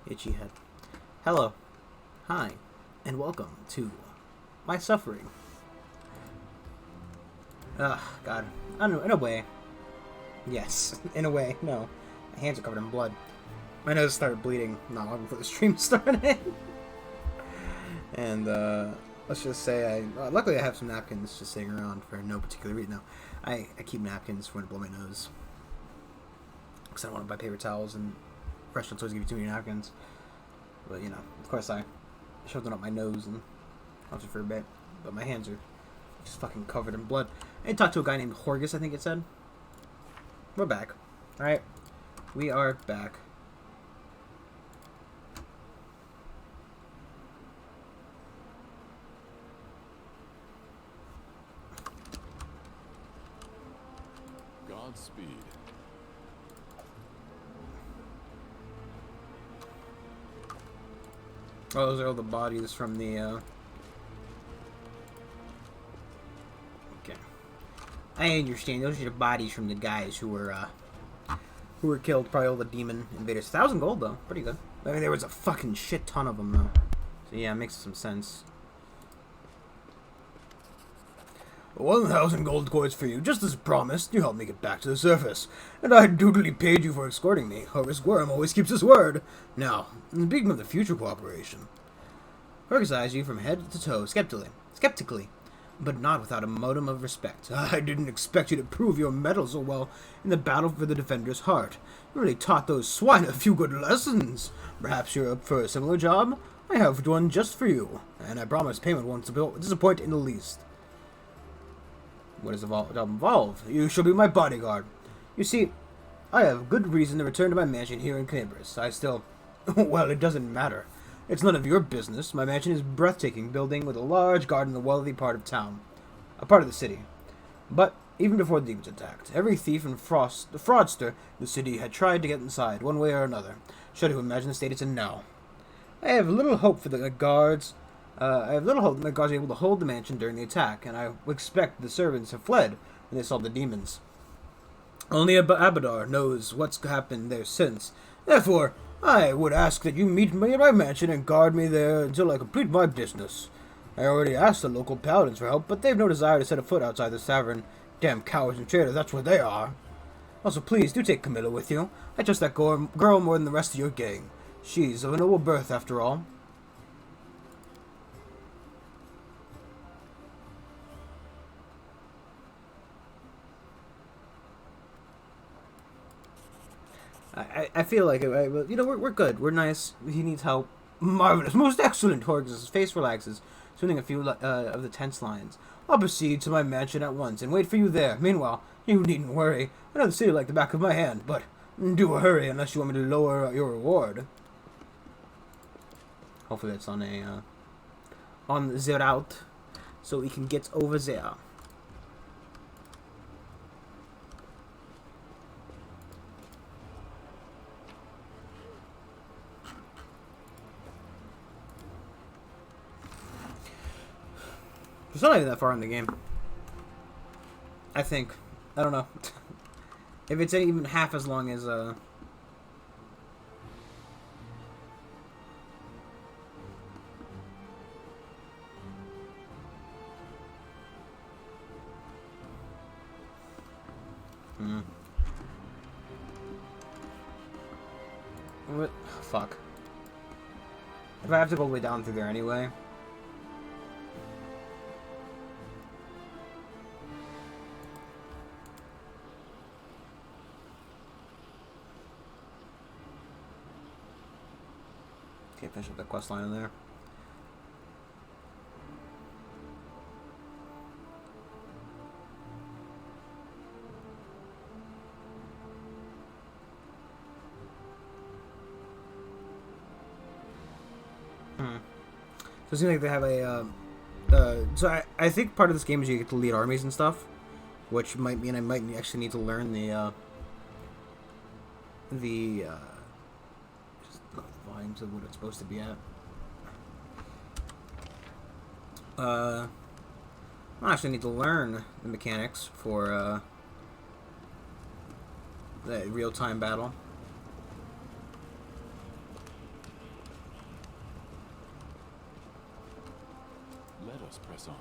Itchy head. Hello. Hi. And welcome to my suffering. Ugh, God. I don't know, in a way. Yes, in a way. No. My hands are covered in blood. My nose started bleeding not long before the stream started. And, let's just say luckily I have some napkins just sitting around for no particular reason. No, I keep napkins for when I blow my nose. Because I don't want to buy paper towels and restaurants always give you too many napkins. But, you know, of course I shoved them up my nose and left it for a bit. But my hands are just fucking covered in blood. I talked to a guy named Horgus, I think it said. We're back. Alright. We are back. Godspeed. Oh, those are all the bodies from the, Okay. I understand. Those are the bodies from the guys who were killed. Probably all the demon invaders. 1,000 gold, though. Pretty good. I mean, there was a fucking shit ton of them, though. So, yeah, it makes some sense. 1,000 gold coins for you, just as promised. You helped me get back to the surface, and I dutifully paid you for escorting me. Horus Worm always keeps his word. Now, speaking of the future cooperation, Horgus eyes you from head to toe, skeptically, but not without a modicum of respect. I didn't expect you to prove your mettle so well in the battle for the Defender's heart. You really taught those swine a few good lessons. Perhaps you're up for a similar job? I have one just for you, and I promise payment won't disappoint in the least. What does the job involve? You shall be my bodyguard. You see, I have good reason to return to my mansion here in Canberra. I still... Well, it doesn't matter. It's none of your business. My mansion is a breathtaking building with a large garden in a wealthy part of town. A part of the city. But, even before the demons attacked, every thief and fraudster in the city had tried to get inside, one way or another. Shudder to imagine the state it's in now. I have little hope that my guards are able to hold the mansion during the attack, and I expect the servants have fled when they saw the demons. Only Abadar knows what's happened there since. Therefore, I would ask that you meet me at my mansion and guard me there until I complete my business. I already asked the local paladins for help, but they've no desire to set a foot outside this tavern. Damn cowards and traitors, that's what they are. Also, please, do take Camilla with you. I trust that girl more than the rest of your gang. She's of a noble birth, after all. I feel like, you know, we're good. We're nice. He needs help. Marvelous, most excellent. Horgus' face relaxes, smoothing a few of the tense lines. I'll proceed to my mansion at once and wait for you there. Meanwhile, you needn't worry. I know the city like the back of my hand, but do hurry unless you want me to lower your reward. Hopefully that's on the route, so we can get over there. It's not even that far in the game. I think. I don't know. If it's even half as long as, What? Fuck. If I have to go all the way down through there anyway... Okay, finish up that quest line in there. So it seems like they have a, so I think part of this game is you get to lead armies and stuff, which might mean I might actually need to learn the volumes of what it's supposed to be at. I actually need to learn the mechanics for the real-time battle. us press on.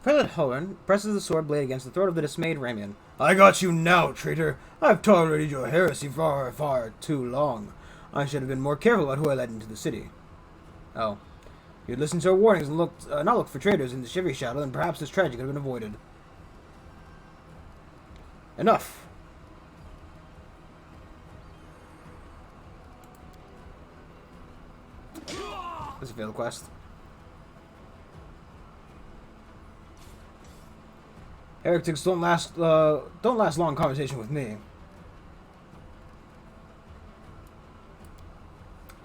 Prelate Horan presses the sword blade against the throat of the dismayed Ramian. I got you now, traitor. I've tolerated your heresy far, far too long. I should have been more careful about who I let into the city. Oh. You'd listened to our warnings and not looked for traitors in the Shivery Shadow, and perhaps this tragedy could have been avoided. Enough. This is a failed quest. Heretics don't last long conversation with me.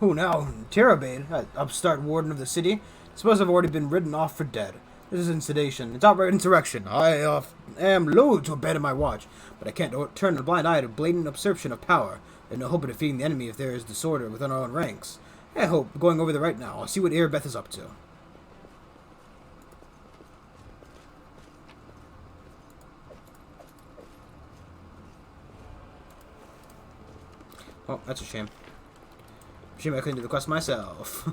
Who now? Terabade, that upstart warden of the city. Suppose I've already been ridden off for dead. This isn't sedation. It's outright insurrection. I am loath to abandon my watch, but I can't turn a blind eye to blatant usurpation of power. There's no hope of defeating the enemy if there is disorder within our own ranks. I hope, going over there right now, I'll see what Erebeth is up to. Oh, that's a shame. Shame I couldn't do the quest myself.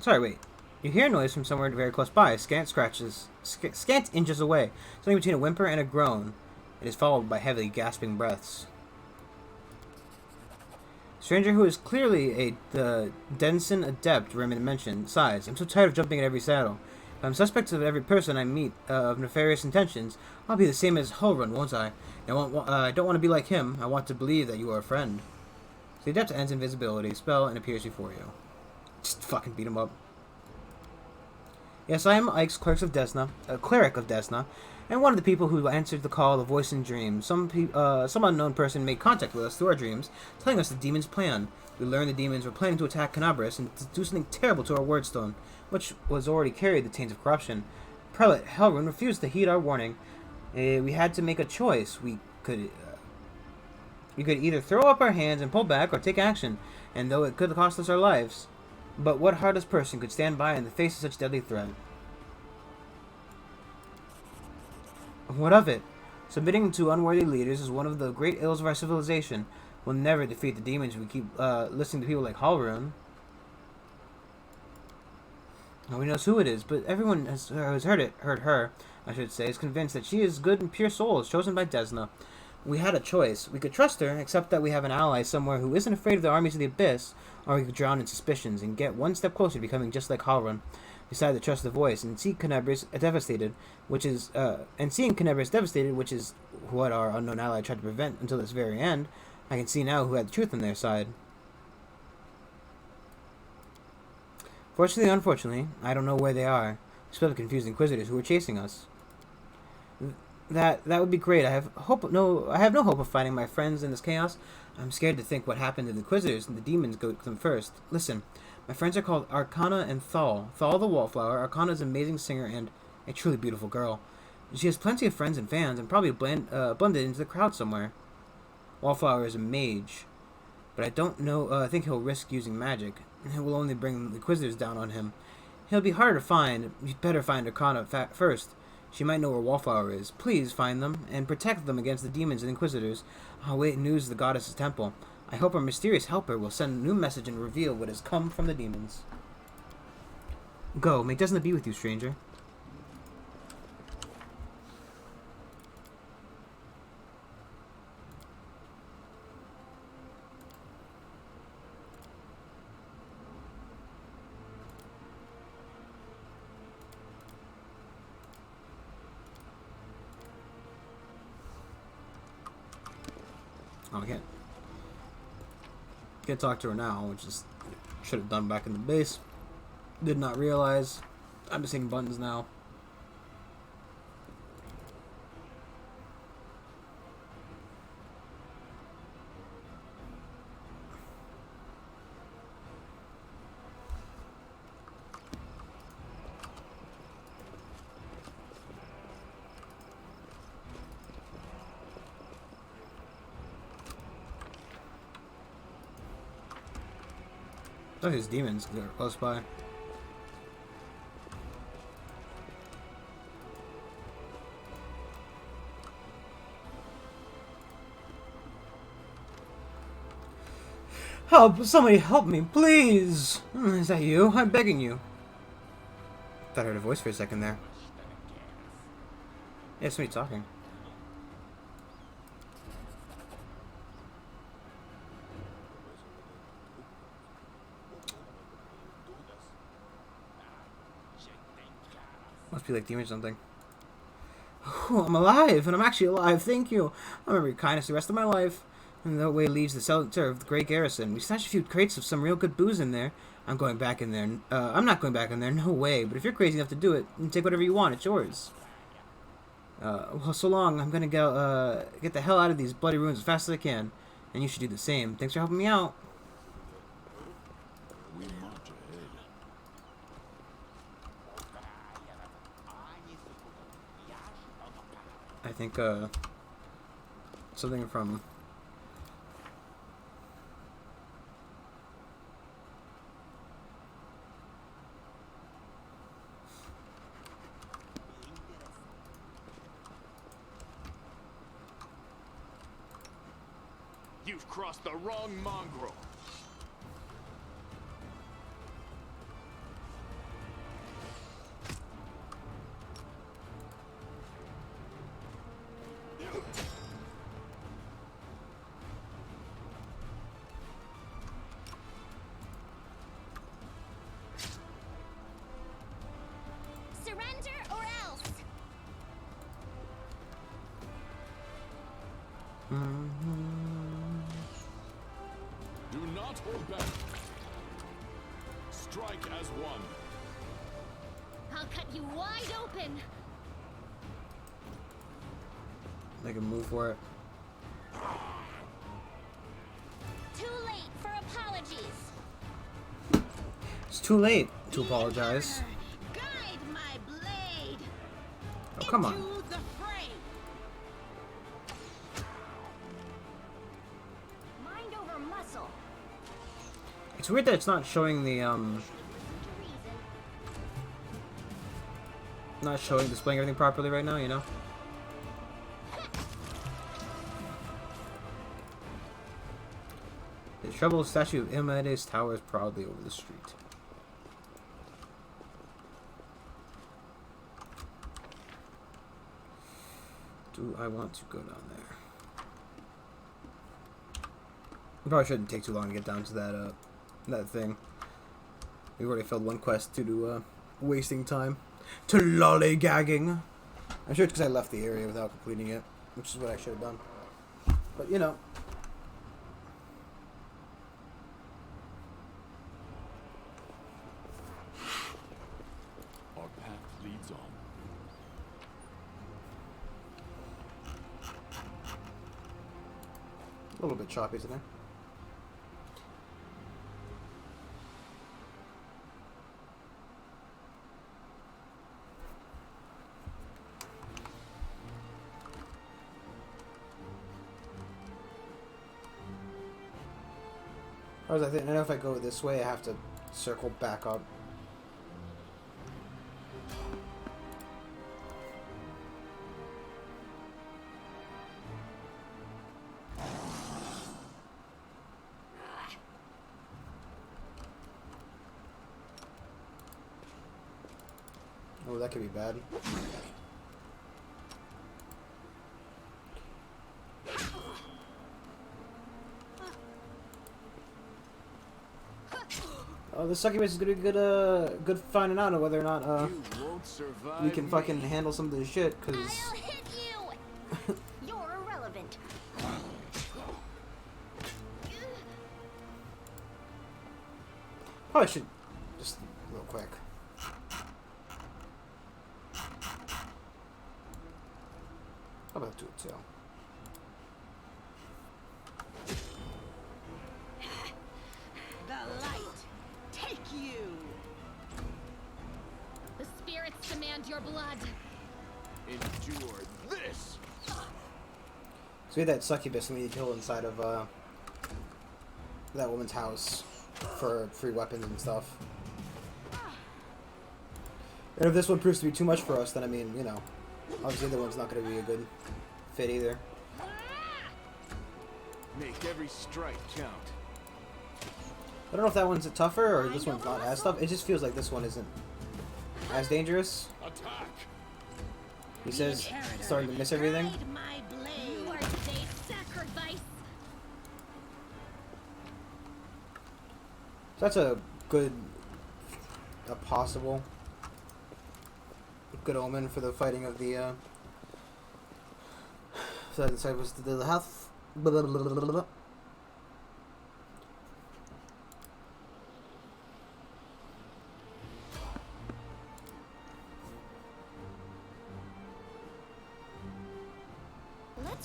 Sorry, wait. You hear a noise from somewhere very close by. Scant inches away. Something between a whimper and a groan. It is followed by heavily gasping breaths. Stranger who is clearly the Denson adept Raymond mentioned sighs. I'm so tired of jumping at every saddle. If I'm suspect of every person I meet of nefarious intentions, I'll be the same as Hulrun, won't I? I don't want to be like him. I want to believe that you are a friend. So the adept ends invisibility spell and appears before you. Just fucking beat him up. Yes, I am Ike's cleric of Desna, and one of the people who answered the call of the voice in dreams. Some unknown person made contact with us through our dreams, telling us the demons' plan. We learned the demons were planning to attack Canabras and to do something terrible to our wordstone, which was already carried the taints of corruption. Prelate Helrun refused to heed our warning. We had to make a choice. We could either throw up our hands and pull back, or take action, and though it could cost us our lives. But what heartless person could stand by in the face of such deadly threat? What of it? Submitting to unworthy leaders is one of the great ills of our civilization. We'll never defeat the demons if we keep listening to people like Halrun. Nobody knows who it is, but everyone who has heard her, I should say, is convinced that she is good and pure souls, chosen by Desna. We had a choice. We could trust her, except that we have an ally somewhere who isn't afraid of the armies of the Abyss, or we could drown in suspicions and get one step closer to becoming just like Halrun. We decided to trust the voice and see Canabras devastated, which is what our unknown ally tried to prevent until this very end. I can see now who had the truth on their side. Fortunately or unfortunately, I don't know where they are. Except the confused inquisitors who are chasing us. That would be great. I have no hope of finding my friends in this chaos. I'm scared to think what happened to the Inquisitors and the demons go to them first. Listen, my friends are called Arcana and Thal. Thal the Wallflower. Arcana is an amazing singer and a truly beautiful girl. She has plenty of friends and fans and probably blended into the crowd somewhere. Wallflower is a mage, but I don't think he'll risk using magic. It will only bring the Inquisitors down on him. He'll be harder to find. You'd better find Arcana first. She might know where Wallflower is. Please find them and protect them against the demons and Inquisitors. I'll wait news of the goddess's temple. I hope our mysterious helper will send a new message and reveal what has come from the demons. Go, may Desna be with you, stranger. Oh, I can't talk to her now, which is should have done back in the base. Did not realize. I'm just hitting buttons now. Oh, his demons that are close by. Help! Somebody help me, please! Is that you? I'm begging you. Thought I heard a voice for a second there. Yeah, somebody talking. Must be like demons or something. Oh, I'm alive, and I'm actually alive. Thank you. I'll remember your kindness the rest of my life. And that way leaves the center of the great garrison. We stashed a few crates of some real good booze in there. I'm going back in there. I'm not going back in there. No way. But if you're crazy enough to do it, then take whatever you want. It's yours. Well, so long. I'm gonna go get the hell out of these bloody ruins as fast as I can. And you should do the same. Thanks for helping me out. We march ahead. I think something from You've crossed the wrong mongrel. Surrender or else. Do not hold back. Strike as one. I'll cut you wide open. make a move for it. Too late for apologies. It's too late to apologize. Guide my blade. Oh, come on. Into the fray. Mind over muscle. It's weird that it's not showing the not showing displaying everything properly right now, you know? The troubled statue of Imade's towers proudly over the street. Do I want to go down there? We probably shouldn't take too long to get down to that that thing. We already failed one quest due to wasting time. To lollygagging. I'm sure it's because I left the area without completing it, which is what I should have done. But you know. Our path leads on. A little bit choppy today. I know if I go this way, I have to circle back up. Oh, that could be bad. Oh, this succubus is gonna be good finding out whether or not You won't survive we can fucking me. handle some of this shit, cause I'll hit you. You're irrelevant. probably should just real quick. How about do it too? The light, take you. The spirits demand your blood. Endure this. So we had that succubus we need to kill inside of that woman's house for free weapons and stuff. And if this one proves to be too much for us, then I mean, you know, obviously the other one's not going to be a good fit either. Make every strike count. I don't know if that one's tougher or this one's not as tough. It just feels like this one isn't as dangerous. Attack. He says, starting to miss everything. Guide my blade. You are today's sacrifice. So that's a good, a possible good omen for the fighting of the, so the disciples to the half. Let's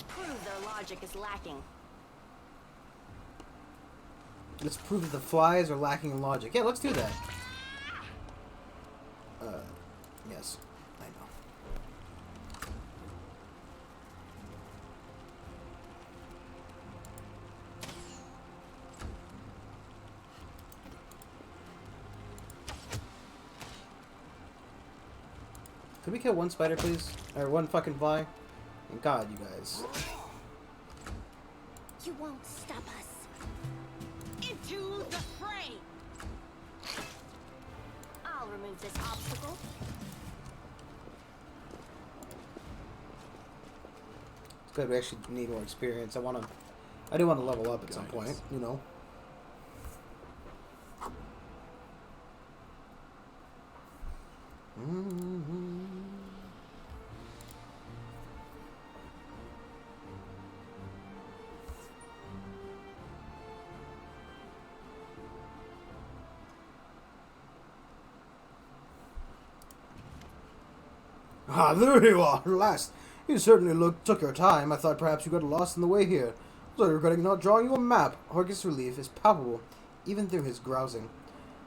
prove their logic is lacking. Let's prove that the flies are lacking in logic. Yeah, let's do that. Yes, I know. Could we kill one spider, please? Or one fucking fly? Thank God, you guys. You won't stop us. Into the fray. I'll remove this obstacle. It's good. We actually need more experience. I do want to level up at some point, you know. Ah, there you are, at last. You certainly took your time. I thought perhaps you got lost in the way here. Was I regretting not drawing you a map? Horgus' relief is palpable, even through his grousing.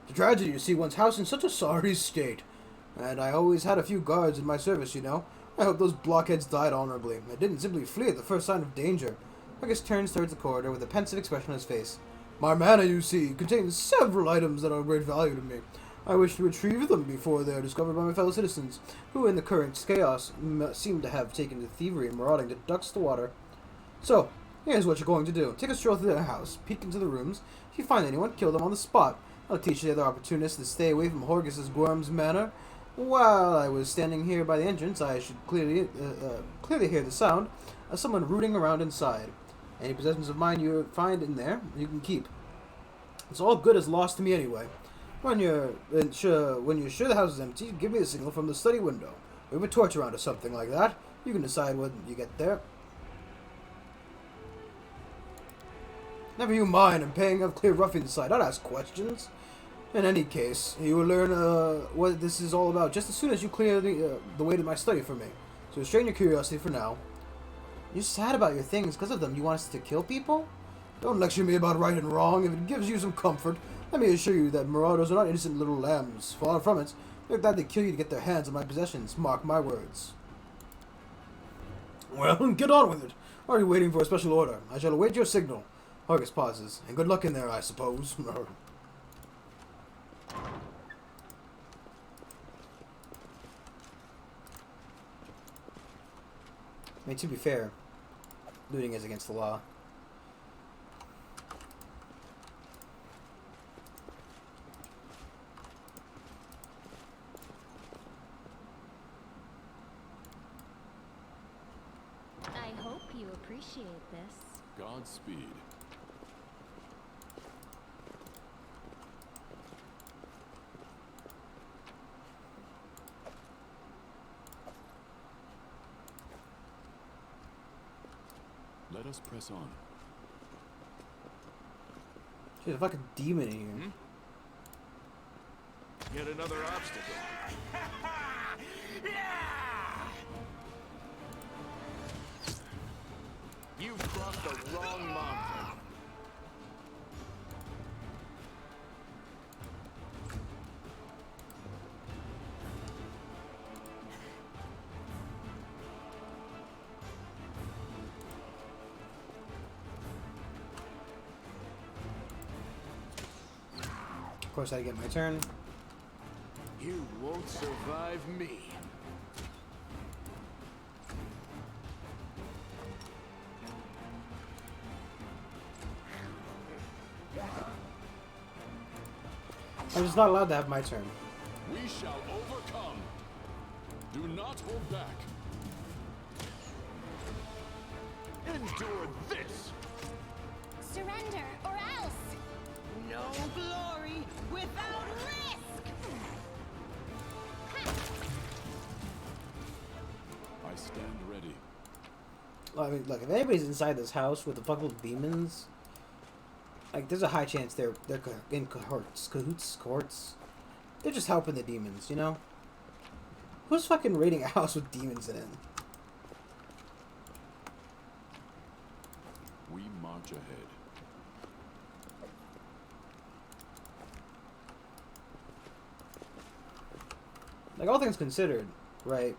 The tragedy to see one's house in such a sorry state. And I always had a few guards in my service, you know. I hope those blockheads died honorably. I didn't simply flee at the first sign of danger. Horgus turns towards the corridor with a pensive expression on his face. My mana, you see, contains several items that are of great value to me. I wish to retrieve them before they are discovered by my fellow citizens, who in the current chaos seem to have taken to thievery and marauding to ducks the water. So, here's what you're going to do. Take a stroll through the house, peek into the rooms. If you find anyone, kill them on the spot. I'll teach the other opportunists to stay away from Horgus' Gorm's manor. While I was standing here by the entrance, I should clearly hear the sound of someone rooting around inside. Any possessions of mine you find in there, you can keep. It's all good as lost to me anyway. When you're sure the house is empty, give me a signal from the study window. Wave a torch around or something like that. You can decide when you get there. Never you mind, I'm paying off clear ruffian's side. I'd ask questions. In any case, you will learn what this is all about just as soon as you clear the way to my study for me. So restrain your curiosity for now. You're sad about your things. Because of them, you want us to kill people? Don't lecture me about right and wrong. If it gives you some comfort, let me assure you that marauders are not innocent little lambs. Far from it. They're glad they kill you to get their hands on my possessions. Mark my words. Well, get on with it. Are you waiting for a special order? I shall await your signal. Horgus pauses. And good luck in there, I suppose. I mean, to be fair, looting is against the law. I hope you appreciate this. Godspeed. Let us press on. There's a fucking demon in here. Yet another obstacle. You've crossed the wrong mountain. Of course, I get my turn. You won't survive me. I'm just not allowed to have my turn. We shall overcome. Do not hold back. Endure this. Surrender or else. No glory without risk! I stand ready. Well, I mean, look, if anybody's inside this house with a fuck of demons, like, there's a high chance they're in cohorts. They're just helping the demons, you know? Who's fucking raiding a house with demons in it? We march ahead. Like, all things considered, right?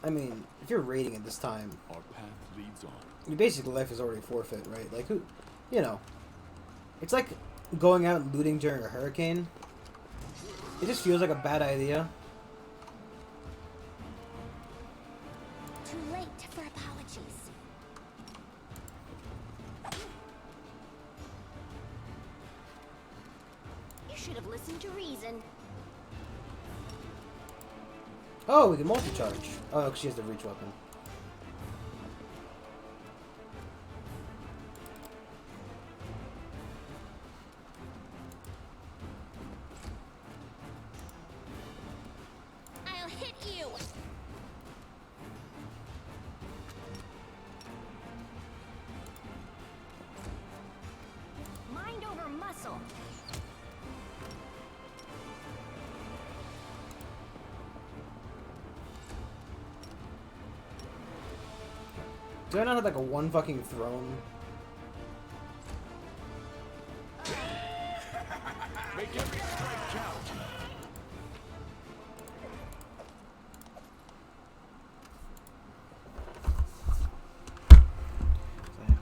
I mean, if you're raiding at this time, Our path leads on. your basic life is already forfeit, right? Like, who, you know, it's like going out and looting during a hurricane. It just feels like a bad idea. Too late for apologies. You should have listened to reason. Oh, we can multi-charge. Oh, 'cause she has the reach weapon. I'll hit you. Mind over muscle. Do I not have like a one fucking throne? Make every strike count.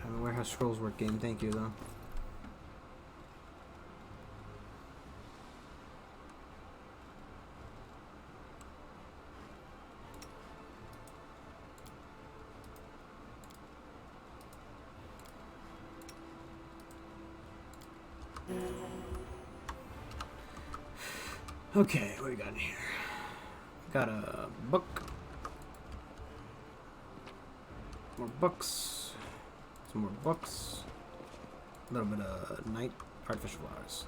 I'm aware how scrolls work game, thank you though. Okay, what do we got in here? Got a book. More books. Some more books. A little bit of night artificial flowers.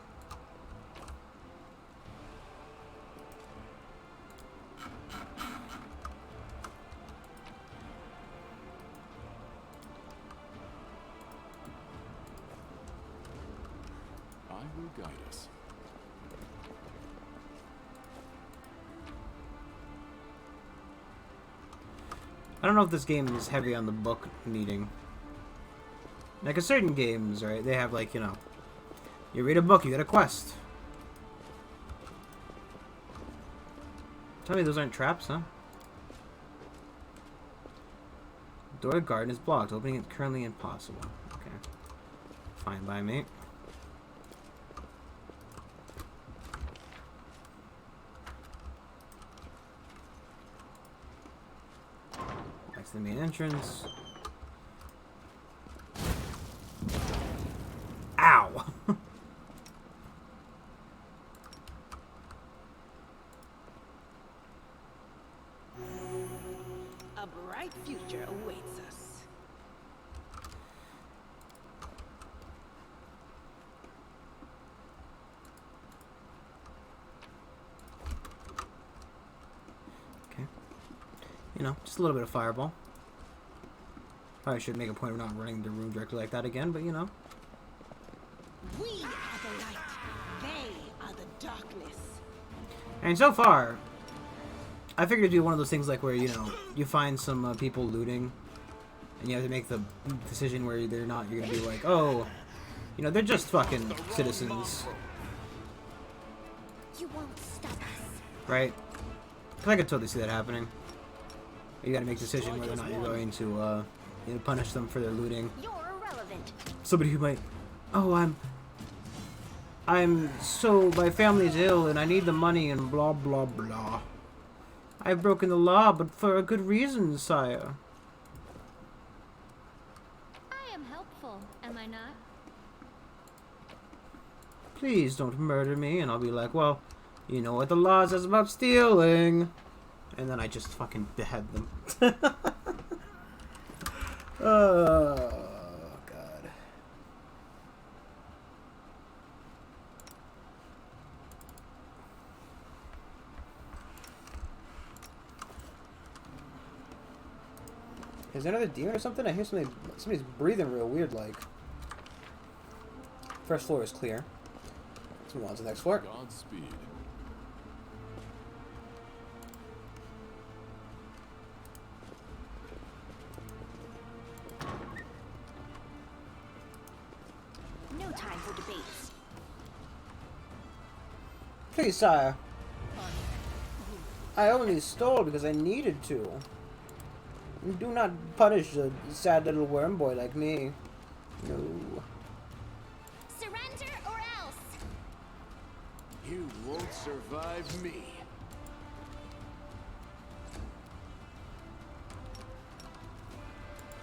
I will guide us. I don't know if this game is heavy on the book needing. Like, in certain games, right, they have, like, you know, you read a book, you get a quest. Tell me those aren't traps, huh? Door to garden is blocked. Opening it currently impossible. Okay. Fine by me. That's the main entrance. Ow! A bright future awaits us. Okay. You know, just a little bit of fireball. Probably should make a point of not running the room directly like that again, but you know. We are the light. They are the darkness. And so far, I figured to do one of those things like where, you know, you find some people looting, and you have to make the decision where they're not, you're gonna be like, oh, you know, they're just fucking citizens, You won't stop us. right? 'Cause I could totally see that happening. You gotta make a decision whether or not you're going to, you know, punish them for their looting. You're irrelevant. Somebody who might, oh, my family's ill and I need the money and blah blah blah. I've broken the law, but for a good reason, sire. I am helpful, am I not? please don't murder me. And I'll be like, well, you know what the law says about stealing. And then I just fucking behead them. Oh, God. Is there another demon or something? I hear somebody's breathing real weird like. First floor is clear. Let's move on to the next floor. Godspeed. No time for debates. Please, sire. I only stole because I needed to. Do not punish a sad little worm boy like me. No. Surrender or else. You won't survive me.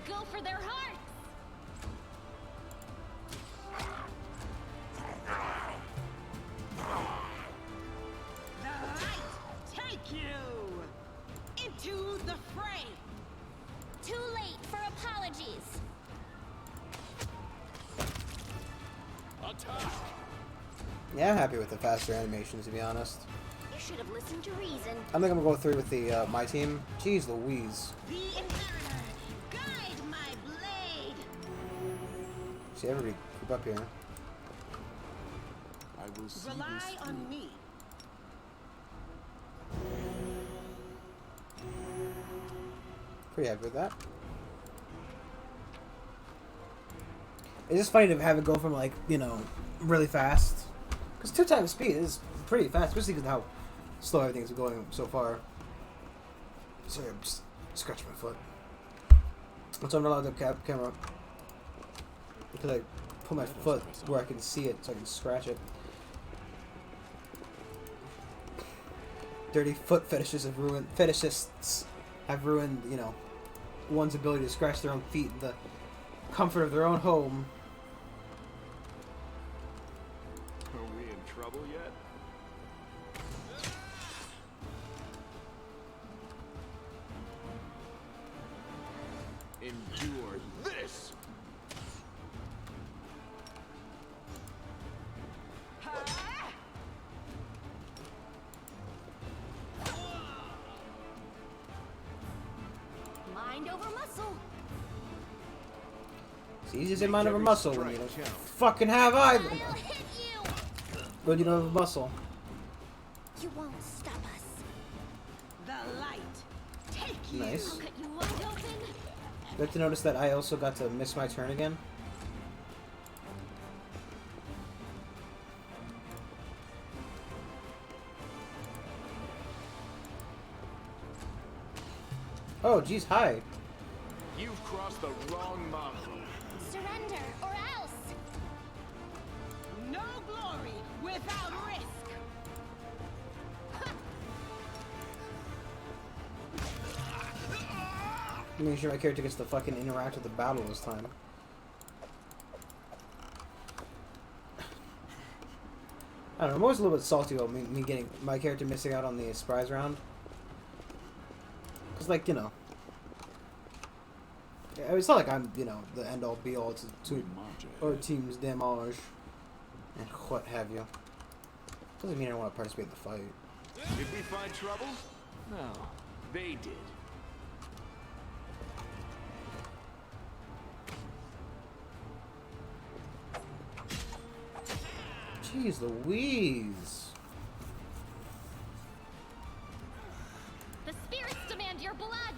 Go for their hearts. The light take you into the fray. Too late for apologies. Attack! Yeah, I'm happy with the faster animations, to be honest. You should have listened to reason. I think I'm gonna go 3 with the my team. Jeez Louise. The inheritor, guide my blade. See, everybody keep up here. I will see Rely this on through. me. Pretty happy with that. It's just funny to have it go from, like, you know, really fast. Because 2 times speed is pretty fast, especially because how slow everything's going so far. Sorry, I'm just scratching my foot. So I'm not allowed to have camera. Because I put my foot where I can see it so I can scratch it. Dirty foot fetishists have ruined, you know, one's ability to scratch their own feet in the comfort of their own home. Are we in trouble yet? Endure this! Mind over muscle. It's easy to say mind over muscle when you don't Strike count. fucking have either. I'll hit you. When you don't have a muscle. You won't stop us. The light take you. Nice. I'll cut you wide open. Good to notice that I also got to miss my turn again. Oh, geez, hi. You've crossed the wrong mountain. Surrender or else. No glory without risk. Making sure my character gets to fucking interact with the battle this time. I don't know, I'm always a little bit salty about me getting my character missing out on the surprise round. Cause, like, you know, it's not like I'm, you know, the end all be all to our team's damage and what have you. Doesn't mean I want to participate in the fight. Did we find trouble? No, they did. Jeez Louise. The spirits demand your blood.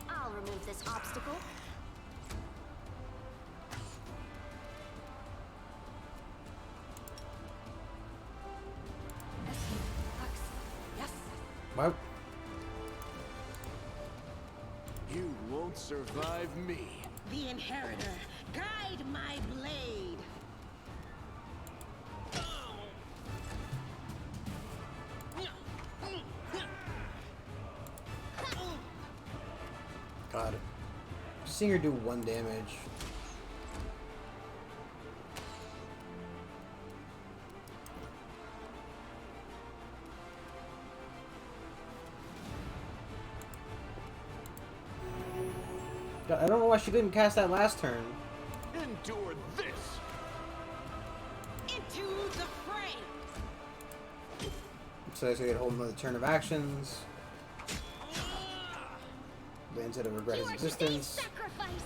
I'll remove this obstacle. Yes. What? You won't survive me. The inheritor, guide my blade. God. Seeing her do 1 damage. I don't know why she couldn't cast that last turn. Endure this. Into the fray. So I get a whole another turn of actions. Lands it to regret his You are today's existence. sacrifice.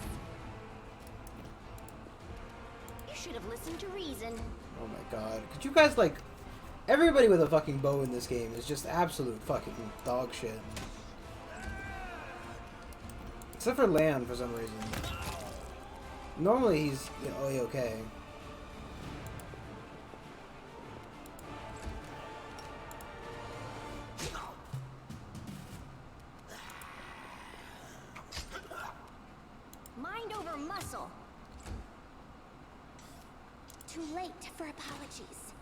You should have listened to reason. Oh my god. Could you guys, like... Everybody with a fucking bow in this game is just absolute fucking dog shit. Except for Land, for some reason. Normally he's, you know, okay. Mind over muscle. Too late for apologies.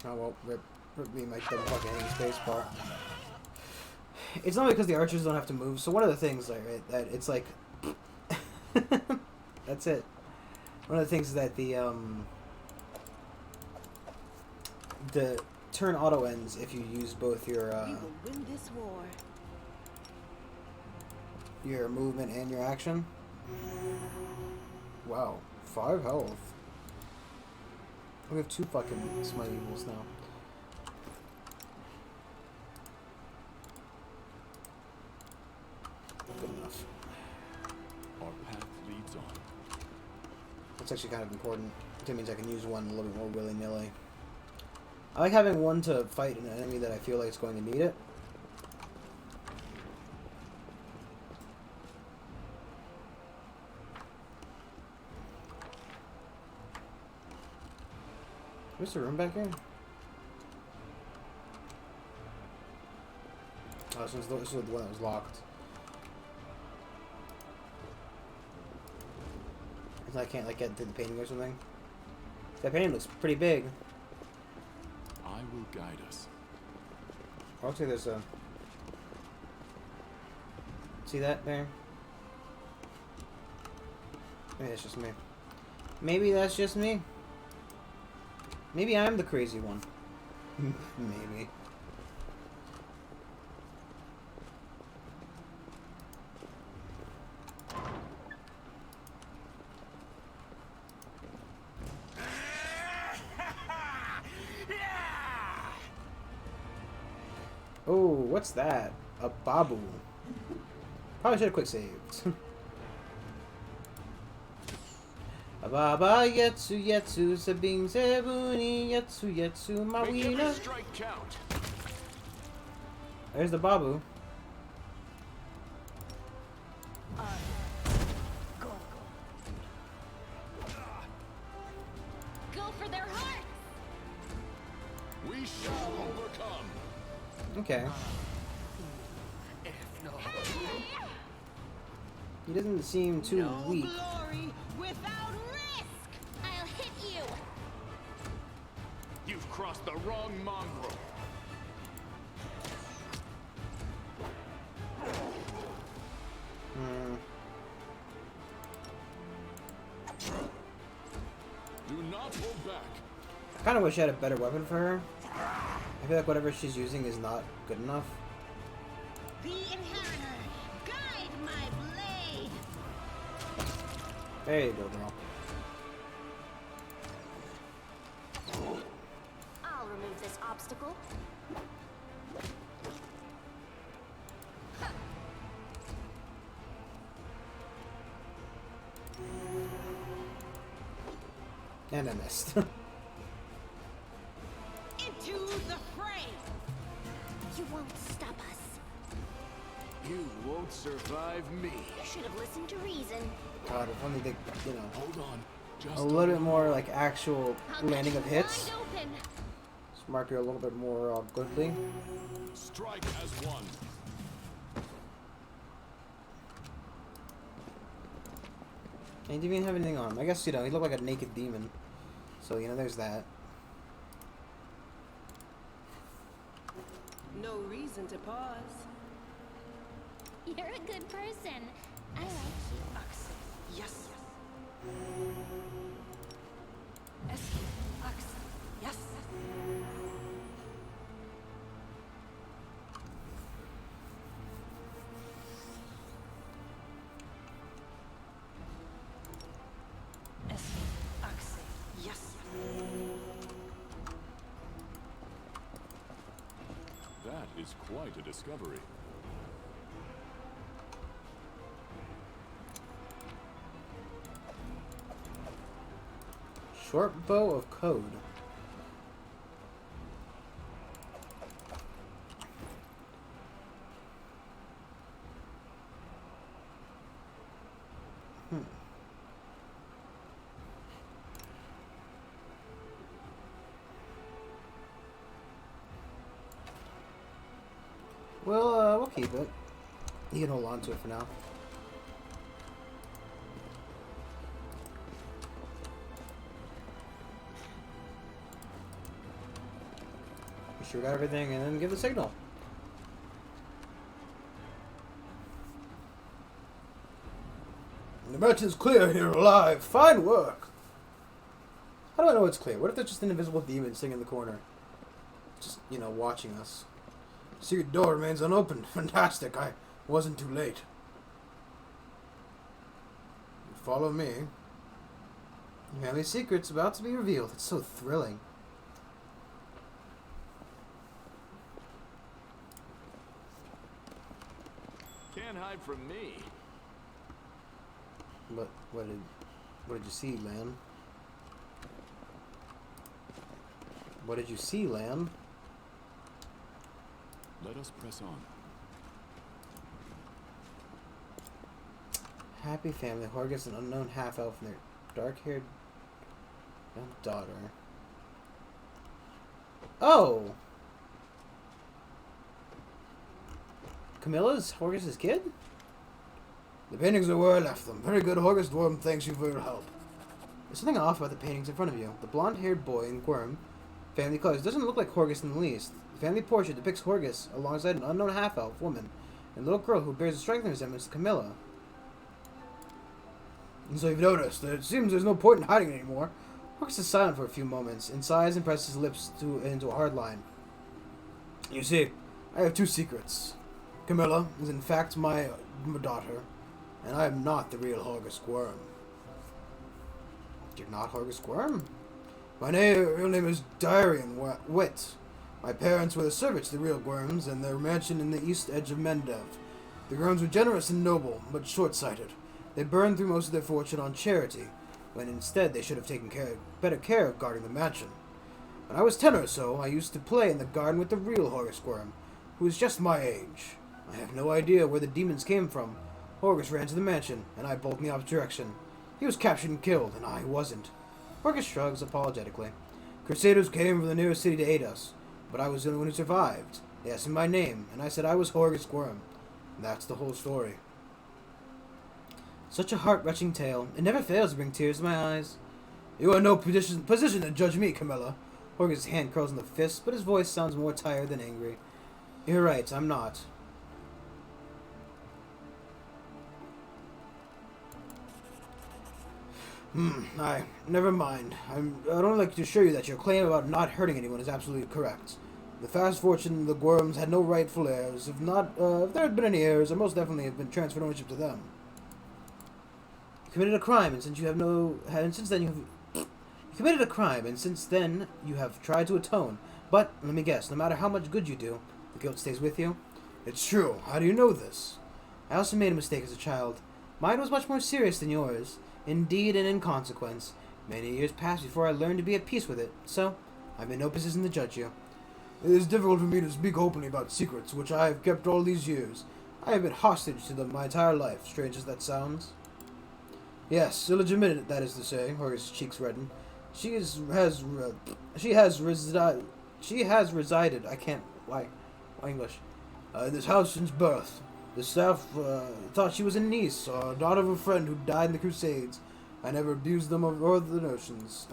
Oh well, rip me my dumb fucking hanging space bar. It's not because the archers don't have to move. So one of the things, like, right, that it's like, that's it. One of the things that the turn auto ends if you use both your We will win this war. your movement and your action. Wow, 5 health. We have 2 fucking smite evils now. Good enough. Our path leads on. That's actually kind of important. That means I can use one a little bit more willy-nilly. I like having one to fight an enemy that I feel like is going to need it. Where's the room back here? Oh, this was the one that was locked. I can't, like, get to the painting or something. That painting looks pretty big. I will guide us. I'll say there's a... See that there? Maybe that's just me. Maybe that's just me. Maybe I'm the crazy one. Maybe. Oh, what's that? A babu. Probably should have quick saved. Baba yetsu yetsu sabing sebuni yetsu yetsu Make every mawina. strike count. There's the babu. Go for their hearts. We shall overcome. Okay. He doesn't seem too No weak. glory without risk. I'll hit you. You've crossed the wrong mongrel. Do not hold back. I kind of wish I had a better weapon for her. I feel like whatever she's using is not good enough. The inheritor, guide my blade. There you go, girl. I'll remove this obstacle. And I missed. Into the fray. You won't stop us. You won't survive me. You should have listened to reason. God, if only they, you know, Hold on. Just a little bit more like actual I'll landing cut of you hits. wide open. Just mark you a little bit more goodly. strike as one. And he didn't even have anything on him. I guess, you know, he looked like a naked demon. So, you know, there's that. No reason to pause. You're a good person. I like you. Axe. Yes. Es. Axe. Yes. is quite a discovery. Short bow of code. Well, we'll keep it. You can hold on to it for now. Be sure we got everything, and then give the signal. The merchant's clear here, alive. Fine work. How do I know it's clear? What if there's just an invisible demon sitting in the corner? Just, you know, watching us. Secret door remains unopened. Fantastic. I wasn't too late. Follow me. Family secret's about to be revealed. It's so thrilling. Can't hide from me. But what did you see, Lan? What did you see, Lan? Let us press on. Happy family. Horgus, an unknown half-elf, and their dark-haired daughter. Oh! Camilla's Horgus' kid? The paintings are where I left them. Very good, Horgus Dwarf. Thanks you for your help. There's something off about the paintings in front of you. The blonde-haired boy in Gwyrm family colors doesn't look like Horgus in the least. The family portrait depicts Horgus alongside an unknown half-elf woman and a little girl who bears a striking resemblance to Camilla. And so you've noticed that it seems there's no point in hiding anymore. Horgus is silent for a few moments and sighs and presses his lips into a hard line. You see, I have two secrets. Camilla is in fact my daughter, and I am not the real Horgus Gwyrm. You're not Horgus Gwyrm? My real name is Darian Wit. My parents were the servants to the real Gwyrms, and their mansion in the east edge of Mendev. The Gwyrms were generous and noble, but short-sighted. They burned through most of their fortune on charity, when instead they should have taken better care of guarding the mansion. When I was 10 or so, I used to play in the garden with the real Horgus Gwyrm, who was just my age. I have no idea where the demons came from. Horgus ran to the mansion, and I bolted in the opposite direction. He was captured and killed, and I wasn't. Horgus shrugs apologetically. Crusaders came from the nearest city to aid us, but I was the only one who survived. They asked me my name, and I said I was Horgus Gwyrm. That's the whole story. Such a heart-wrenching tale. It never fails to bring tears to my eyes. You are in no position to judge me, Camilla. Horgus' hand curls in the fist, but his voice sounds more tired than angry. You're right, I'm not. Never mind. I'd only like to assure you that your claim about not hurting anyone is absolutely correct. The fast fortune of the Gwyrms had no rightful heirs. If there had been any heirs, there most definitely have been transferred ownership to them. You committed a crime, and since then you have tried to atone. But let me guess, no matter how much good you do, the guilt stays with you. It's true. How do you know this? I also made a mistake as a child. Mine was much more serious than yours. Indeed, and in consequence, many years passed before I learned to be at peace with it, so I'm in no position to judge you. It is difficult for me to speak openly about secrets which I have kept all these years. I have been hostage to them my entire life, strange as that sounds. Yes, illegitimate, that is to say. Horgus' cheeks redden. She has resided. I can't. Why English? In this house since birth. The staff thought she was a niece or a daughter of a friend who died in the Crusades. I never abused them or the notions.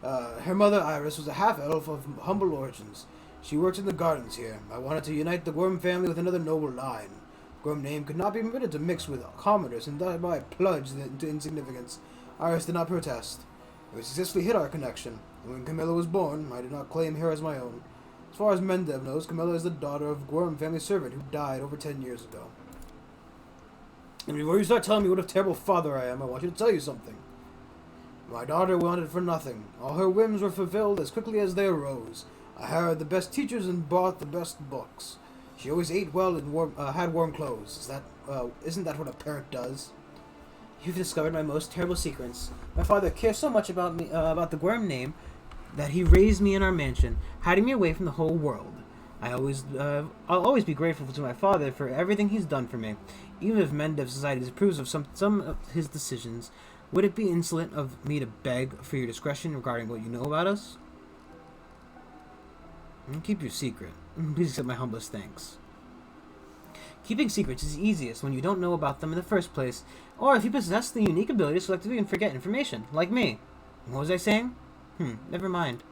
Her mother, Iris, was a half-elf of humble origins. She worked in the gardens here. I wanted to unite the Gwyrm family with another noble line. The Gwyrm name could not be permitted to mix with commoners and thereby plunge into insignificance. Iris did not protest. We successfully hid our connection, and when Camilla was born, I did not claim her as my own. As far as Mendev knows, Camilla is the daughter of a Gwyrm family servant who died over 10 years ago. And before you start telling me what a terrible father I am, I want you to tell you something. My daughter wanted for nothing. All her whims were fulfilled as quickly as they arose. I hired the best teachers and bought the best books. She always ate well and had warm clothes. Isn't that what a parent does? You've discovered my most terrible secrets. My father cares so much about me, about the Worm name, that he raised me in our mansion, hiding me away from the whole world. I'll always be grateful to my father for everything he's done for me. Even if Mendev Society disapproves of some of his decisions, would it be insolent of me to beg for your discretion regarding what you know about us? Keep your secret. Please accept my humblest thanks. Keeping secrets is easiest when you don't know about them in the first place, or if you possess the unique ability to selectively and forget information, like me. What was I saying? Never mind.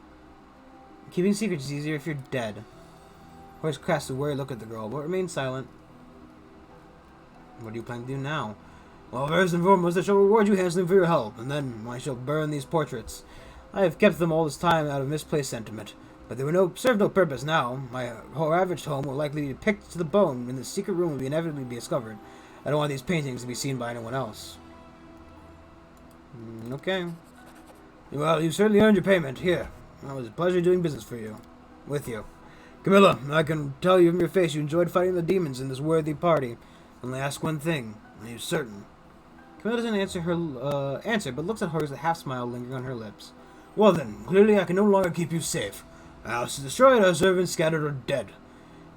Keeping secrets is easier if you're dead. Horace cast a worried look at the girl, but remained silent. What do you plan to do now? Well, first and foremost, I shall reward you handsomely for your help, and then I shall burn these portraits. I have kept them all this time out of misplaced sentiment, but they serve no purpose now. My ravaged home will likely be picked to the bone, and the secret room will inevitably be discovered. I don't want these paintings to be seen by anyone else. Okay. Well, you certainly earned your payment. Here. It was a pleasure doing business with you. Camilla, I can tell you from your face you enjoyed fighting the demons in this worthy party. Only ask one thing. Are you certain? Camilla doesn't answer but looks at Horace with a half-smile lingering on her lips. Well then, clearly I can no longer keep you safe. Our house is destroyed, our servants scattered or dead.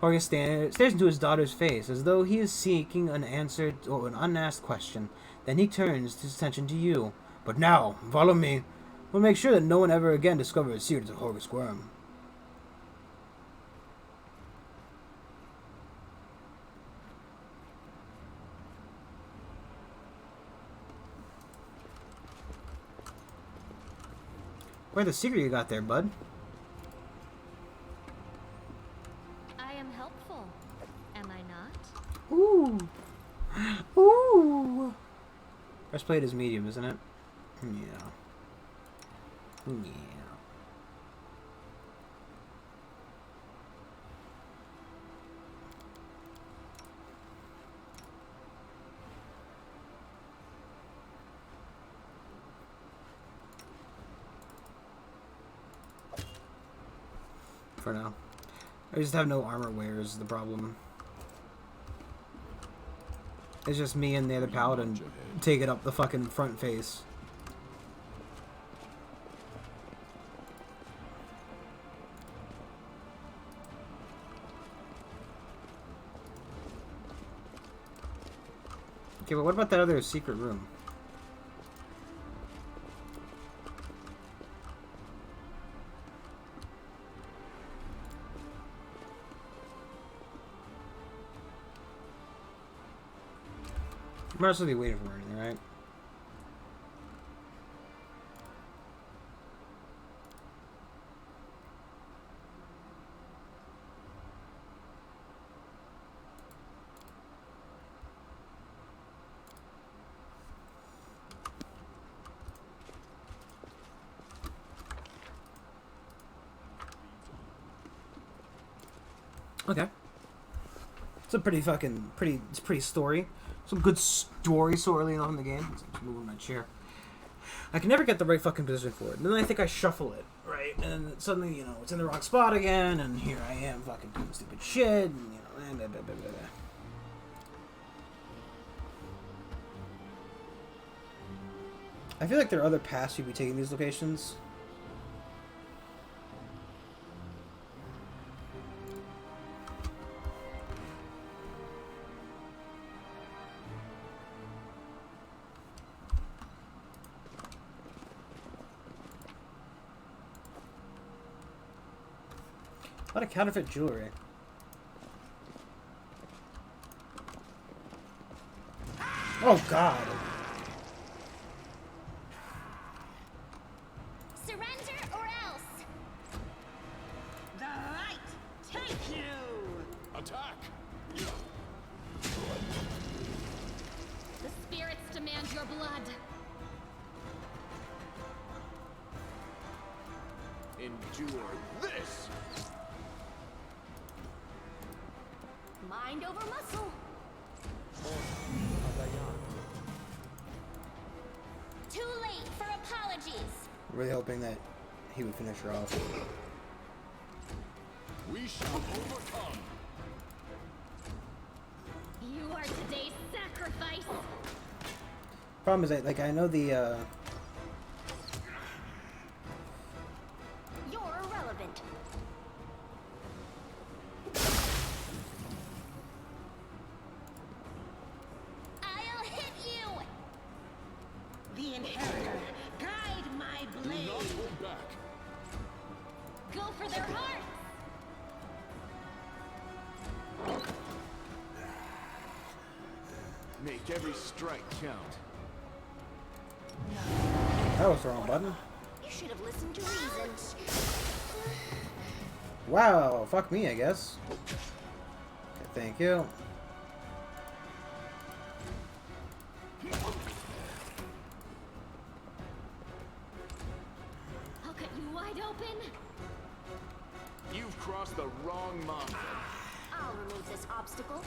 Horace stares into his daughter's face as though he is seeking an answer or an unasked question. Then he turns his attention to you. But now, follow me. We'll make sure that no one ever again discovers the secrets of Horace Worm. Where's the secret you got there, bud? I am helpful, am I not? Ooh. Ooh. Best played is medium, isn't it? Yeah. Yeah. For now. I just have no armor wear is the problem. It's just me and the other paladin taking up the fucking front face. Okay, but what about that other secret room? You might also be waiting for anything, right? Okay. It's a pretty story. Some good story so early on in the game. Let's move my chair. I can never get the right fucking position for it. And then I think I shuffle it, right? And then suddenly, you know, it's in the wrong spot again, and here I am fucking doing stupid shit, and, you know, blah, blah, blah, blah, blah. I feel like there are other paths you'd be taking these locations. A lot of counterfeit jewelry. Oh God. Surrender or else. The light take you! Attack! The spirits demand your blood. Endure this! Mind over muscle. Too late for apologies. Really hoping that he would finish her off. We shall overcome. You are today's sacrifice. Problem is, I know the, You're irrelevant. I'll hit you. The Inheritor, guide my Do blade. not hold back. Go for their hearts. Make every strike count. that was the wrong button. You should have listened to reason. Wow, fuck me, I guess. Okay, thank you. I'll cut you wide open. You've crossed the wrong mountain. I'll remove this obstacle.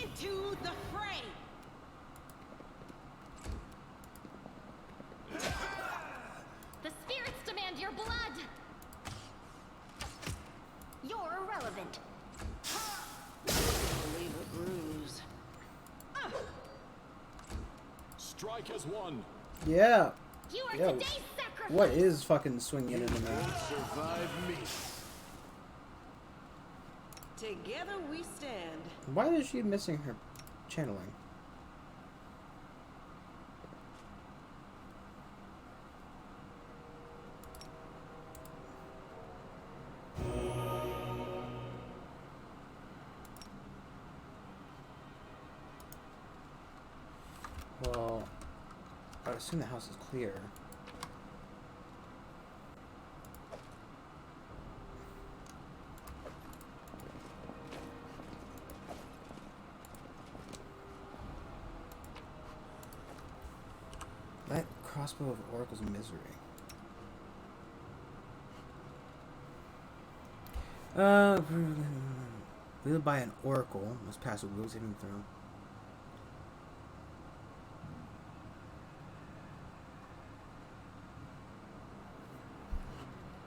Into the fray. The spirits demand your blood. You're irrelevant. Leave a bruise. Strike as one. Yeah. You are Yeah. today's sacrifice. What is fucking swinging into me? Survive me. Together we stand. Why is she missing her channeling? Well, I would assume the house is clear. That crossbow of Oracle's misery. Wielded by an oracle, must pass a will saving throw.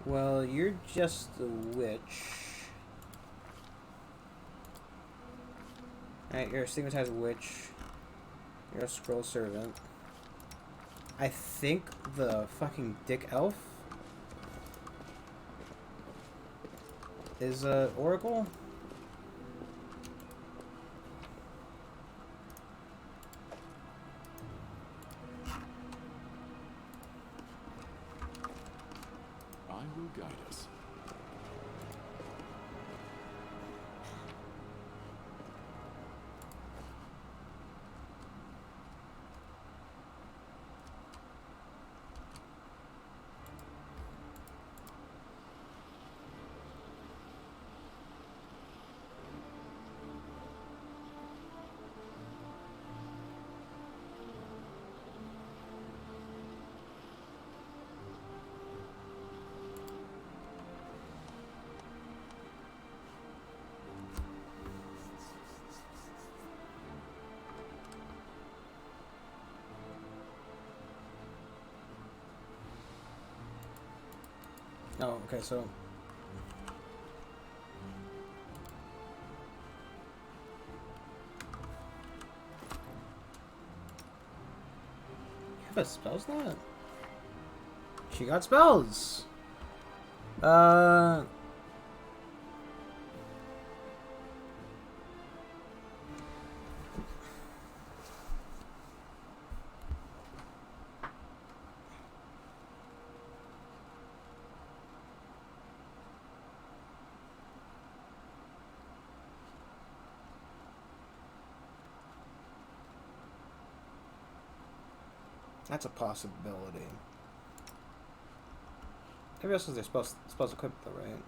Well, you're just a witch. Alright, you're a stigmatized witch. You're a scroll servant. I think the fucking dick elf is a oracle. I will guide us. Oh, okay, so you have a spell slot? She got spells. That's a possibility. Everybody else has their spells equipped though, right?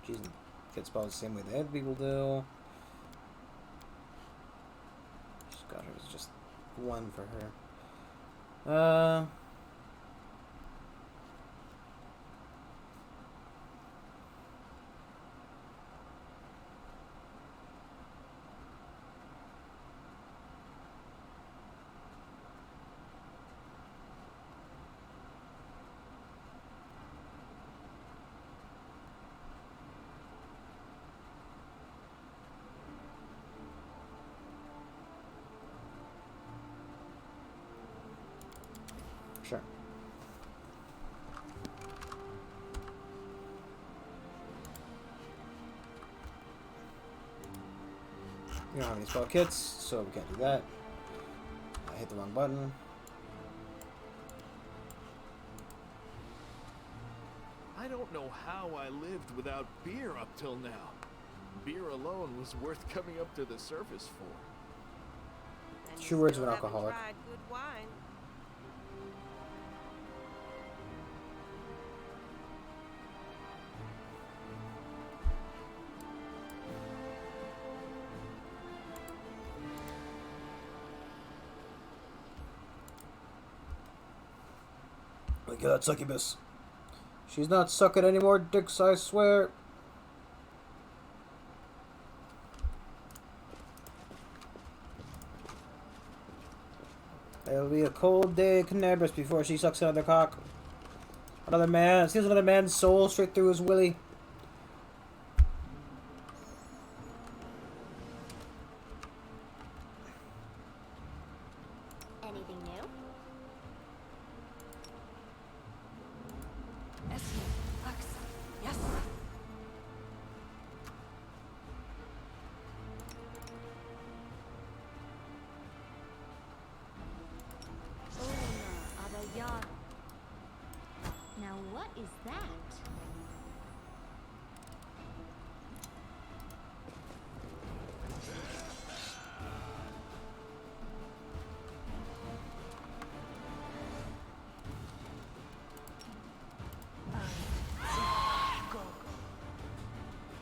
Jeez, get spells the same way the other people do. God, it was just one for her. Sure. We don't have any spell kits, so we can't do that. I hit the wrong button. I don't know how I lived without beer up till now. Beer alone was worth coming up to the surface for. And True you words of still an haven't alcoholic. tried good wine. Look at that succubus. She's not sucking anymore, dicks, I swear. It'll be a cold day at Canabras before she sucks another cock. Another man, steals another man's soul straight through his willy. Anything new? Yes. Now what is that?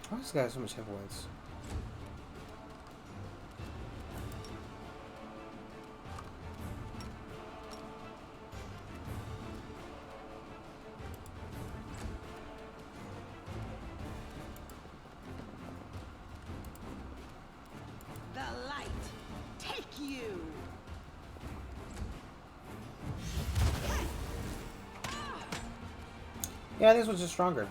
Why does this guy have so much hit points? The light. Take you. Yeah, I think this one's just stronger.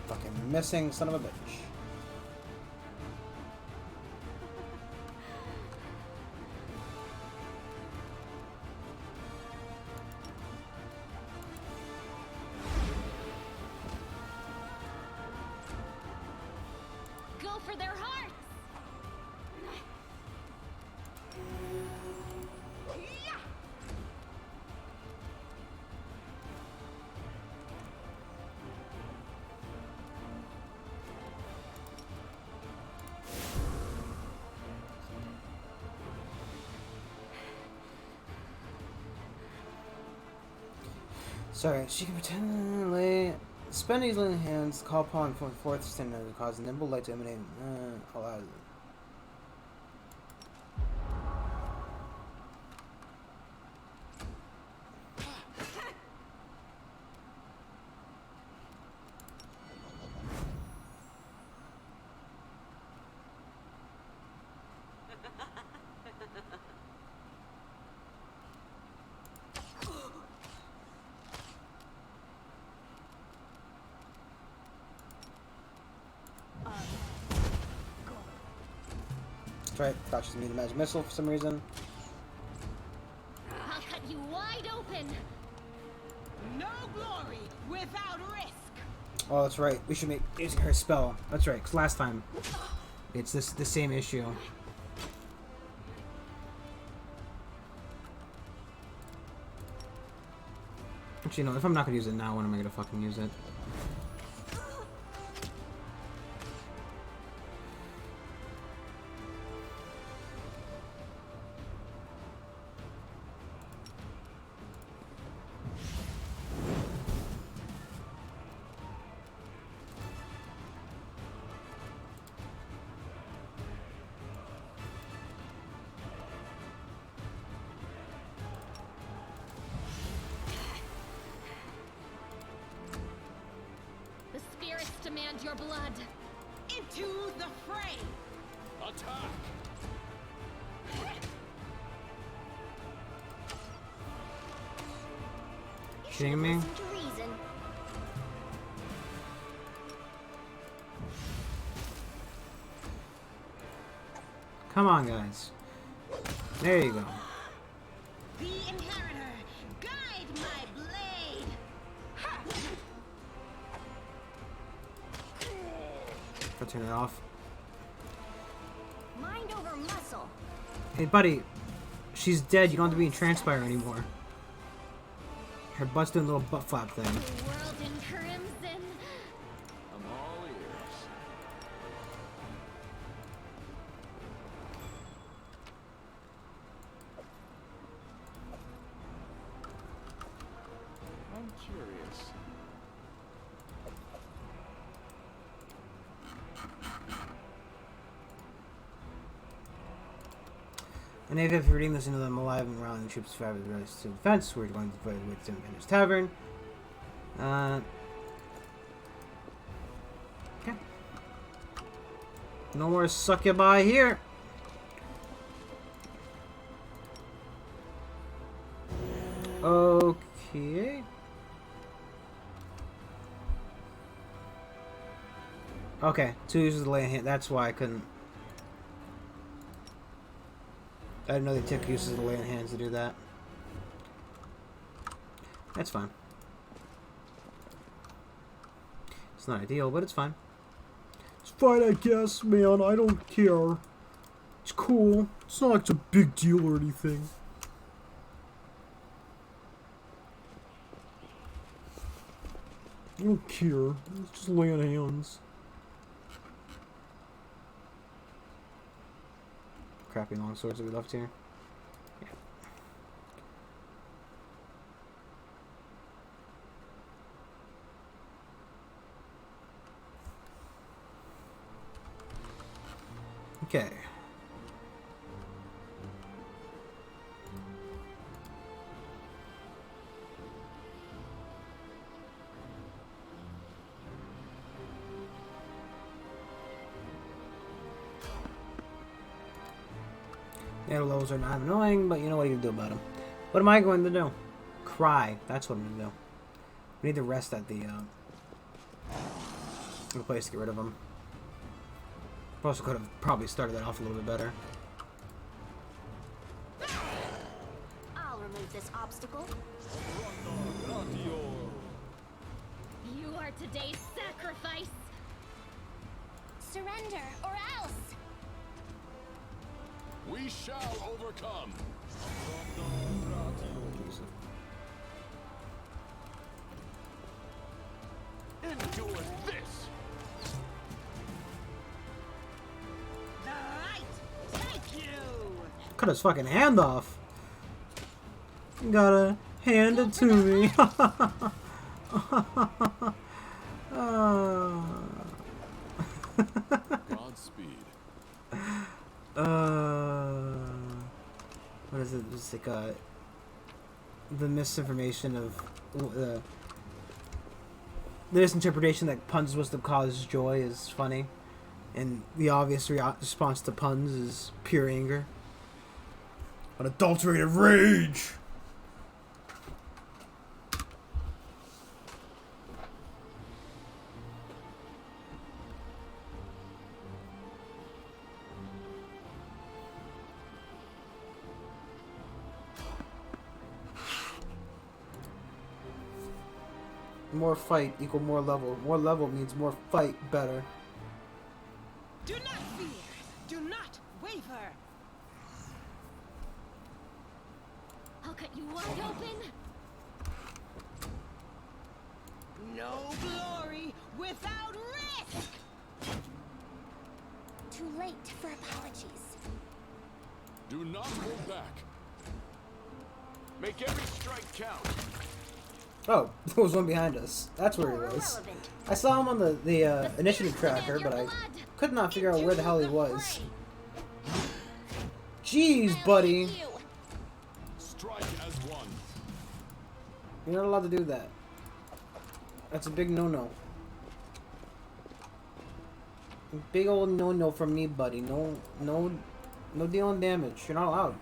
Fucking missing son of a bitch. Go for their hearts! Sorry, she can pretend lay. Spend these little hands, call upon from fourth standard to cause a nimble light to emanate all out of them. That's right, thought she was a magic missile for some reason. I'll cut you wide open! No glory without risk. Oh, that's right. We should make using her spell. That's right, because last time it's the same issue. Actually, no, if I'm not going to use it now, when am I going to fucking use it? The spirits demand your blood! Into the fray. Attack! Shitting me? Listen to reason. Come on, guys. There you go. The inheritor, guide my blade. Ha! I'll turn it off. Mind over muscle. Hey, buddy. She's dead. You don't have to be in Transpire anymore. Her butt's doing a little butt flap thing. The world in crimson. I'm all ears. I'm curious. And if you're reading this into them alive and around the troops survive the rest to defense, we're going to fight with Vinder's Tavern. Okay. No more succubi here. Okay. Okay, 2 uses of the lay hand. That's why I couldn't. I didn't know they took uses of the lay on hands to do that. That's fine. It's not ideal, but it's fine. It's fine, I guess, man. I don't care. It's cool. It's not like it's a big deal or anything. I don't care. It's just lay on hands. Crappy long swords that we left here. Yeah. Okay. Yeah, the levels are not annoying, but you know what you can do about them. What am I going to do? Cry. That's what I'm going to do. We need to rest at the place to get rid of them. Also could have probably started that off a little bit better. I'll remove this obstacle. You are today's sacrifice. Surrender or else. We shall overcome. Endure this. The light, take you. Cut his fucking hand off. You gotta hand it to me. Godspeed. What is it? Just like the misinformation of the misinterpretation that puns supposed to cause joy is funny, and the obvious response to puns is pure anger. Unadulterated rage. More fight equal more level. More level means more fight better. Do not fear. Do not waver. I'll cut you wide open. No glory without risk. Too late for apologies. Do not hold back. Make every strike count. Oh, there was one behind us. That's where he You're was. irrelevant. I saw him on the initiative tracker, but I could not figure out where the hell he was. Jeez, buddy. Strike as one. You're not allowed to do that. That's a big no-no. Big old no-no from me, buddy. No dealing damage. You're not allowed.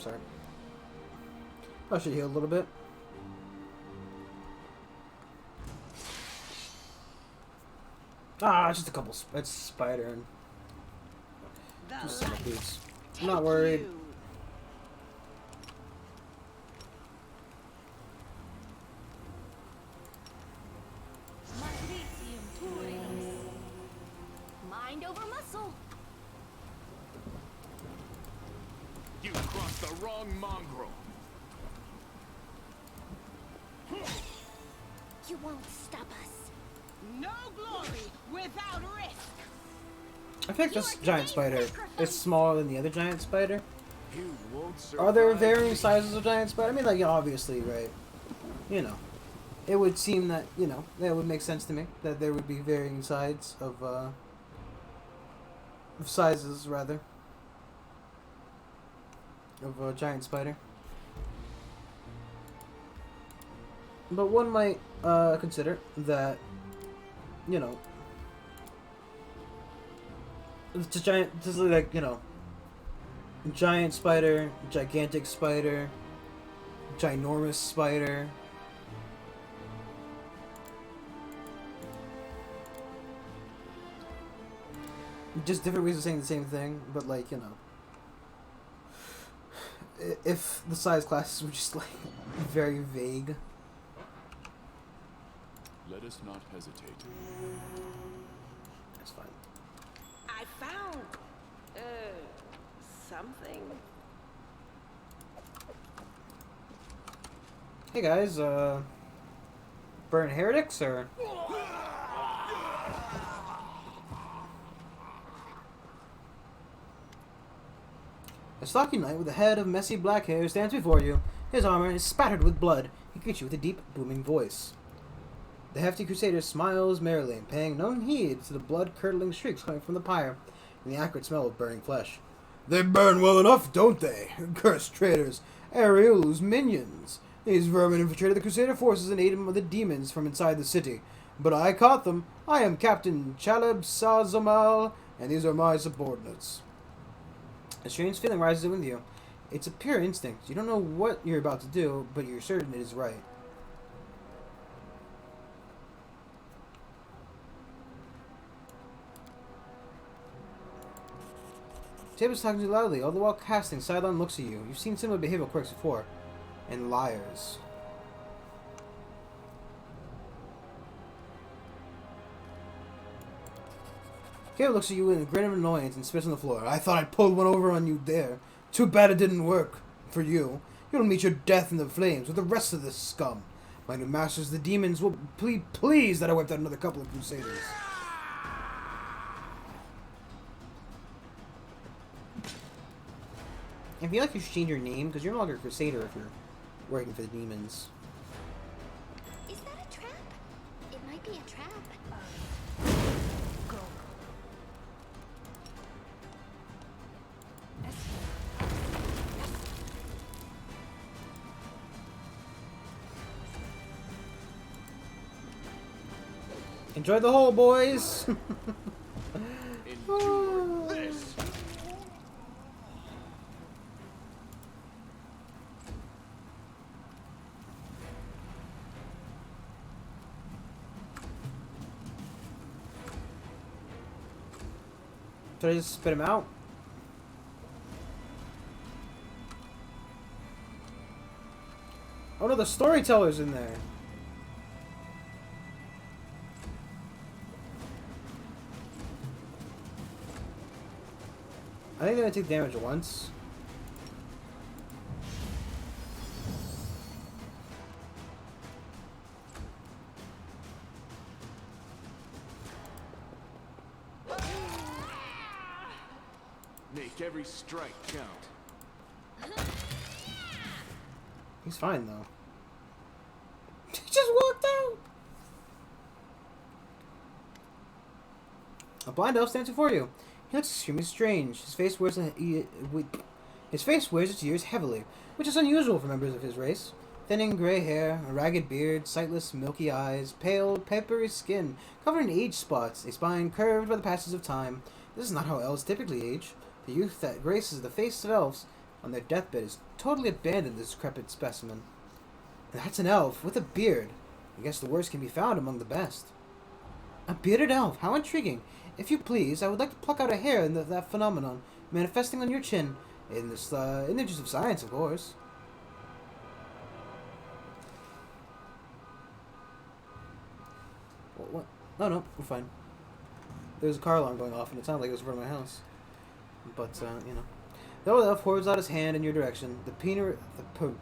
sorry. I should heal a little bit. Ah, just a couple. It's spider and just some boots. I'm not worried. Mind over muscle. You crossed the wrong mongrel. You won't stop us. No glory without risk. I think this giant spider is smaller than the other giant spider. You won't Are there survive varying the- sizes of giant spider? I mean, like, obviously, right? You know, it would seem that, you know, that would make sense to me that there would be varying sides of sizes, rather, of a giant spider. But one might consider that, you know, it's a giant, just like, you know, giant spider, gigantic spider, ginormous spider. Just different ways of saying the same thing, but like, you know, if the size classes were just like very vague. Let us not hesitate. That's fine. I found something. Hey guys, burn heretics or? A stocky knight with a head of messy black hair stands before you. His armor is spattered with blood. He greets you with a deep, booming voice. The hefty crusader smiles merrily, paying no heed to the blood-curdling shrieks coming from the pyre and the acrid smell of burning flesh. They burn well enough, don't they? Cursed traitors! Ariel's minions! These vermin infiltrated the crusader forces and ate them with the demons from inside the city. But I caught them. I am Captain Chaleb Sazamal, and these are my subordinates. A strange feeling rises within you. It's a pure instinct. You don't know what you're about to do, but you're certain it is right. Jeb is talking too loudly, all the while casting sidelong looks at you. You've seen similar behavioral quirks before. And liars. Caleb looks at you with a grin of annoyance and spits on the floor. I thought I pulled one over on you there. Too bad it didn't work. For you. You'll meet your death in the flames with the rest of this scum. My new masters, the demons, will be pleased that I wiped out another couple of crusaders. I feel like you should change your name, because you're no longer a crusader if you're working for the demons. Is that a trap? It might be a trap. Go. Enjoy the hole, boys! Endure this. Should I just spit him out? Oh no, the storyteller's in there. I think they're gonna take damage once. Make every strike count. He's fine though. He just walked out. A blind elf stands before you. He looks extremely strange. His face wears its years heavily, which is unusual for members of his race. Thinning gray hair, a ragged beard, sightless, milky eyes, pale, peppery skin, covered in age spots, a spine curved by the passage of time. This is not how elves typically age. The youth that graces the face of elves on their deathbed has totally abandoned this decrepit specimen. And that's an elf with a beard. I guess the worst can be found among the best. A bearded elf, how intriguing. If you please, I would like to pluck out a hair in that phenomenon, manifesting on your chin, in the interest of science, of course. What? Oh, no, we're fine. There's a car alarm going off, and it sounded like it was in front of my house. But, you know. The old elf holds out his hand in your direction,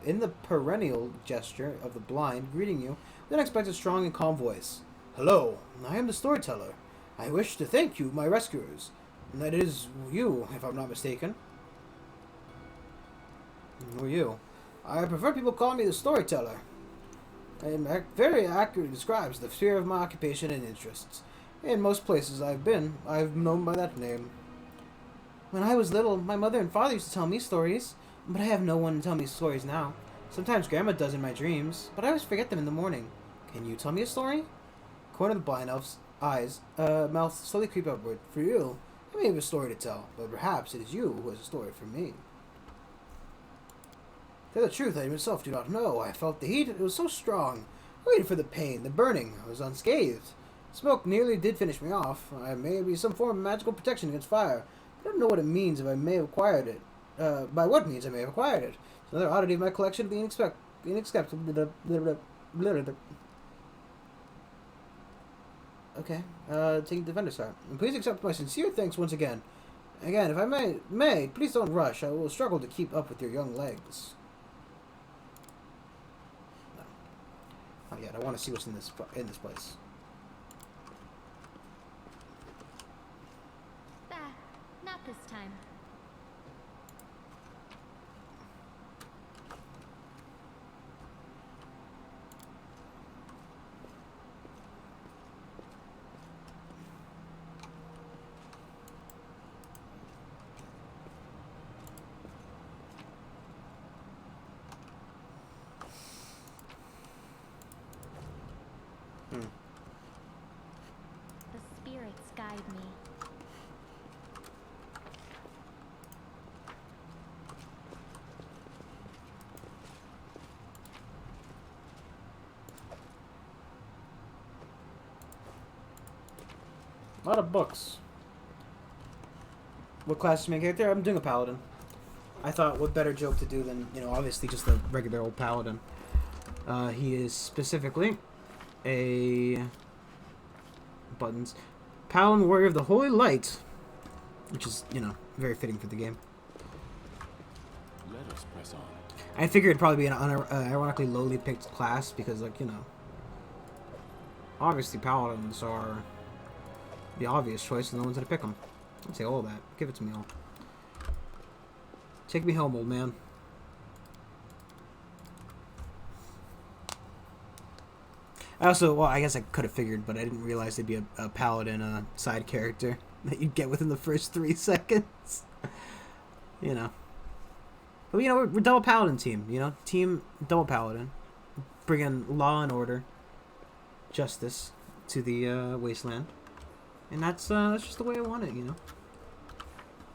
in the perennial gesture of the blind, greeting you with an unexpected strong and calm voice. Hello, I am the storyteller. I wish to thank you, my rescuers. And that is you, if I'm not mistaken. Who are you? I prefer people call me the storyteller. It very accurately describes the sphere of my occupation and interests. In most places I've been, I've known by that name. When I was little, my mother and father used to tell me stories, but I have no one to tell me stories now. Sometimes Grandma does in my dreams, but I always forget them in the morning. Can you tell me a story? Corner of the blind elf's mouth slowly creep upward. For you, I may have a story to tell, but perhaps it is you who has a story for me. To tell the truth, I myself do not know. I felt the heat, it was so strong. I waited for the pain, the burning. I was unscathed. Smoke nearly did finish me off. I may be some form of magical protection against fire. I don't know what it means if I may have acquired it. By what means I may have acquired it. It's another oddity of my collection of the inexpected. Okay, taking Defender Star. And please accept my sincere thanks once again. Again, if I may, please don't rush. I will struggle to keep up with your young legs. No. Not yet. I want to see what's in this place. Bah, not this time. The spirits guide me. A lot of books. What class is my character? I'm doing a paladin. I thought, what better joke to do than, obviously just a regular old paladin. He is specifically a buttons paladin warrior of the holy light, which is very fitting for the game. Let us press on. I figured it'd probably be an ironically lowly picked class because, obviously paladins are the obvious choice and no one's gonna pick them. I'd say all that. Give it to me all. Take me home, old man. I guess I could have figured, but I didn't realize there'd be a paladin side character that you'd get within the first 3 seconds. But, we're double paladin team, Team double paladin. Bringing law and order, justice to the wasteland. And that's just the way I want it,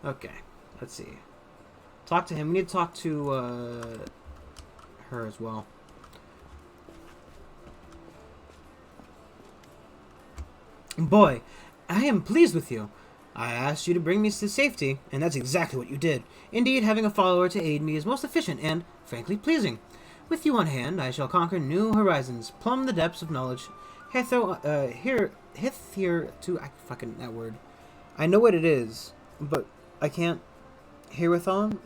Okay, let's see. Talk to him. We need to talk to her as well. Boy, I am pleased with you. I asked you to bring me to safety, and that's exactly what you did. Indeed, having a follower to aid me is most efficient and, frankly, pleasing. With you on hand, I shall conquer new horizons, plumb the depths of knowledge. That word. I know what it is, but I can't. Hitherto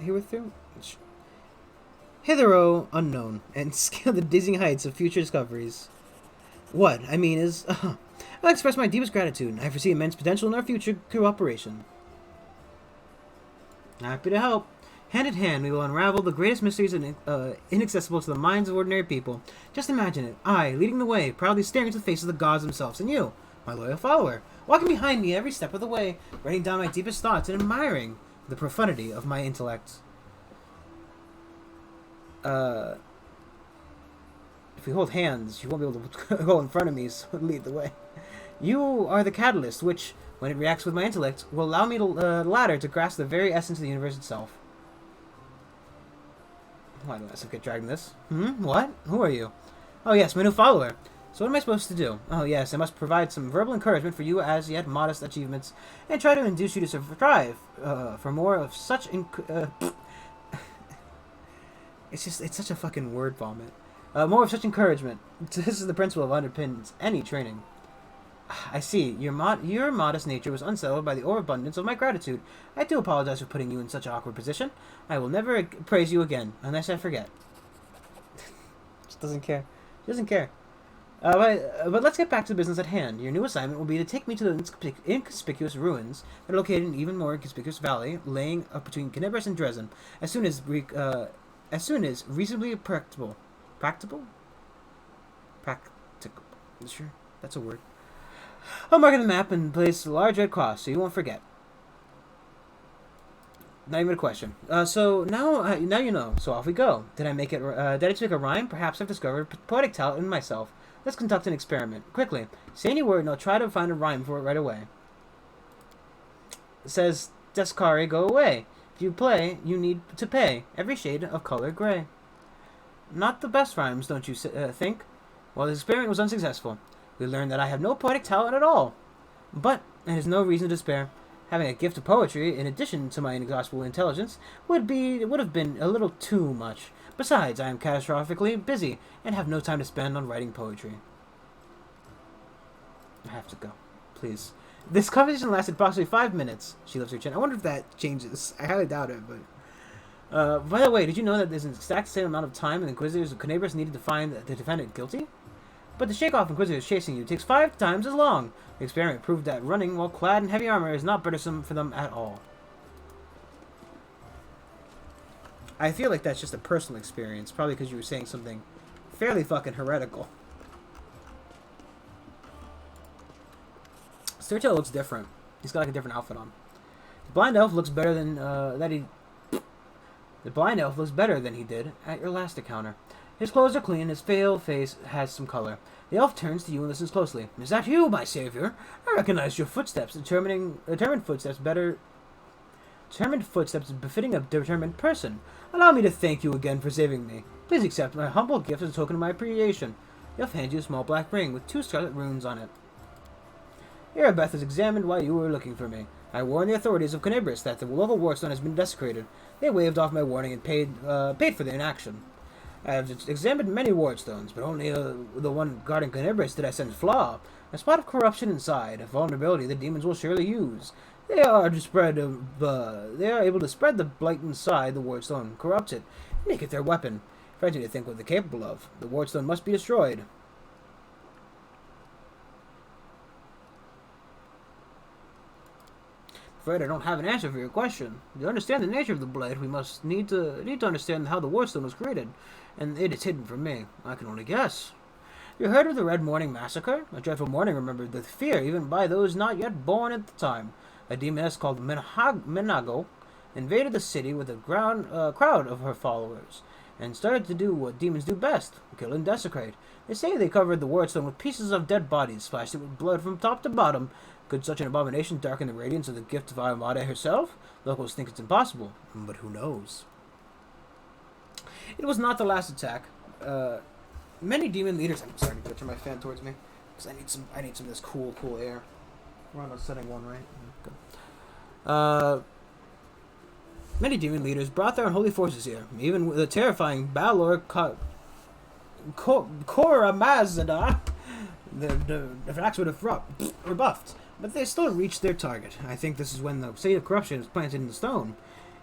unknown, and scale the dizzying heights of future discoveries. What I mean is, I'll express my deepest gratitude. I foresee immense potential in our future cooperation. Happy to help. Hand in hand, we will unravel the greatest mysteries inaccessible to the minds of ordinary people. Just imagine it. I, leading the way, proudly staring into the faces of the gods themselves, and you, my loyal follower, walking behind me every step of the way, writing down my deepest thoughts and admiring the profundity of my intellect. If we hold hands, you won't be able to go in front of me, so lead the way. You are the catalyst, which, when it reacts with my intellect, will allow me to ladder to grasp the very essence of the universe itself. Why do I have to get dragged in this? What? Who are you? Oh, yes, my new follower. So what am I supposed to do? Oh, yes, I must provide some verbal encouragement for you as yet modest achievements, and try to induce you to strive for more of such it's such a fucking word vomit. More of such encouragement. This is the principle of underpins any training. I see. Your modest nature was unsettled by the overabundance of my gratitude. I do apologize for putting you in such an awkward position. I will never praise you again, unless I forget. Just doesn't care. She doesn't care. But let's get back to the business at hand. Your new assignment will be to take me to the inconspicuous ruins that are located in an even more inconspicuous valley, laying between Canibris and Dresden, as soon as reasonably practicable. Practicable? Practicable. Sure, that's a word. I'll mark the map and place a large red cross so you won't forget. Not even a question. So now you know. So off we go. Did I make it? Did I just make a rhyme? Perhaps I've discovered poetic talent in myself. Let's conduct an experiment. Quickly, say any word and I'll try to find a rhyme for it right away. It says, Descari, go away. If you play, you need to pay every shade of color gray. Not the best rhymes, don't you think? Well, this experiment was unsuccessful. We learned that I have no poetic talent at all. But there is no reason to despair. Having a gift of poetry, in addition to my inexhaustible intelligence, would have been a little too much. Besides, I am catastrophically busy and have no time to spend on writing poetry. I have to go. Please. This conversation lasted approximately 5 minutes. She lifts her chin. I wonder if that changes. I highly doubt it, but... by the way, did you know that there's an exact same amount of time the Inquisitors of Canibris needed to find the defendant guilty? But the shake-off Inquisitors chasing you takes 5 times as long. The experiment proved that running while clad in heavy armor is not burdensome for them at all. I feel like that's just a personal experience, probably because you were saying something fairly fucking heretical. Sturtail looks different. He's got like a different outfit on. The blind elf looks better than The blind elf looks better than he did at your last encounter. His clothes are clean, his pale face has some color. The elf turns to you and listens closely. Is that you, my savior? I recognize your footsteps, determined footsteps befitting a determined person. Allow me to thank you again for saving me. Please accept my humble gift as a token of my appreciation. The elf hands you a small black ring with 2 scarlet runes on it. Erebeth has examined why you were looking for me. I warned the authorities of Canibris that the local warstone has been desecrated. They waved off my warning and paid for their inaction. I have examined many wardstones, but only the one guarding Canibris did I sense flaw. A spot of corruption inside, a vulnerability the demons will surely use. They are able to spread the blight inside the wardstone, corrupt it, and make it their weapon. Frightening to think what they're capable of. The wardstone must be destroyed. Afraid I don't have an answer for your question. To understand the nature of the blight, we must need to understand how the wardstone was created, and it is hidden from me. I can only guess. You heard of the Red Morning Massacre? A dreadful morning remembered with fear even by those not yet born at the time. A demoness called Menago invaded the city with a crowd of her followers, and started to do what demons do best, kill and desecrate. They say they covered the wardstone with pieces of dead bodies, splashed it with blood from top to bottom. Could such an abomination darken the radiance of the gift of Armada herself? Locals think it's impossible, but who knows? It was not the last attack. Many demon leaders... I'm sorry to turn my fan towards me, because I need some of this cool air. We're on setting 1, right? Good. Many demon leaders brought their unholy forces here, even with the terrifying Balor Koramazada. The attacks would have rebuffed, but they still reached their target. I think this is when the seed of corruption is planted in the stone.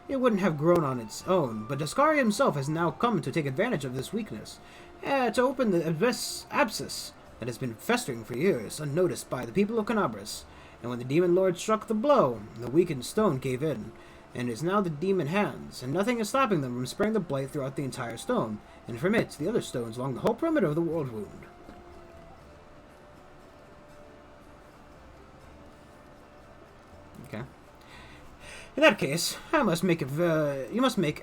It wouldn't have grown on its own, but Descari himself has now come to take advantage of this weakness, to open the abscess that has been festering for years, unnoticed by the people of Canabris. And when the demon lord struck the blow, the weakened stone gave in, and is now the demon hands, and nothing is stopping them from spreading the blight throughout the entire stone, and from it to the other stones along the whole perimeter of the world wound. Okay. In that case, you must make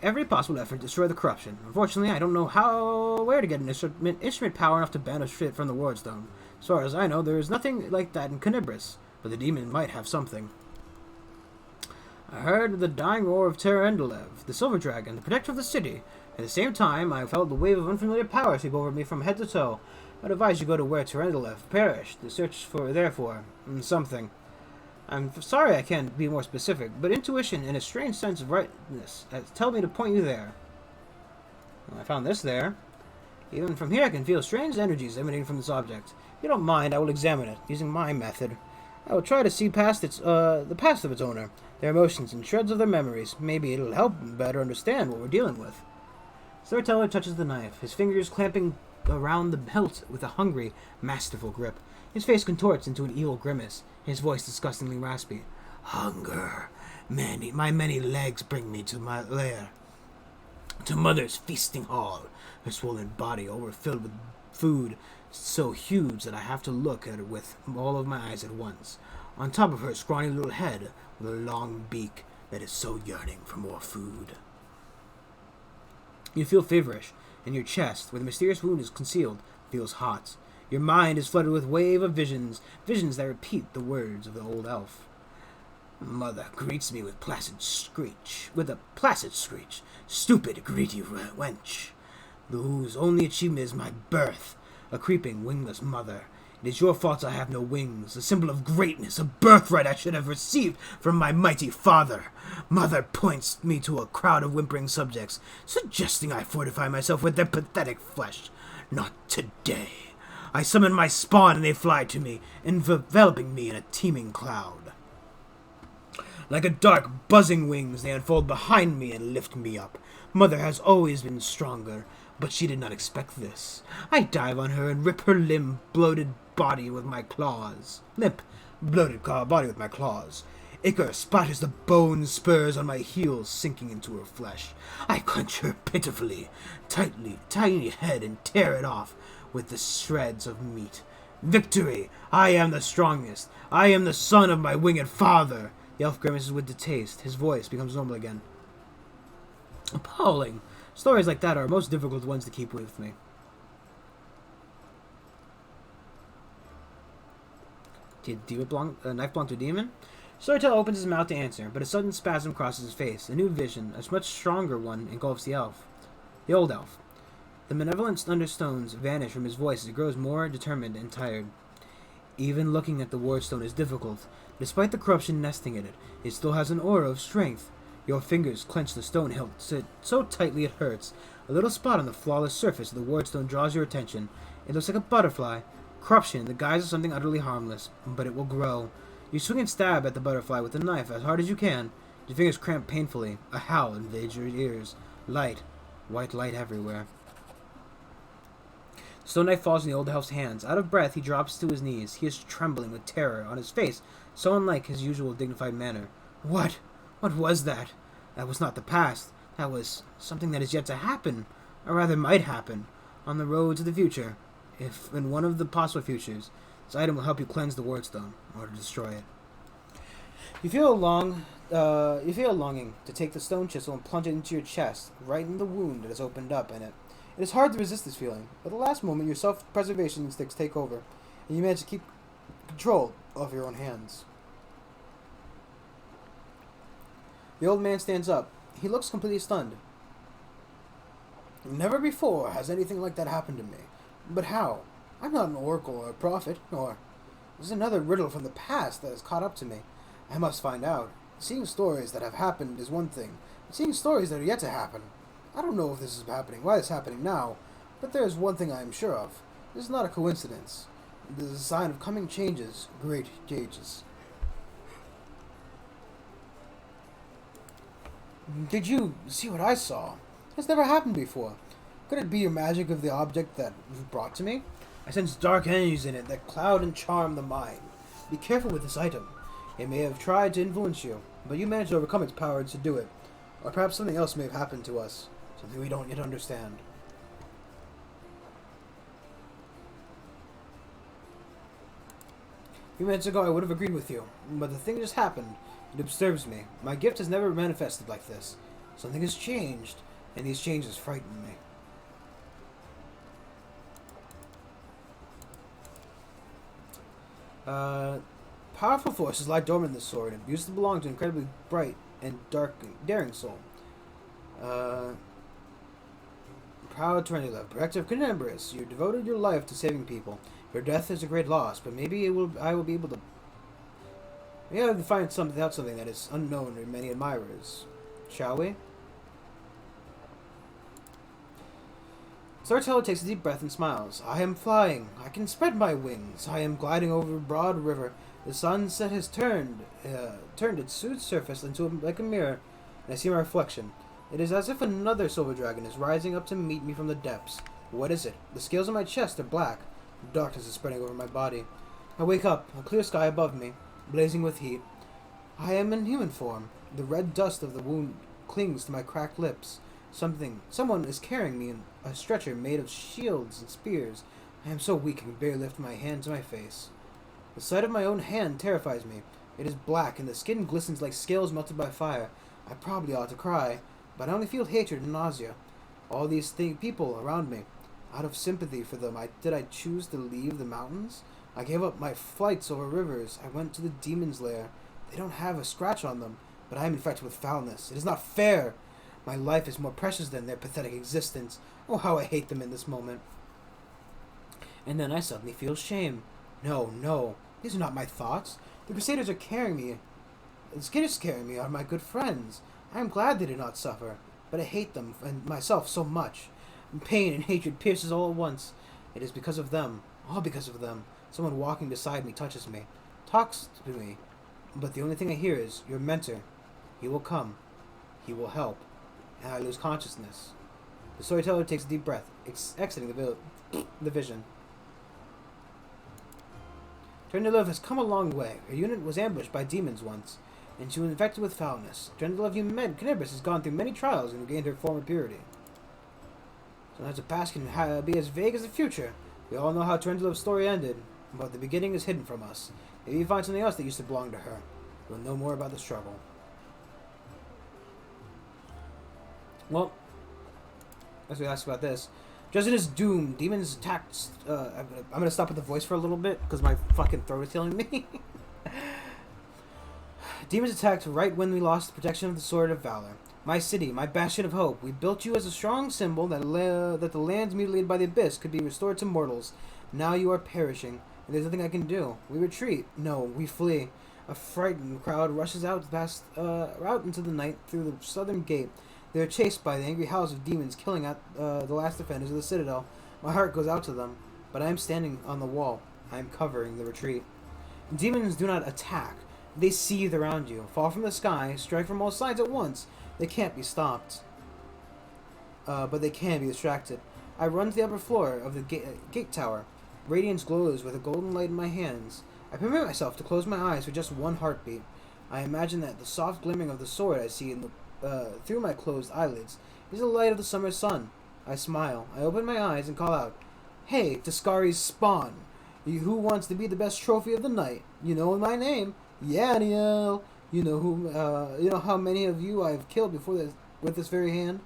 every possible effort to destroy the corruption. Unfortunately, I don't know where to get an instrument power enough to banish it from the wardstone. As far as I know, there is nothing like that in Canibris, but the demon might have something. I heard the dying roar of Terendelev, the Silver Dragon, the protector of the city. At the same time, I felt the wave of unfamiliar power sweep over me from head to toe. I'd advise you go to where Terendelev perished, to search for, therefore, something. I'm sorry I can't be more specific, but intuition and a strange sense of rightness tell me to point you there. Well, I found this there. Even from here I can feel strange energies emanating from this object. If you don't mind, I will examine it, using my method. I will try to see past the past of its owner, their emotions and shreds of their memories. Maybe it'll help better understand what we're dealing with. Storyteller touches the knife, his fingers clamping around the hilt with a hungry, masterful grip. His face contorts into an evil grimace, his voice disgustingly raspy. Hunger. My many legs bring me to my lair. To Mother's feasting hall, her swollen body overfilled with food so huge that I have to look at it with all of my eyes at once. On top of her scrawny little head, with a long beak that is so yearning for more food. You feel feverish, and your chest, where the mysterious wound is concealed, feels hot. Your mind is flooded with a wave of visions that repeat the words of the old elf. Mother greets me with a placid screech. Stupid, greedy wench, whose only achievement is my birth, a creeping, wingless mother. It is your fault I have no wings, a symbol of greatness, a birthright I should have received from my mighty father. Mother points me to a crowd of whimpering subjects, suggesting I fortify myself with their pathetic flesh. Not today. I summon my spawn and they fly to me, enveloping me in a teeming cloud. Like a dark, buzzing wings, they unfold behind me and lift me up. Mother has always been stronger, but she did not expect this. I dive on her and rip her bloated body with my claws. Ichor splatters the bone spurs on my heels, sinking into her flesh. I clench her pitifully, tiny head and tear it off with the shreds of meat. Victory! I am the strongest. I am the son of my winged father. The elf grimaces with distaste. His voice becomes normal again. Appalling. Stories like that are most difficult ones to keep with me. Did a knife belong to a demon? Storyteller opens his mouth to answer, but a sudden spasm crosses his face. A new vision, a much stronger one, engulfs the elf. The old elf. The malevolent thunderstones vanish from his voice as he grows more determined and tired. Even looking at the wardstone is difficult. Despite the corruption nesting in it, it still has an aura of strength. Your fingers clench the stone hilt so tightly it hurts. A little spot on the flawless surface of the wardstone draws your attention. It looks like a butterfly. Corruption in the guise of something utterly harmless, but it will grow. You swing and stab at the butterfly with a knife as hard as you can. Your fingers cramp painfully. A howl invades your ears. Light. White light everywhere. The stone knife falls in the old elf's hands. Out of breath, he drops to his knees. He is trembling with terror on his face, so unlike his usual dignified manner. What? What was that? That was not the past. That was something that is yet to happen, or rather might happen, on the road to the future. If in one of the possible futures, this item will help you cleanse the wardstone, or to destroy it. You feel a longing to take the stone chisel and plunge it into your chest, right in the wound that has opened up in it. It is hard to resist this feeling, but at the last moment your self-preservation instincts take over, and you manage to keep control of your own hands. The old man stands up. He looks completely stunned. Never before has anything like that happened to me. But how? I'm not an oracle or a prophet, nor... This is another riddle from the past that has caught up to me. I must find out. Seeing stories that have happened is one thing, but seeing stories that are yet to happen... I don't know if this is happening, why it's happening now, but there is one thing I am sure of. This is not a coincidence. It is a sign of coming changes, great changes. Did you see what I saw? It's never happened before. Could it be your magic of the object that you've brought to me? I sense dark energies in it that cloud and charm the mind. Be careful with this item. It may have tried to influence you, but you managed to overcome its power to do it. Or perhaps something else may have happened to us. Something we don't yet understand. A few minutes ago I would have agreed with you, but the thing just happened. It disturbs me. My gift has never manifested like this. Something has changed, and these changes frighten me. Powerful forces lie dormant in this sword and used to belong to an incredibly bright and daring soul. proud Trendilove, protector of Canembris. You devoted your life to saving people. Your death is a great loss, but maybe I will be able to... Maybe I will find something that is unknown to many admirers. Shall we? Storyteller takes a deep breath and smiles. I am flying. I can spread my wings. I am gliding over a broad river. The sunset has turned its smooth surface like a mirror, and I see my reflection. It is as if another silver dragon is rising up to meet me from the depths. What is it? The scales on my chest are black. Darkness is spreading over my body. I wake up, a clear sky above me, blazing with heat. I am in human form. The red dust of the wound clings to my cracked lips. Someone is carrying me in a stretcher made of shields and spears. I am so weak I can barely lift my hand to my face. The sight of my own hand terrifies me. It is black, and the skin glistens like scales melted by fire. I probably ought to cry, but I only feel hatred and nausea. All these people around me. Out of sympathy for them, did I choose to leave the mountains? I gave up my flights over rivers. I went to the demon's lair. They don't have a scratch on them, but I am infected with foulness. It is not fair. My life is more precious than their pathetic existence. Oh, how I hate them in this moment. And then I suddenly feel shame. No, these are not my thoughts. The Crusaders are carrying me. The Skinners carrying me are my good friends. I am glad they did not suffer, but I hate them and myself so much. Pain and hatred pierces all at once. It is because of them, all because of them. Someone walking beside me touches me, talks to me, but the only thing I hear is, your mentor. He will come. He will help. And I lose consciousness. The storyteller takes a deep breath, exiting the vision. Trendilove has come a long way. Her unit was ambushed by demons once, and she was infected with foulness. Trendilove, you men, Canibus has gone through many trials and regained her former purity. Sometimes the past can be as vague as the future. We all know how Trendilove's story ended, but the beginning is hidden from us. Maybe you find something else that used to belong to her. We'll know more about the struggle. Well, as we ask about this, Dresden is doomed. Demons attacked. I'm gonna stop with the voice for a little bit because my fucking throat is killing me. Demons attacked right when we lost the protection of the Sword of Valor. My city, my bastion of hope. We built you as a strong symbol that the lands mutilated by the abyss could be restored to mortals. Now you are perishing, and there's nothing I can do. We retreat. No, we flee. A frightened crowd rushes out into the night through the southern gate. They are chased by the angry howls of demons, killing out the last defenders of the citadel. My heart goes out to them, but I am standing on the wall. I am covering the retreat. Demons do not attack. They seethe around you, fall from the sky, strike from all sides at once. They can't be stopped, but they can be distracted. I run to the upper floor of the gate tower. Radiance glows with a golden light in my hands. I permit myself to close my eyes for just one heartbeat. I imagine that the soft glimmering of the sword I see through my closed eyelids is the light of the summer sun. I smile. I open my eyes and call out, "Hey, Tascari's spawn! Who wants to be the best trophy of the night? You know my name, Yaniel. You know who? You know how many of you I've killed before with this very hand.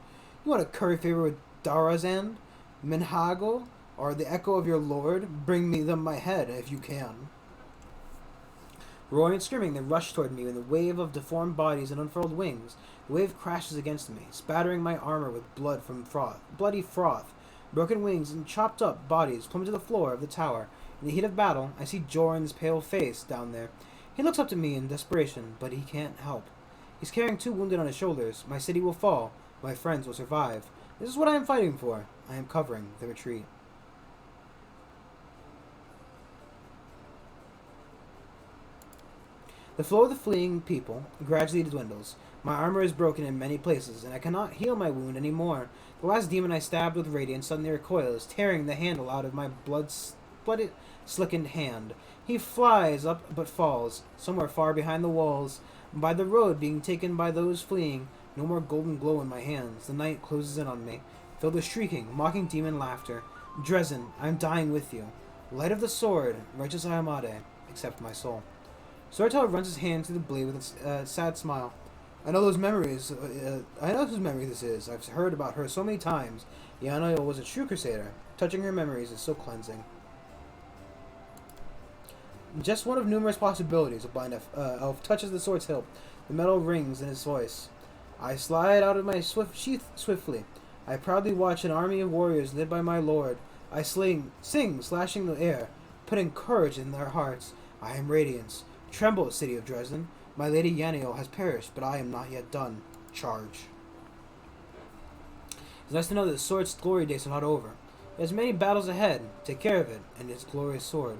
You want to curry favor with Darazand, Minhago, or the echo of your lord? Bring me them my head if you can." Roaring and screaming, they rush toward me in a wave of deformed bodies and unfurled wings. The wave crashes against me, spattering my armor with bloody froth. Broken wings and chopped up bodies plummet to the floor of the tower. In the heat of battle, I see Joran's pale face down there. He looks up to me in desperation, but he can't help. He's carrying 2 wounded on his shoulders. My city will fall. My friends will survive. This is what I am fighting for. I am covering the retreat. The flow of the fleeing people gradually dwindles. My armor is broken in many places, and I cannot heal my wound any more. The last demon I stabbed with radiance suddenly recoils, tearing the handle out of my blood-slickened hand. He flies up but falls, somewhere far behind the walls, by the road being taken by those fleeing. No more golden glow in my hands. The night closes in on me, filled with shrieking, mocking demon laughter. Dresden, I am dying with you. Light of the sword, righteous Ayamade, accept my soul. Storyteller runs his hand through the blade with a sad smile. I know those memories. I know whose memory this is. I've heard about her so many times. Yanayo was a true crusader. Touching her memories is so cleansing. Just one of numerous possibilities. A blind elf touches the sword's hilt. The metal rings in his voice. I slide out of my sheath swiftly. I proudly watch an army of warriors led by my lord. I sing, slashing the air, putting courage in their hearts. I am radiance. Tremble, city of Dresden. My lady Yaniel has perished, but I am not yet done. Charge. It's nice to know that the sword's glory days are not over. There's many battles ahead. Take care of it, and its glorious sword.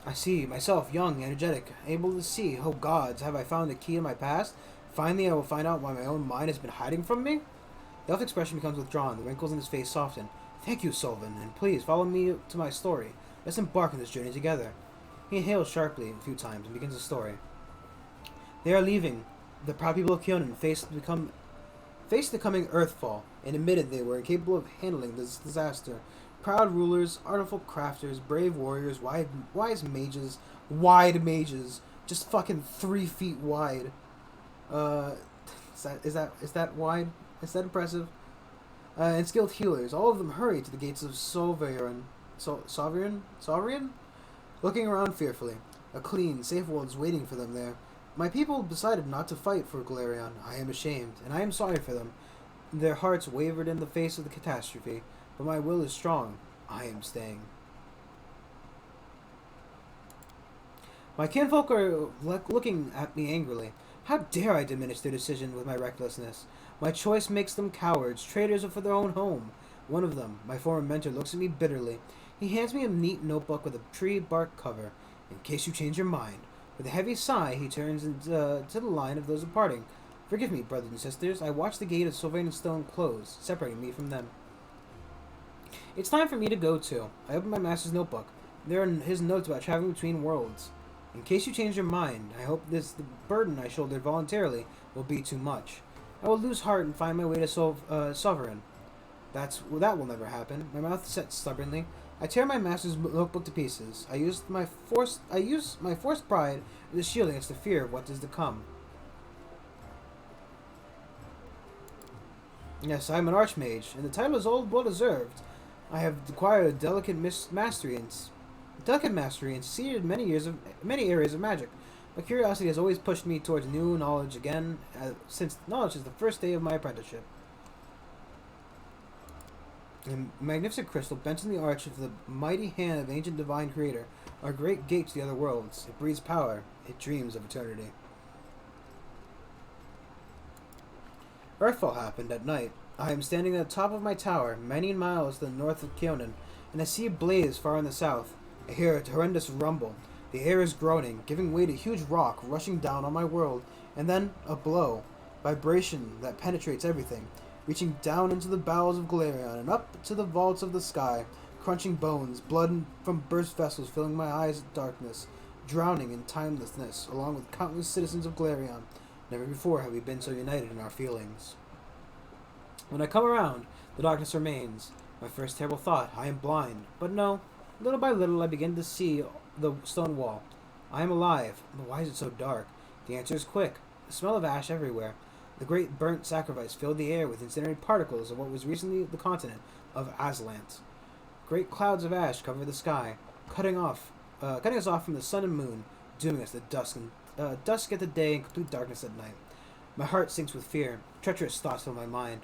I see myself young, energetic, able to see. Oh gods, have I found the key to my past? Finally, I will find out why my own mind has been hiding from me? The elf's expression becomes withdrawn. The wrinkles in his face soften. Thank you, Solvin, and please follow me to my story. Let's embark on this journey together. He inhales sharply a few times and begins the story. They are leaving. The proud people of Kyonin faced the coming Earthfall, and admitted they were incapable of handling this disaster. Proud rulers, artful crafters, brave warriors, wide mages, just fucking 3 feet wide. Is that wide? Is that impressive? And skilled healers, all of them hurry to the gates of Sovereign, looking around fearfully. A clean, safe world is waiting for them there. My people decided not to fight for Galerion. I am ashamed, and I am sorry for them. Their hearts wavered in the face of the catastrophe, but my will is strong. I am staying. My kinfolk are looking at me angrily. How dare I diminish their decision with my recklessness? My choice makes them cowards, traitors for their own home. One of them, my former mentor, looks at me bitterly. He hands me a neat notebook with a tree bark cover, in case you change your mind. With a heavy sigh, he turns to the line of those departing. Forgive me, brothers and sisters. I watched the gate of Sylvain Stone close, separating me from them. It's time for me to go, too. I open my master's notebook. There are his notes about traveling between worlds. In case you change your mind, I hope the burden I shouldered voluntarily will be too much. I will lose heart and find my way to Sovereign. That will never happen. My mouth sets stubbornly. I tear my master's notebook to pieces. I use my forced pride as a shield against the fear of what is to come. Yes, I am an archmage, and the title is well deserved. I have acquired a delicate mastery and succeeded in many areas of magic. My curiosity has always pushed me towards new knowledge again, since knowledge is the first day of my apprenticeship. A magnificent crystal bent in the arch of the mighty hand of ancient divine creator, our great gate to the other worlds. It breathes power. It dreams of eternity. Earthfall happened at night. I am standing at the top of my tower, many miles to the north of Kyonin, and I see a blaze far in the south. I hear a horrendous rumble. The air is groaning, giving way to a huge rock rushing down on my world, and then a blow. Vibration that penetrates everything, reaching down into the bowels of Galerion and up to the vaults of the sky, crunching bones, blood from burst vessels filling my eyes with darkness, drowning in timelessness, along with countless citizens of Galerion. Never before have we been so united in our feelings. When I come around, the darkness remains. My first terrible thought, I am blind. But no, little by little I begin to see the stone wall. I am alive, but why is it so dark? The answer is quick. The smell of ash everywhere. The great burnt sacrifice filled the air with incinerated particles of what was recently the continent of Aslant. Great clouds of ash cover the sky, cutting us off from the sun and moon, dooming us to dusk at the day and complete darkness at night. My heart sinks with fear. Treacherous thoughts fill my mind.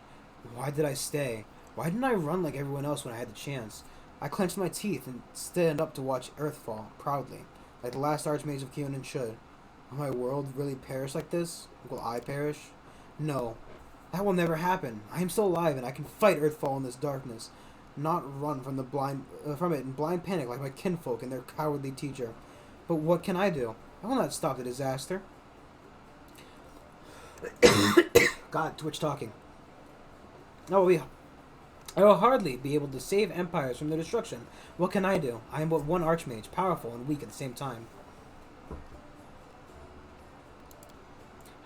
Why did I stay? Why didn't I run like everyone else when I had the chance? I clenched my teeth and stand up to watch Earthfall, proudly, like the last Archmage of Kyonin should. Will my world really perish like this? Will I perish? No. That will never happen. I am still alive and I can fight Earthfall in this darkness, not run from it in blind panic like my kinfolk and their cowardly teacher. But what can I do? I will not stop the disaster. God, Twitch talking. I will hardly be able to save empires from their destruction. What can I do? I am but one archmage, powerful and weak at the same time.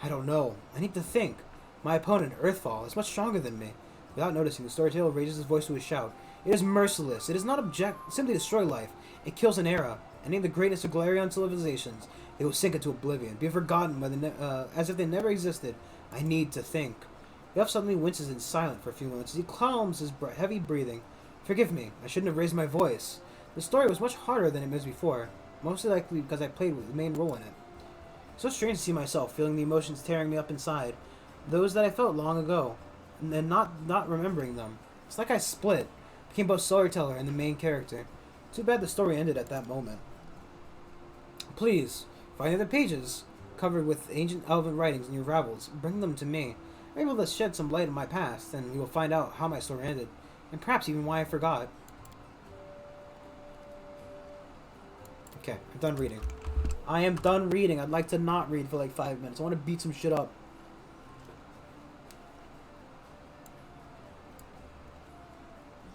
I don't know. I need to think. My opponent, Earthfall, is much stronger than me. Without noticing, the storyteller raises his voice to a shout. It is merciless. It does not simply destroy life. It kills an era. Any of the greatness of Galerion civilizations, they will sink into oblivion, be forgotten as if they never existed. I need to think. The elf suddenly winces and is silent for a few moments as he calms his heavy breathing. Forgive me. I shouldn't have raised my voice. The story was much harder than it was before. mostly likely because I played with the main role in it. So strange to see myself feeling the emotions tearing me up inside, those that I felt long ago, and then not remembering them. It's like I split, became both storyteller and the main character. Too bad the story ended at that moment. Please, find the pages covered with ancient elven writings in your travels. Bring them to me. I'm able to shed some light on my past, and we will find out how my story ended, and perhaps even why I forgot. Okay, I'm done reading. I am done reading. I'd like to not read for like 5 minutes. I want to beat some shit up.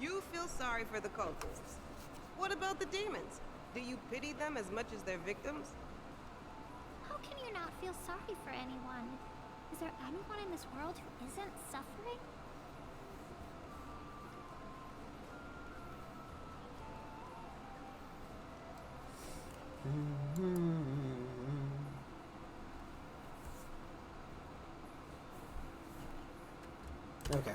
You feel sorry for the cultists. What about the demons? Do you pity them as much as their victims? How can you not feel sorry for anyone? Is there anyone in this world who isn't suffering? Okay.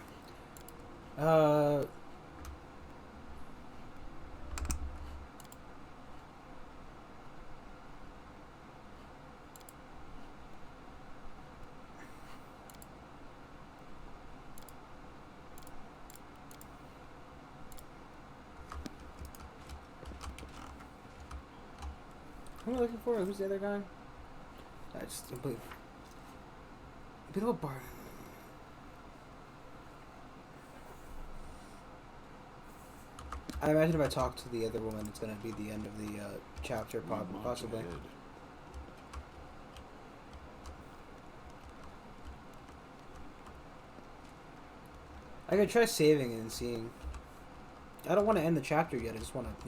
Who am I looking for? Who's the other guy? I just believe. Little Bart. I imagine if I talk to the other woman, it's gonna be the end of the chapter, possibly. Ahead. I could try saving it and seeing. I don't want to end the chapter yet. I just want to,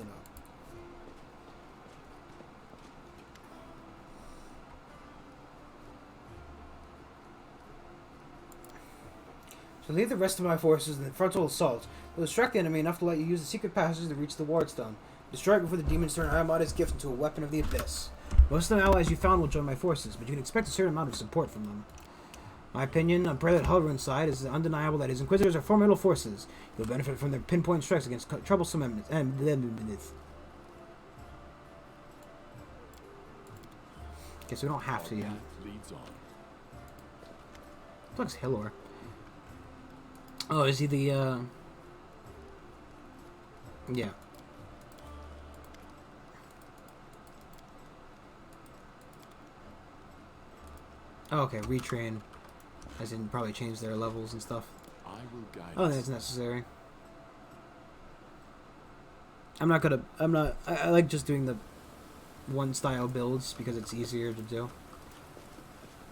So leave the rest of my forces in the frontal assault. We'll distract the enemy enough to let you use the secret passage to reach the wardstone. Destroy it before the demons turn Armada's gift into a weapon of the abyss. Most of the allies you found will join my forces, but you can expect a certain amount of support from them. My opinion on Prelate Halvern's side is undeniable that his Inquisitors are formidable forces. You'll benefit from their pinpoint strikes against troublesome enemies. Okay, so we don't have to yet. Leads on. What's Hillor? Oh, is he the, yeah. Oh, okay, retrain. As in probably change their levels and stuff. I will guide I don't think it's necessary. I like just doing the one style builds because it's easier to do.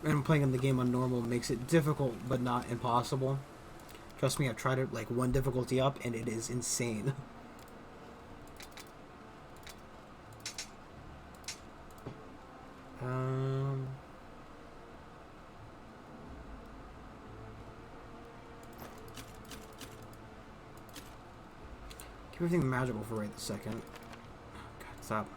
And playing the game on normal makes it difficult but not impossible. Trust me, I've tried it like one difficulty up and it is insane. Keep everything magical for right this second. God, stop.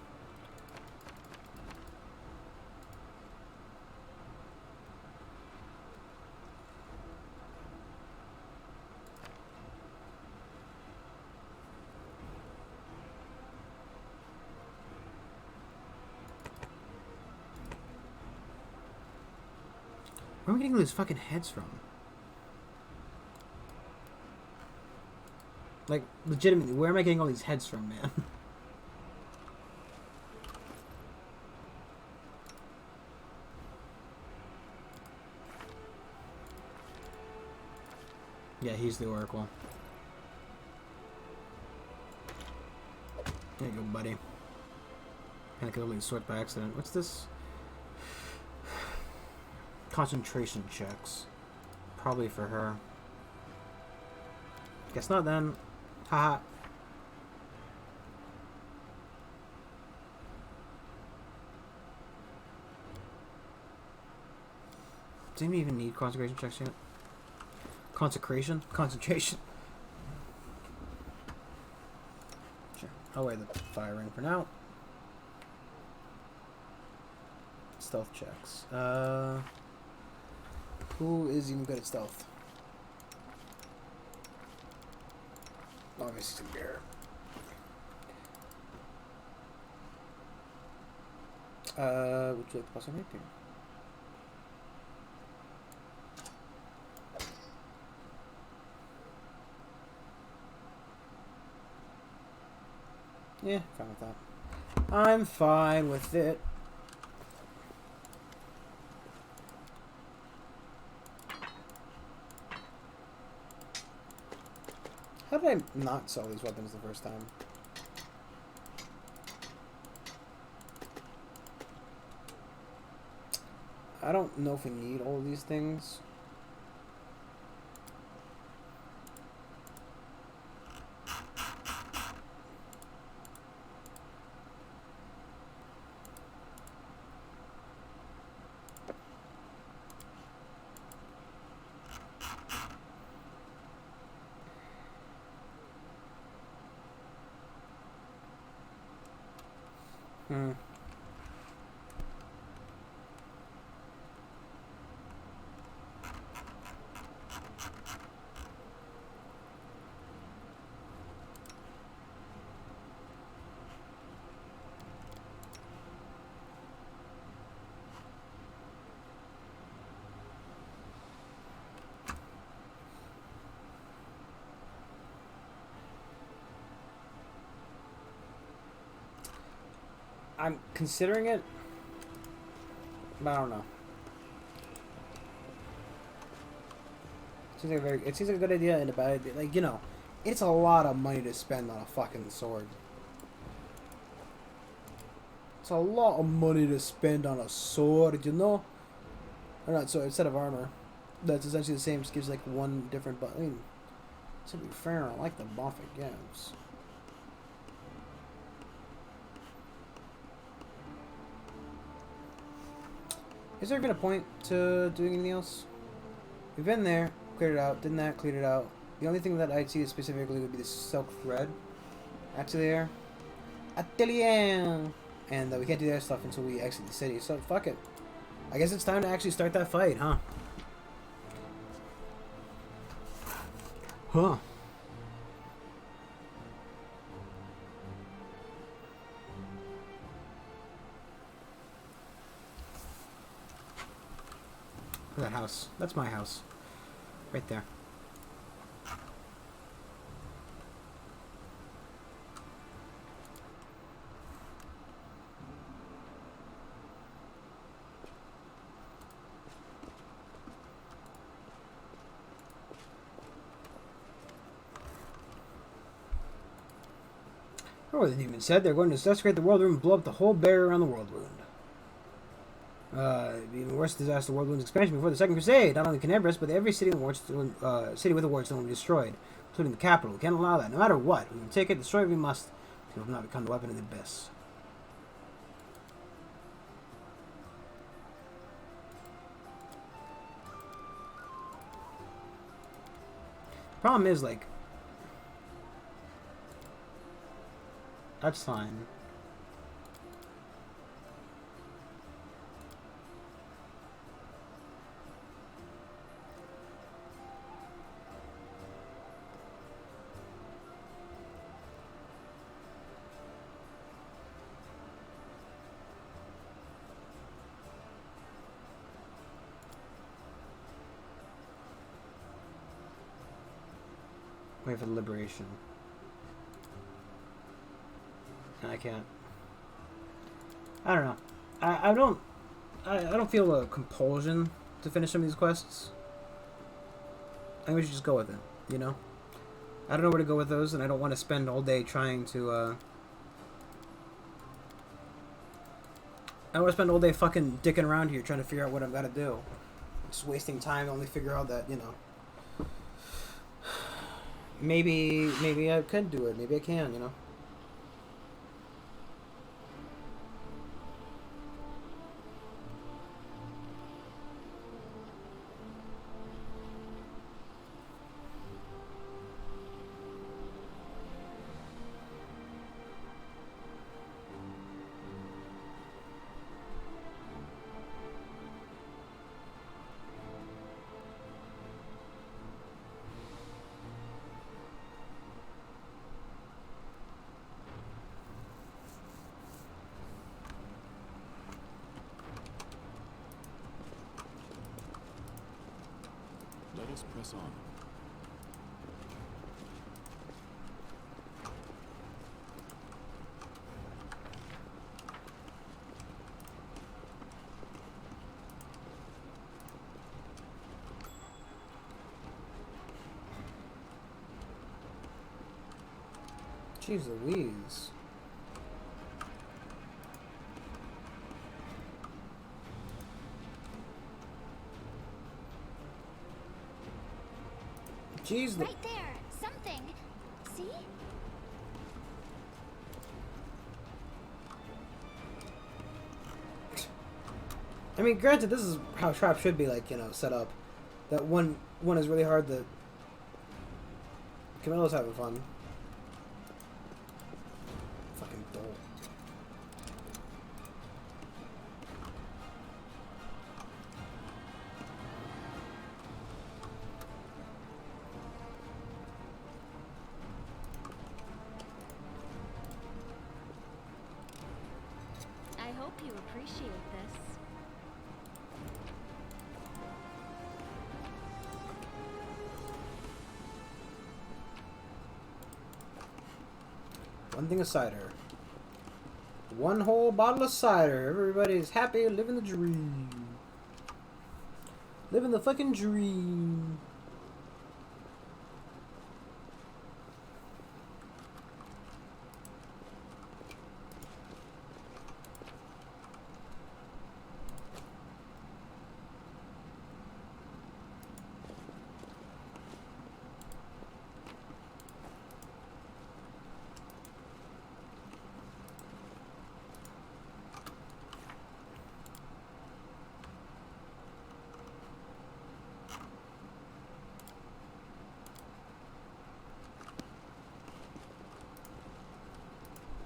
Where am I getting these fucking heads from? Like, legitimately, where am I getting all these heads from, man? Yeah, he's the Oracle. There you go, buddy. And I could only sort by accident. What's this? Concentration checks. Probably for her. Guess not then. Haha. Does anybody even need concentration checks yet? Consecration? Concentration. Sure. I'll wear the fire ring for now. Stealth checks. Who is even good at stealth? Obviously, Bear. Would you like to pass on right there? Yeah, fine with that. I'm fine with it. How did I not sell these weapons the first time? I don't know if we need all of these things. Hmm. I'm considering it, but I don't know. It seems like a good idea and a bad idea. Like, you know, it's a lot of money to spend on a fucking sword. It's a lot of money to spend on a sword, you know? Or not sword, instead of armor. That's essentially the same, just gives like one different but I mean, to be fair, I like the buff it gives. Is there even a point to doing anything else? We've been there, cleared it out, didn't that, cleared it out. The only thing that I'd see specifically would be the silk thread. Atelier. Atelier! And we can't do that stuff until we exit the city, so fuck it. I guess it's time to actually start that fight, huh? Huh. That house. That's my house. Right there. Oh, they even said they're going to desecrate the world room and blow up the whole barrier around the world wound. Even worse disaster, the world wound's expansion before the Second Crusade. Not only Canebras, but every city, city with a wardstone will be destroyed, including the capital. We can't allow that, no matter what. We can take it, destroy it, we must. We will not become the weapon of the abyss. Problem is, like, that's fine. Wait for the liberation. And I can't. I don't know. I don't feel a compulsion to finish some of these quests. I think we should just go with it, you know? I don't know where to go with those, and I don't want to spend all day trying to, I don't want to spend all day fucking dicking around here trying to figure out what I've got to do. Just wasting time to only figure out that, you know, maybe I could do it. Maybe I can, you know? us press on. Jeez Louise. Jeez. Right there. Something. See? I mean, granted, this is how traps should be, like, you know, set up. That one is really hard to... Camilo's having fun. Fucking dull. I hope you appreciate this. One thing of cider. One whole bottle of cider. Everybody's happy, living the dream. Living the fucking dream.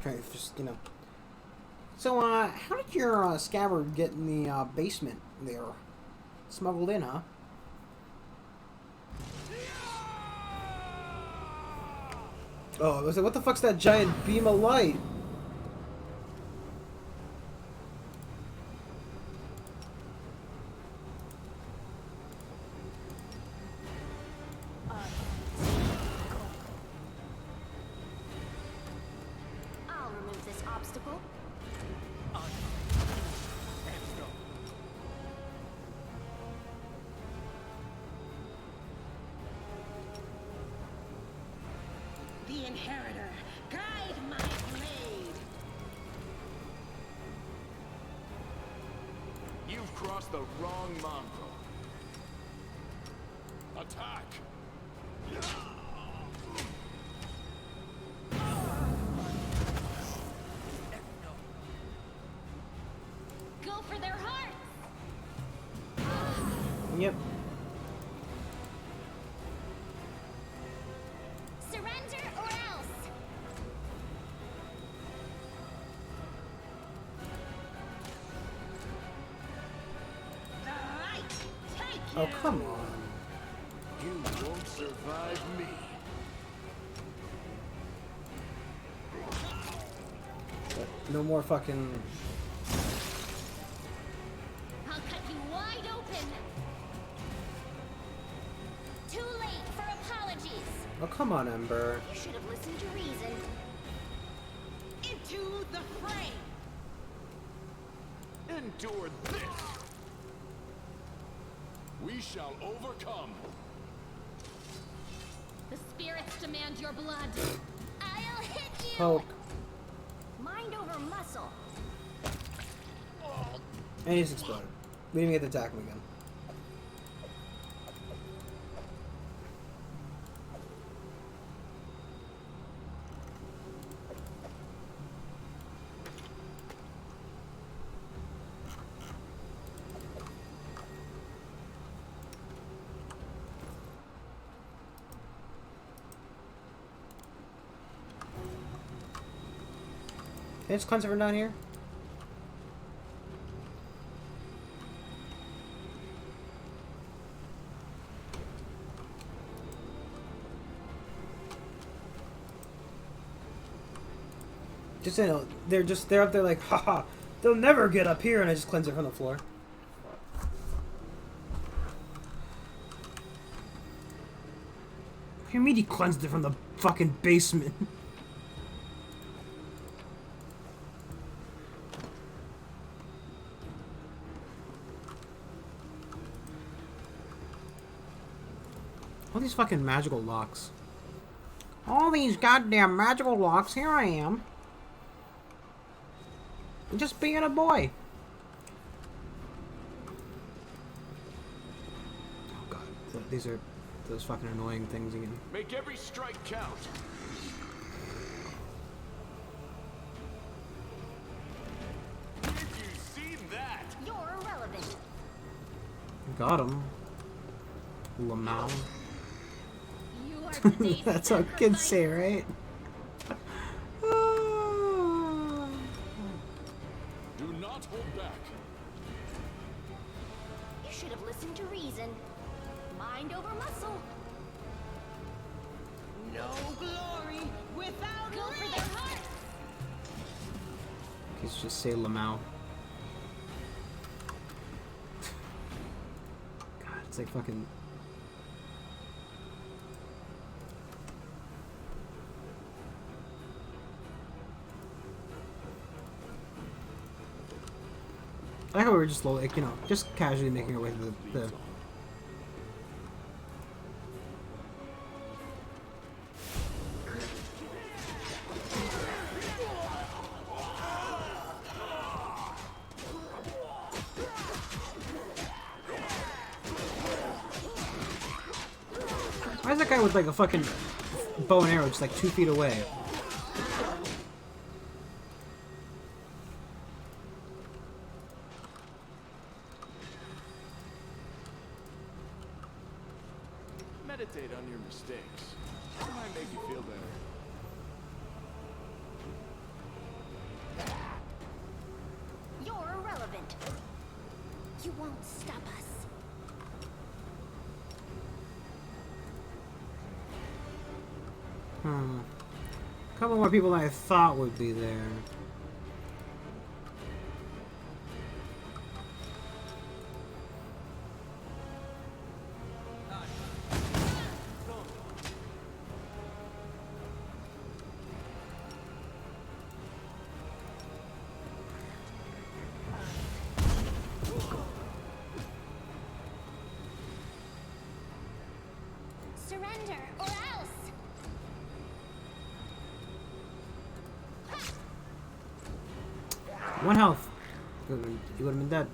Trying to just, you know. So, how did your scabbard get in the basement there? Smuggled in, huh? Oh, I was like, what the fuck's that giant beam of light? I'll remove this obstacle. The Inheritor, guide my blade. You've crossed the wrong mongrel. Attack! Go for their hearts! Yep. Surrender or else! The light, take Oh, you. come on. You won't survive me. No more fucking... I'll cut you wide open! Too late for apologies! Oh, come on, Ember. You should have listened to reason. Into the fray. Endure this! We shall overcome! The spirits demand your blood. I'll hit you! Poke. Mind over muscle. And he's exploded. We didn't get to attack him again. Can I just cleanse it from down here? Just, you know, they're up there like, haha, they'll never get up here, and I just cleanse it from the floor. What do you mean he cleansed it from the fucking basement? All these fucking magical locks. All these goddamn magical locks. Here I am. Just being a boy. Oh god. These are those fucking annoying things again. Make every strike count. Did you see that? You're irrelevant. Got him. Lamau. You are today's That's what kids say, right? Do not hold back. You should have listened to reason. Mind over muscle. No glory without Go for their heart. Kids just say Lamau. God, it's like fucking. I like how we were just like, you know, just casually making our way to the Why is that guy with like a fucking bow and arrow just like 2 feet away? Meditate on your mistakes. It might make you feel better. You're irrelevant. You won't stop us. A couple more people than I thought would be there. Surrender or else. One health. You would have been dead.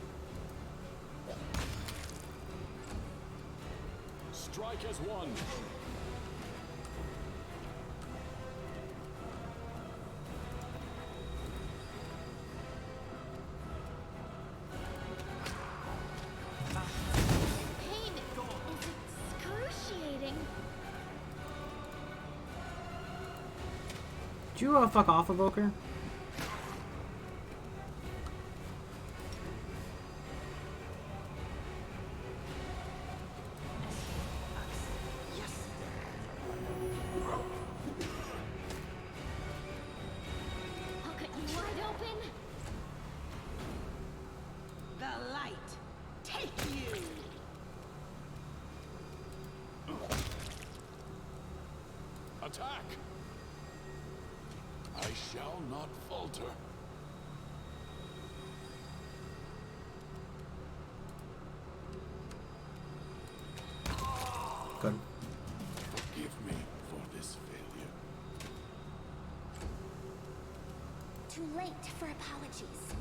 Strike as one. Pain is excruciating. Did you fuck off, Evoker? I'll cut you wide open. the light. Take you. Attack! I shall not falter. Good. Forgive me for this failure. Too late for apologies.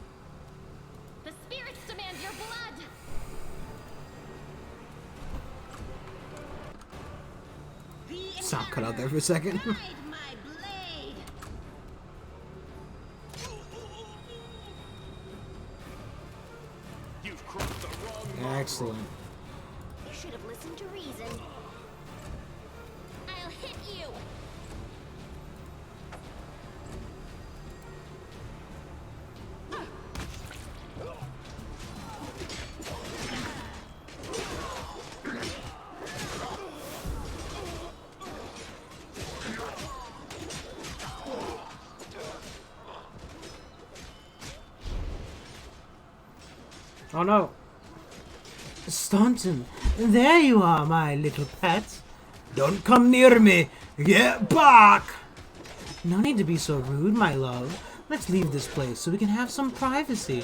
The spirits demand your blood. The Sound cut out there for a second. Guide my blade. You've crossed the wrong Excellent. You should have listened to reason. I'll hit you. Oh no. Staunton, there you are, my little pet. Don't come near me! Get back! No need to be so rude, my love. Let's leave this place so we can have some privacy.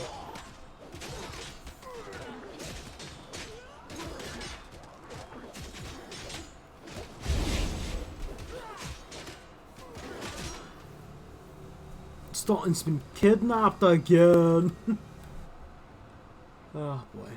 Staunton's been kidnapped again. Oh boy.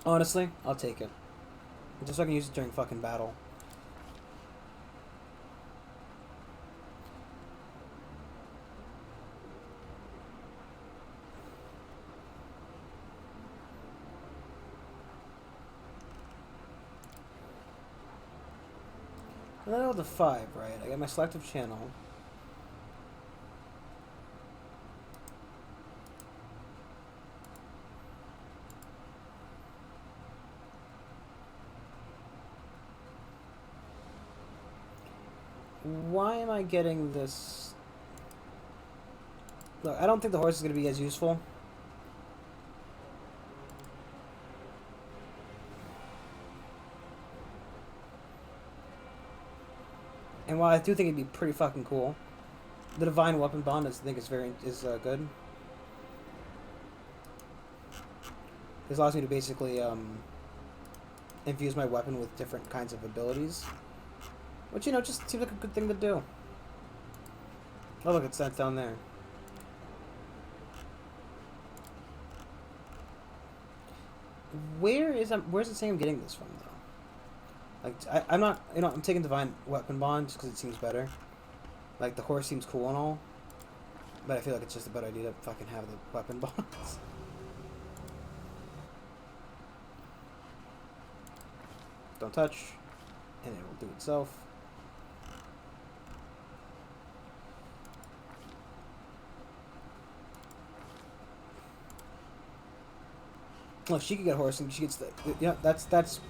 Honestly, I'll take it. Just so I can use it during fucking battle. Level to 5, right? I got my selective channel. Why am I getting this? Look, I don't think the horse is going to be as useful. And while I do think it'd be pretty fucking cool, the Divine Weapon Bond I think is good. This allows me to basically infuse my weapon with different kinds of abilities. Which, you know, just seems like a good thing to do. Oh, look, it's that down there. Where's it saying I'm getting this from, though? Like, I'm not, you know, I'm taking Divine Weapon Bond just because it seems better. Like, the horse seems cool and all. But I feel like it's just a better idea to fucking have the weapon bonds. Don't touch. And it will do itself. Well, she could get horse, and she gets the. Yeah, that sells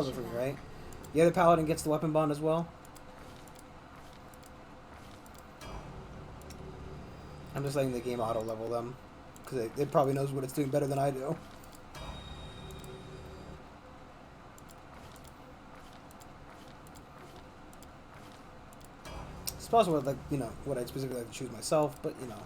it for me, right? The other paladin gets the weapon bond as well. I'm just letting the game auto level them because it probably knows what it's doing better than I do. It's possible, like, you know, what I'd specifically like to choose myself, but you know.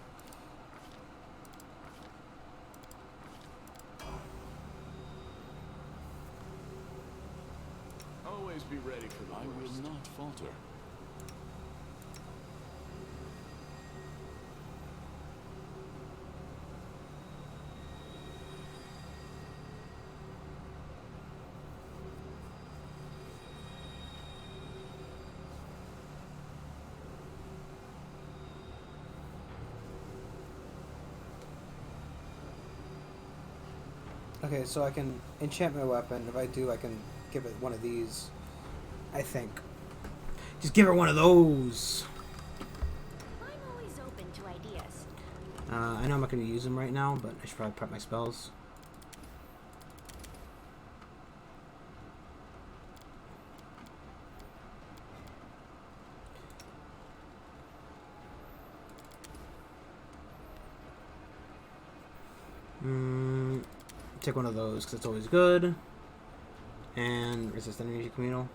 Always be ready for the worst. I will not falter. Okay, so I can enchant my weapon. If I do, I can give it one of these. I think. Just give her one of those. I'm always open to ideas. I know I'm not going to use them right now, but I should probably prep my spells. Take one of those because it's always good. And resist energy communal.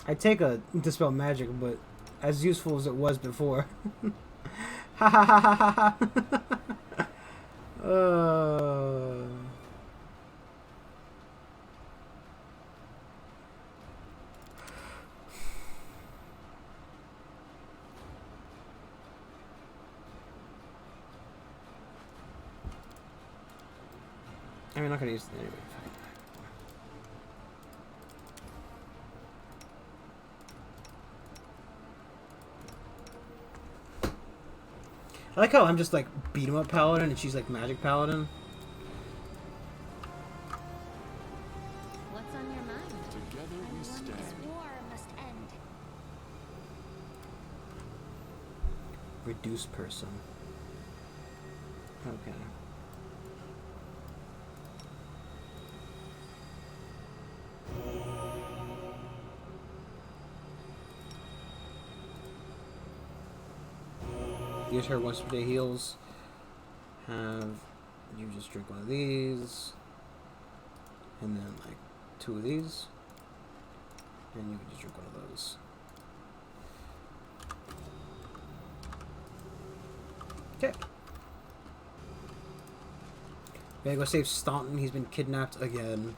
I take a dispel magic, but as useful as it was before. Ha ha ha ha ha. I'm not gonna use it anyway. I like how I'm just like beat 'em up paladin and she's like magic paladin. What's on your mind? Together we This stand. war must end. Reduce person. Okay. Use her once per day heals. Have you just drink one of these. And then like 2 of these. And you can just drink one of those. Okay. Gotta go save Staunton. He's been kidnapped again.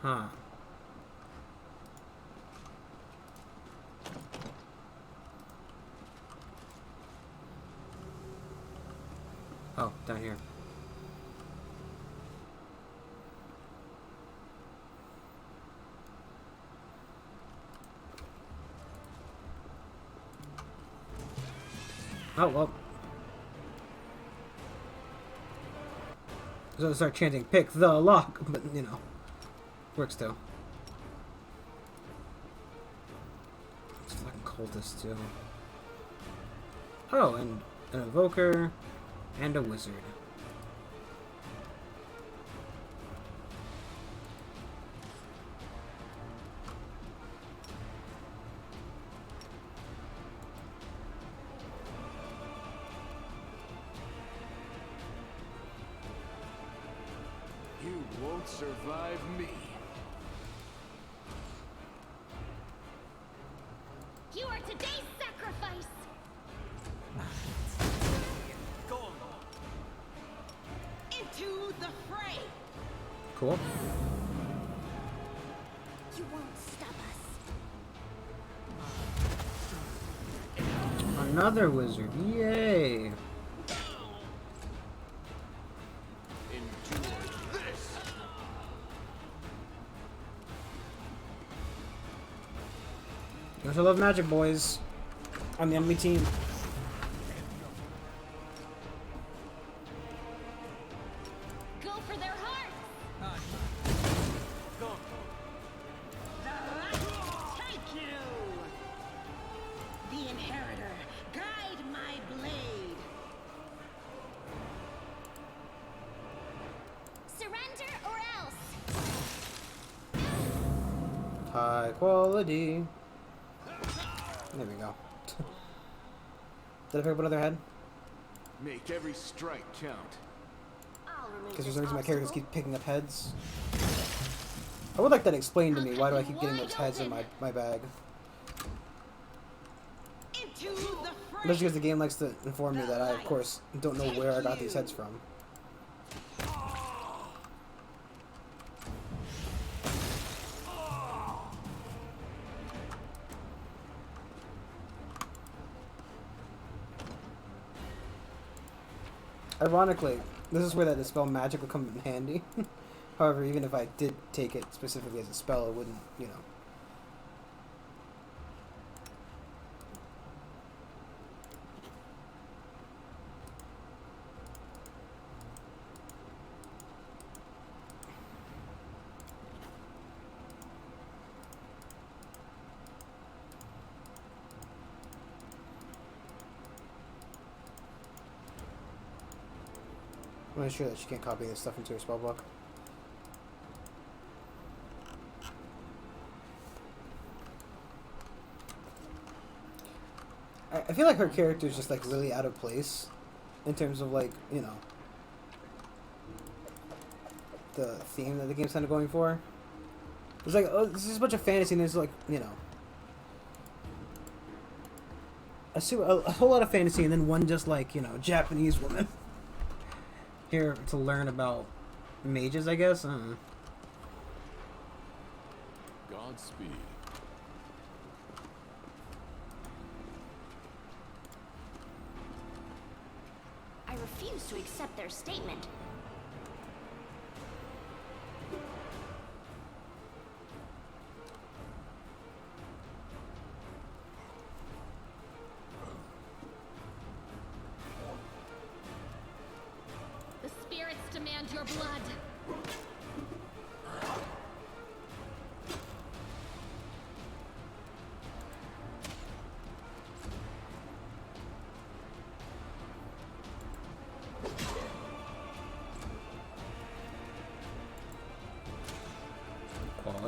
Huh. Oh, down here. Oh, well. So I start chanting, pick the lock, but, you know, works too. It's fucking cultist too. Oh, and an evoker, and a wizard. You won't survive me. You are today's sacrifice! Into the fray! Cool. You won't stop us. Another wizard. Yay. Endure this. Don't you love magic, boys? On the enemy team. Go for their hearts! The light take you! The inheritor, guide my blade! Surrender or else! High quality. There we go. Did I pick up another head? Make every strike count. I'll remove Because for this some reason my characters obstacle. keep picking up heads. I would like that explained to me. Why do I keep getting those heads in my bag? Into the fray! Especially because the game likes to inform me that I, of course, don't know where I got these heads from. Ironically, this is where that dispel magic would come in handy. However, even if I did take it specifically as a spell, it wouldn't, you know. I'm not sure that she can't copy this stuff into her spellbook. I feel like her character is just like really out of place in terms of like, you know, the theme that the game's kind of going for. It's like, oh, this is a bunch of fantasy and there's like, you know, a whole lot of fantasy and then one just like, you know, Japanese woman. Here to learn about mages, I guess. I don't know. Godspeed. I refuse to accept their statement. The spirits demand your blood.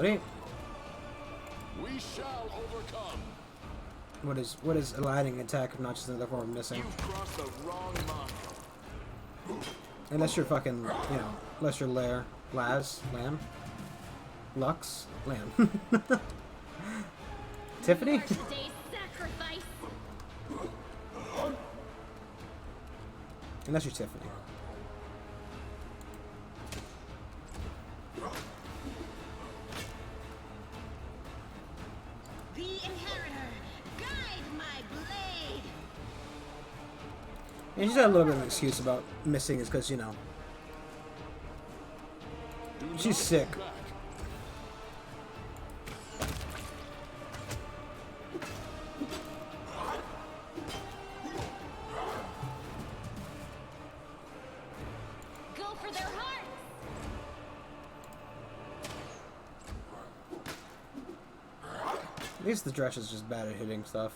buddy. We shall overcome. What is a lightning attack if not just another form of missing? You've crossed the wrong line. Unless you're fucking, you know, unless you're Lamb, Lux, Lamb. Tiffany? Today's sacrifice. Unless you're Tiffany. The Inheritor, guide my blade. And she's got a little bit of an excuse about missing is because, you know, Do not she's sick. hold back. Go for their hearts. At least the dress is just bad at hitting stuff.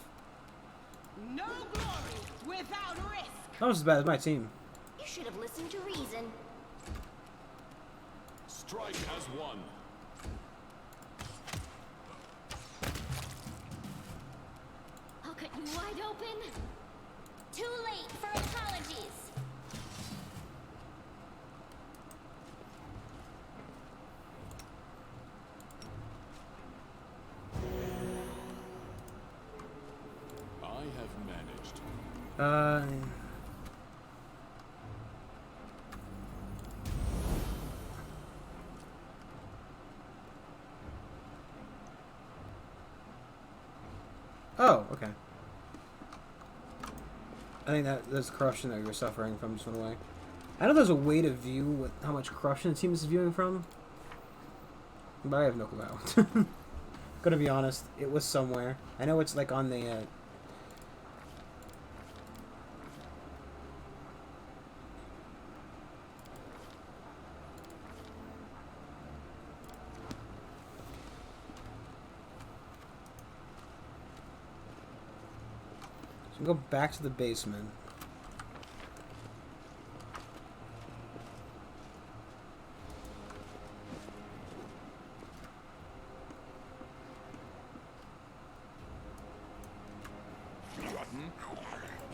No glory without risk. Not as bad as my team. You should have listened to reason. Strike as one. I'll cut you wide open. Too late for apologies. I have managed. Oh, okay. I think that there's corruption that you were suffering from just went away. I know there's a way to view what, how much corruption the team is viewing from, but I have no clue how. Gonna be honest, it was somewhere. I know it's like on the. So go back to the basement.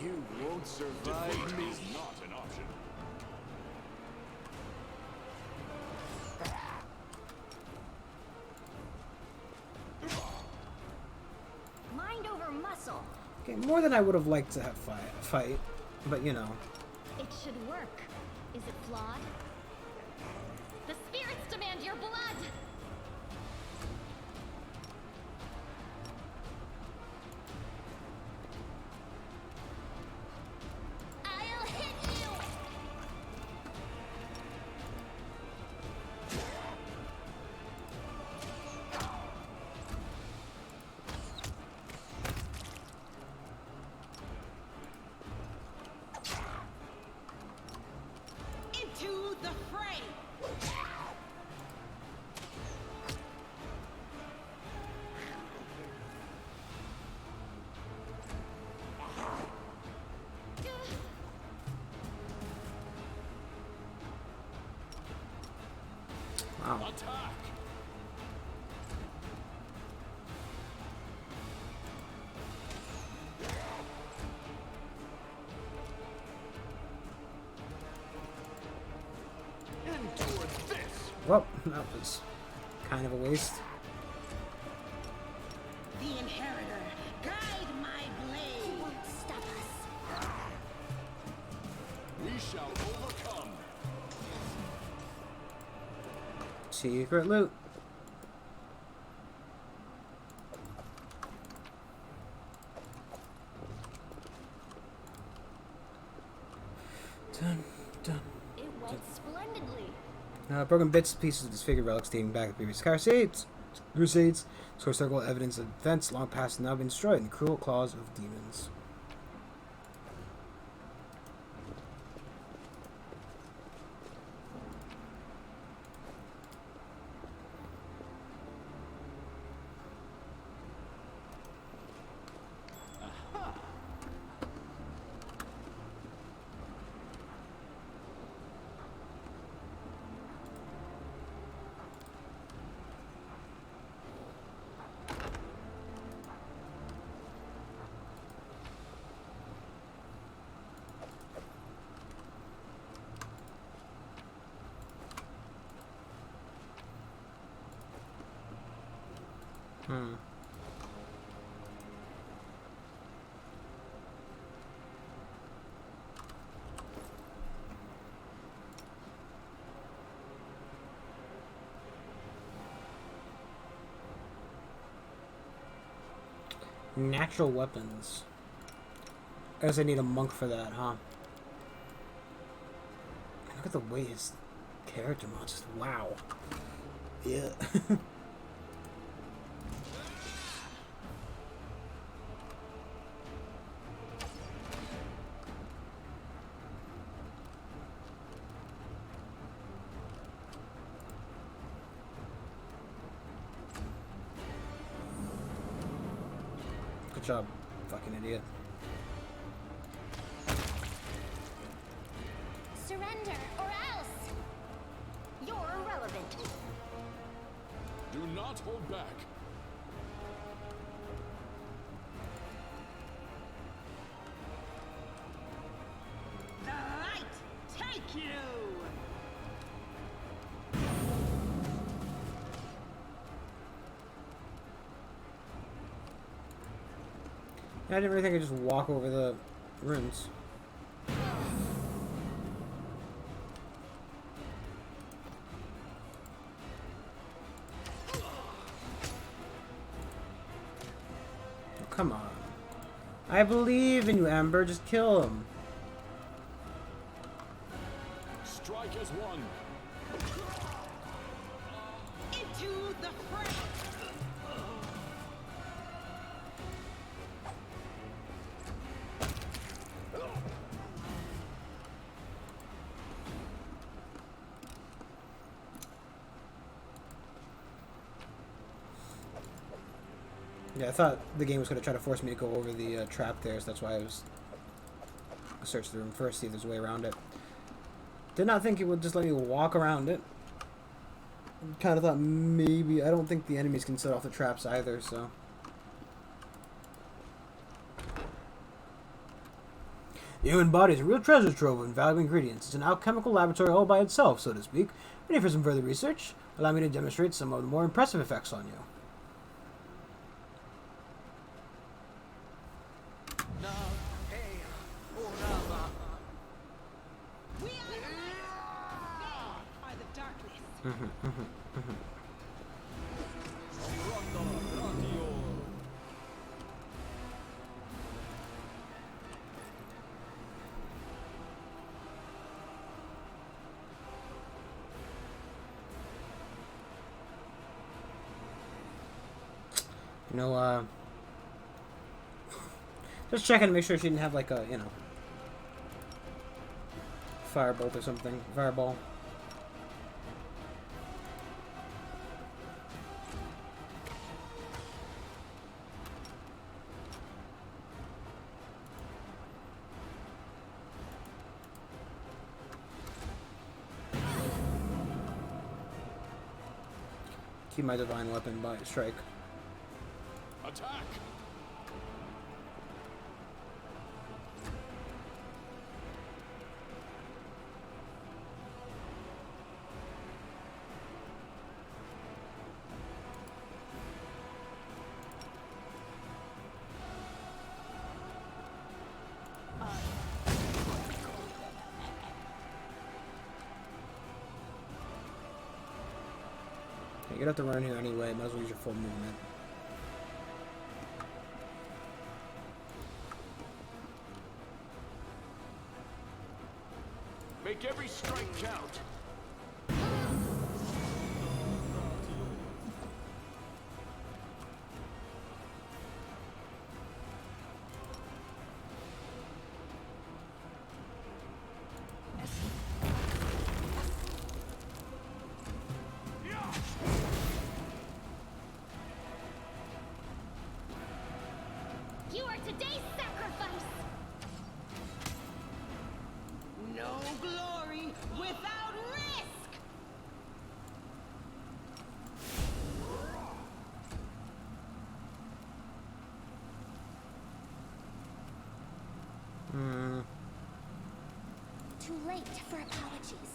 You won't survive me. Is not an option. Mind over muscle. Okay, more than I would have liked to have fight, but you know. It should work. Is it flawed? The spirits demand your blood. I'll hit you. Into the fray. Wow. Attack. Endure this. Well, that was kind of a waste. The Inheritor, guide my blade. Won't stop us. We shall overcome. Secret loot. Dun, dun. It went splendidly. Broken bits and pieces of disfigured relics dating back to previous crusades. Source circle evidence of events long past and now been destroyed in the cruel claws of demons. Natural weapons. I guess I need a monk for that, huh? Look at the way his character mods. Wow. Yeah. Good job, fucking idiot. Surrender, or else! You're irrelevant. Do not hold back. The light take you! I didn't really think I'd just walk over the runes. Oh, come on. I believe in you, Amber. Just kill him. Strike as one. Into the fray! Yeah, I thought the game was going to try to force me to go over the trap there, so that's why I was search the room first, see if there's a way around it. Did not think it would just let me walk around it. Kind of thought maybe... I don't think the enemies can set off the traps either, so... The human body is a real treasure trove of invaluable ingredients. It's an alchemical laboratory all by itself, so to speak. Ready for some further research? Allow me to demonstrate some of the more impressive effects on you. We are the light! They are the darkness! You know, just checking to make sure she didn't have like a, you know, firebolt or something. Fireball. Keep my divine weapon by strike. Attack! Okay, you'd have to run here anyway. Might as well use your full movement. Make every strike count. You are today's sacrifice! No glory without risk! Too late for apologies.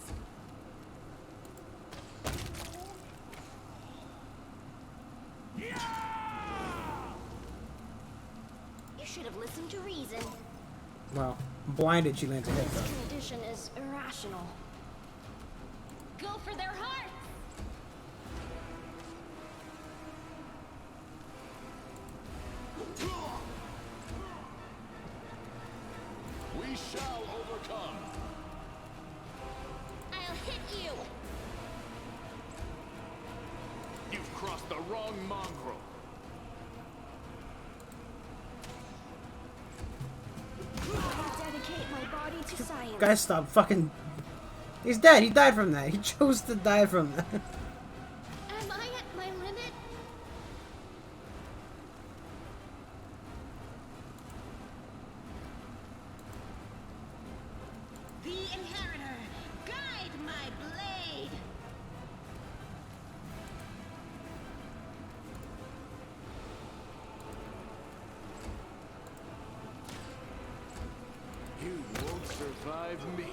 You should have listened to reason. Well, blinded, she lands a hit though. This condition is irrational. Go for their hearts! We shall overcome. I'll hit you. You've crossed the wrong mongrel. I dedicate my body to science. Guys, stop fucking. He's dead. He died from that. He chose to die from that. Am I at my limit? The inheritor, guide my blade. You won't survive me.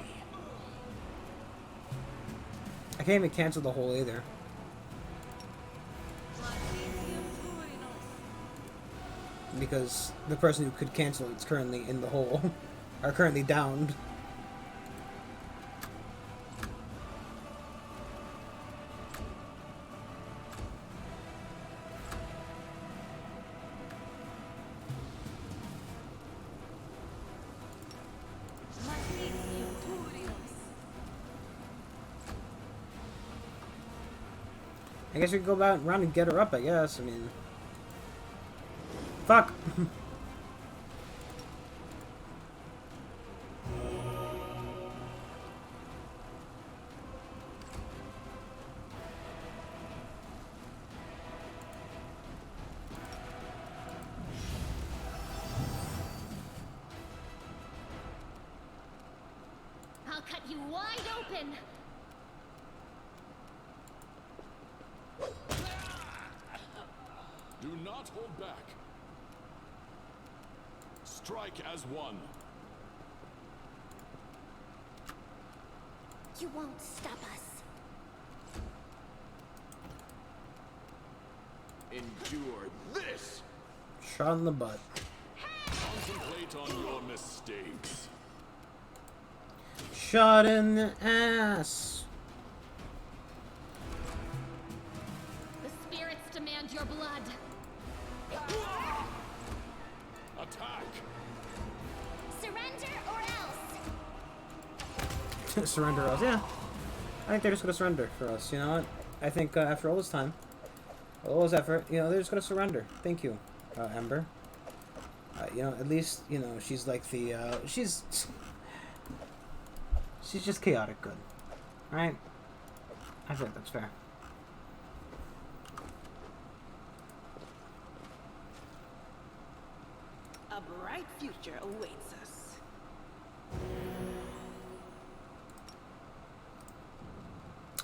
I can't even cancel the hole either. Because the person who could cancel it's currently in the hole. Are currently downed. I guess we could go back around and get her up, I guess. I mean... Fuck! I'll cut you wide open. Do not hold back. Strike as one. You won't stop us. Endure this! Shot in the butt. Contemplate on your mistakes. Shot in the ass! The spirits demand your blood. Attack! Surrender or else. Surrender us, yeah. I think they're just gonna surrender for us, you know what? I think after all this time, all this effort, you know, they're just gonna surrender. Thank you, Ember. You know, at least, you know, she's like the, she's just chaotic good. Right? I think that's fair. A bright future awaits us.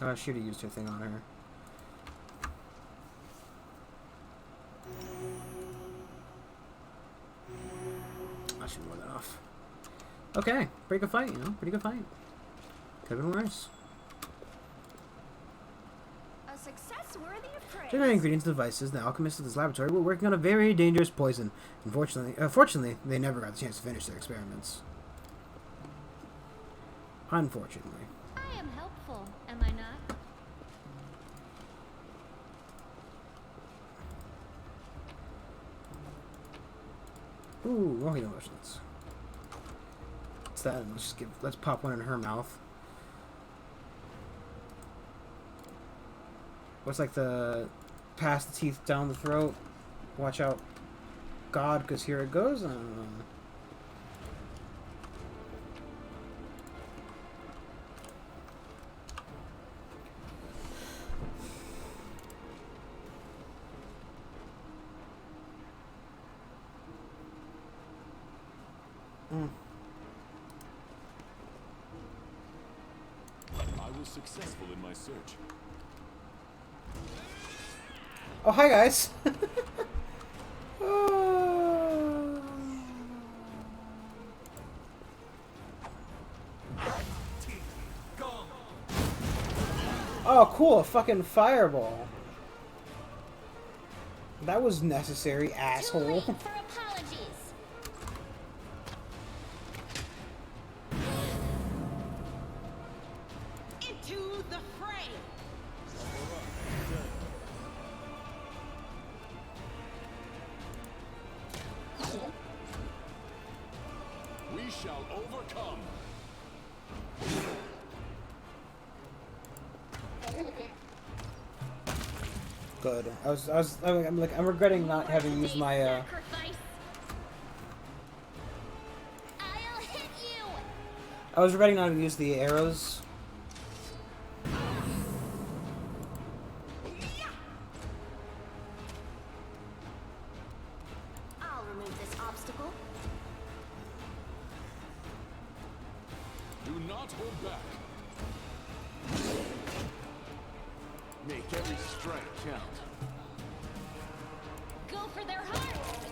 Oh, she would have used her thing on her. I should more than off. Okay, pretty good fight, you know, pretty good fight. Could have been worse. A success worthy of praise. Generating ingredients and devices, the alchemists of this laboratory were working on a very dangerous poison. Fortunately, they never got the chance to finish their experiments. Unfortunately. I am helpful, am I not? Ooh, rohit emotions. What's that? Let's pop one in her mouth. What's like the pass the teeth down the throat? Watch out, God, because here it goes. I don't know. I was successful in my search. Oh, hi guys. Oh. Oh, cool, a fucking fireball. That was necessary, Too asshole. late for apologies. Into the fray. We shall shall overcome. Good. I'm regretting not having used my, Sacrifice. I'll hit you. I was regretting not having used the arrows. I'll remove this obstacle. Do not hold back. Make every strike count. Go for their hearts.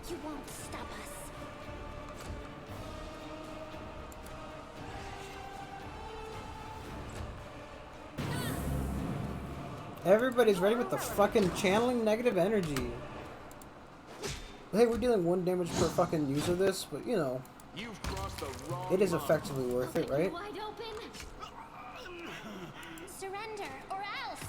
You won't stop us. Everybody's ready with the fucking channeling negative energy. Hey, we're dealing 1 damage per fucking use of this, but you know, You've crossed the wrong it is line. effectively worth it, right? Wide open. Surrender or else.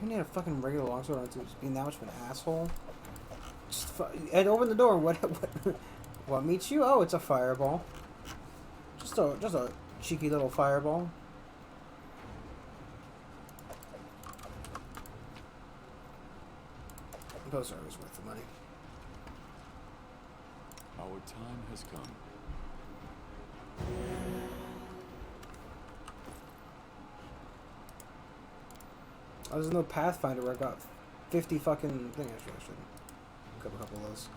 You need a fucking regular longsword on to being that much of an asshole. Just and open the door. What meets you? Oh, it's a fireball. Just a cheeky little fireball. Those are always worth the money. Our time has come. Oh, there's no Pathfinder where I got 50 fucking thing. Actually, I should grab a couple of those.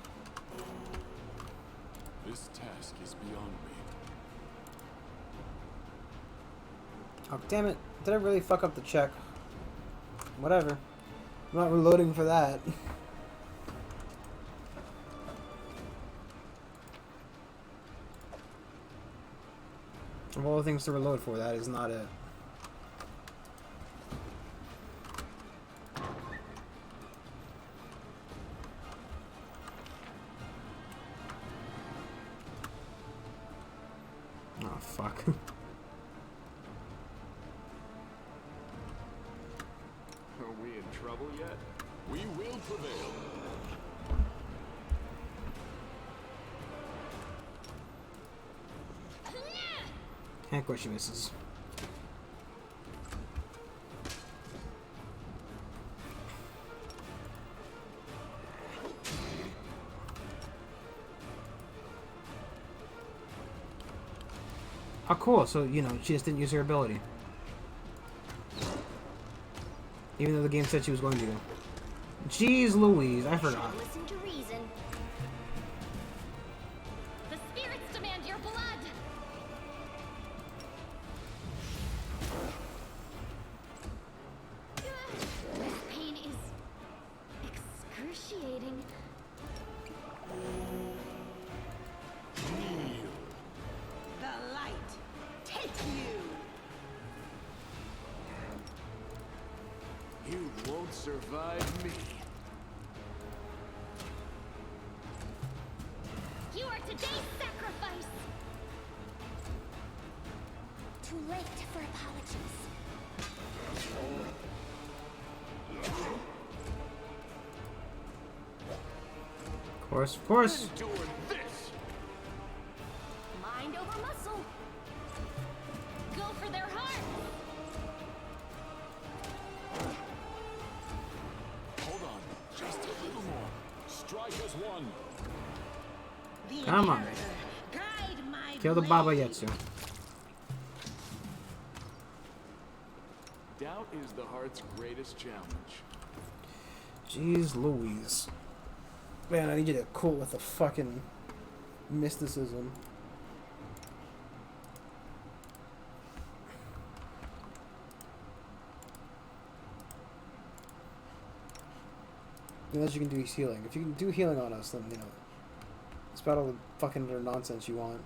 This task is beyond me. Oh, damn it. Did I really fuck up the check? Whatever. I'm not reloading for that. Of all the things to reload for, that is not it. Oh, fuck. Are we in trouble yet? We will prevail. Of course she misses. Oh, cool. So, you know, she just didn't use her ability. Even though the game said she was going to. Jeez Louise, I forgot. Listen to reason. The spirits demand your blood. This pain is excruciating. The light. Take you. You won't survive me. You are today's sacrifice. Too late for apologies. Of course. Endure this. Mind over muscle. Go for their heart. Hold on. Just a little more. Strike as one. The Come on. inheritor. Guide my Kill the blade. Baba Yetsu. Doubt is the heart's greatest challenge. Jeez Louise. Man, I need you to cool with the fucking mysticism. Unless you can do healing. If you can do healing on us, then, you know, it's about all the fucking utter nonsense you want.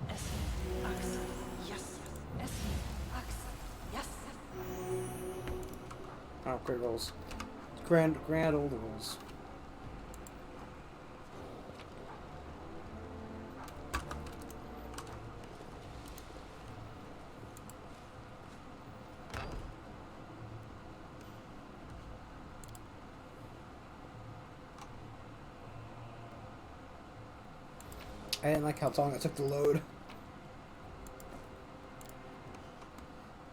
Es, Ax, yes. Es, Ax, yes. Oh, great rolls. Grand old rolls. I didn't like how long it took to load.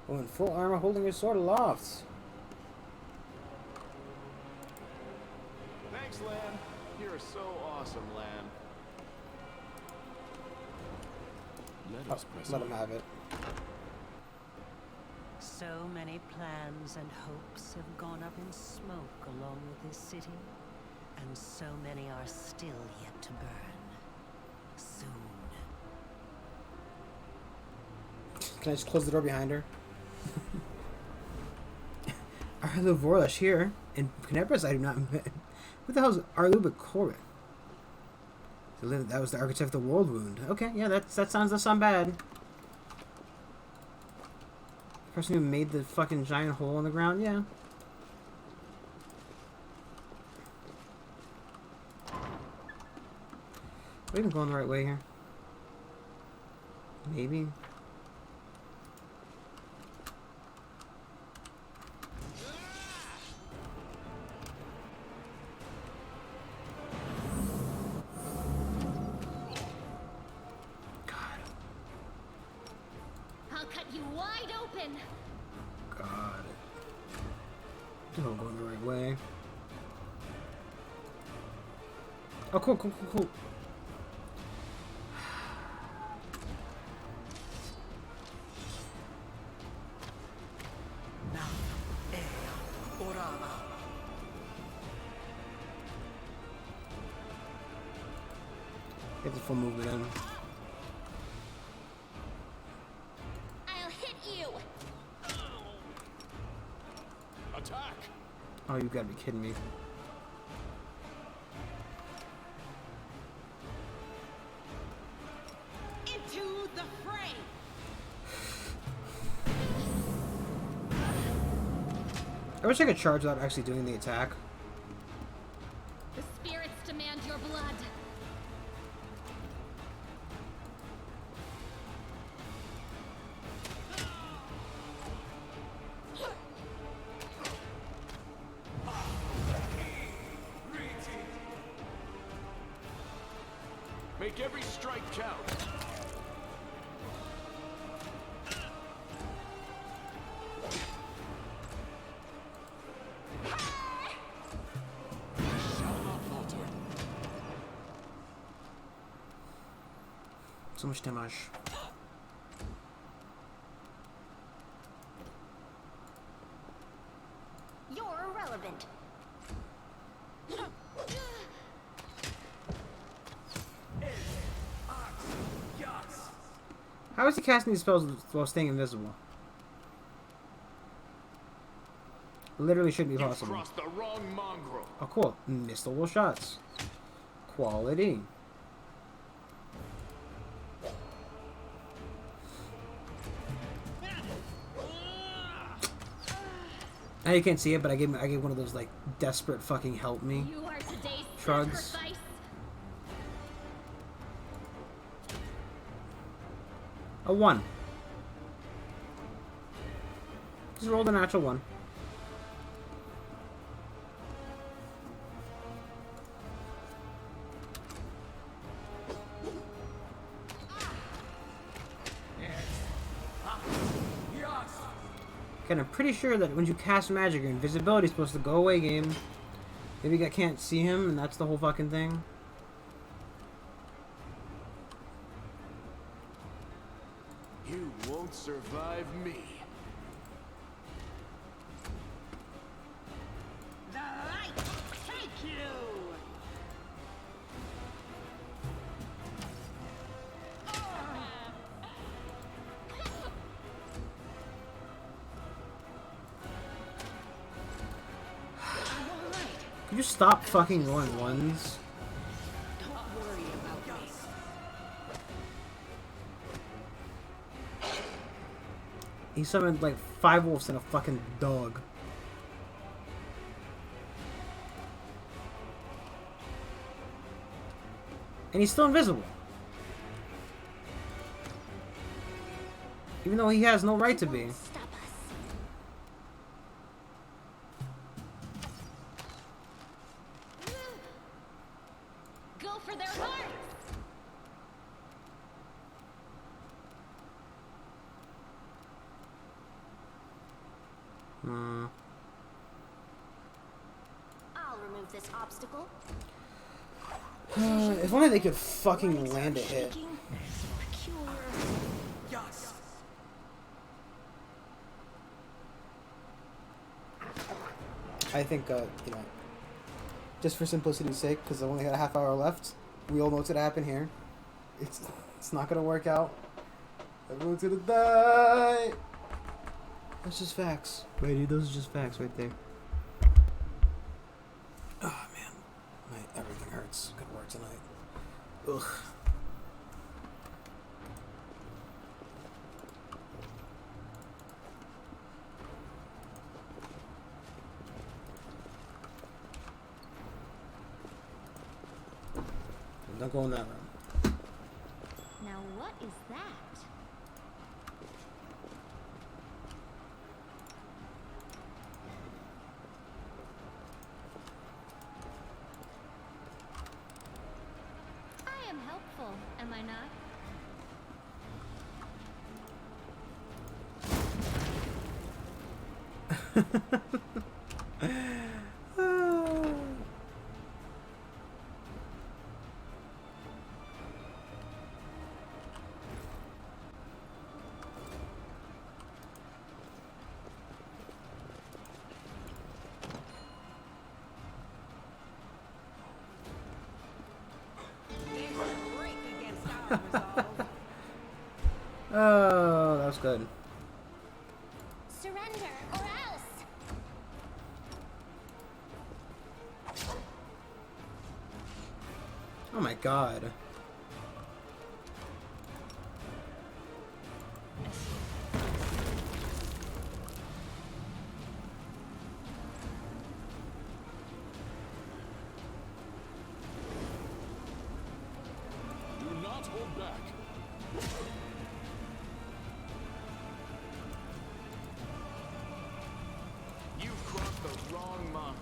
Oh, in full armor holding his sword aloft. Thanks, Lan. You're so awesome, Lan. Let us press Let on. him have it. So many plans and hopes have gone up in smoke along with this city, and so many are still yet to burn. Soon. Can I just close the door behind her? Arlu Vorlash here. In Knepris, I do not... Who the hell is Arlu Corbin? That was the architect of the world wound. Okay, yeah, that doesn't sound bad. The person who made the fucking giant hole in the ground, yeah. Are we even going the right way here? Maybe. I'll cut you wide open. God. I think I'm going the right way. Oh, cool, cool, cool, cool. Get the full movement in. I'll hit you. Attack! Oh, you gotta be kidding me. Into the fray! I wish I could charge without actually doing the attack. The spirits demand your blood. Make every strike count. Shall not falter. So much damage. You're irrelevant. How is he casting these spells while staying invisible? Literally shouldn't be You possible. crossed the wrong mongrel. Oh, cool. Missile shots. Quality. Now you can't see it, but I gave one of those like desperate fucking help me You are today's shrugs. sacrifice. A 1. Just rolled a natural 1. Okay, I'm pretty sure that when you cast magic, your invisibility is supposed to go away, game. Maybe I can't see him, and that's the whole fucking thing. You won't survive me. The light take you! Could you stop fucking rolling ones? Don't worry about me. He summoned like 5 wolves and a fucking dog. And he's still invisible. Even though he has no right to be. Won't stop us. Go for their hearts. I'll remove this obstacle. If only they could fucking land a hit. I think, you know, just for simplicity's sake, because I only got a half hour left, we all know what's gonna happen here. It's not gonna work out. Everyone's gonna die. That's just facts. Wait, dude, those are just facts right there. Oh man, everything hurts. Gotta work tonight. Ugh. Don't go in that room. Now what is that? I am helpful, am I not? Oh, that was good. Surrender or else. Oh my god. Do not hold back. You crossed the wrong month.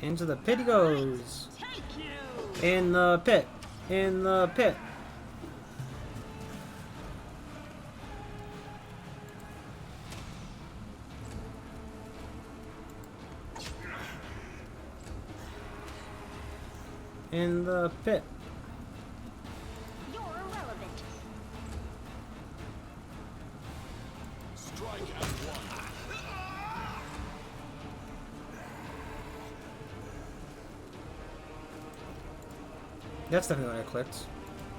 Into the pit he goes. In the pit. In the pit. In the pit. You're irrelevant. Strike at one. That's definitely what I clicked.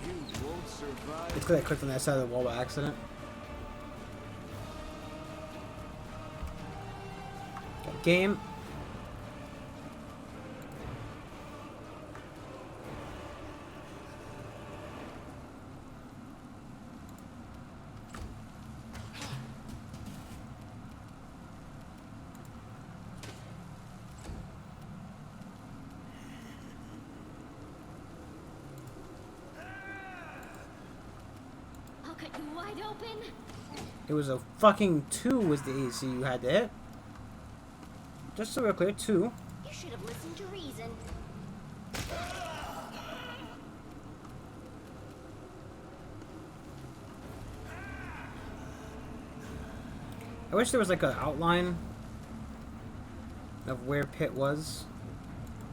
You won't survive. It's because I clicked on that side of the wall by accident. Got game. I'll cut you wide open. It was a fucking 2 was the AC you had to hit. Just so we're clear, 2. You should have listened to reason. I wish there was like an outline of where pit was.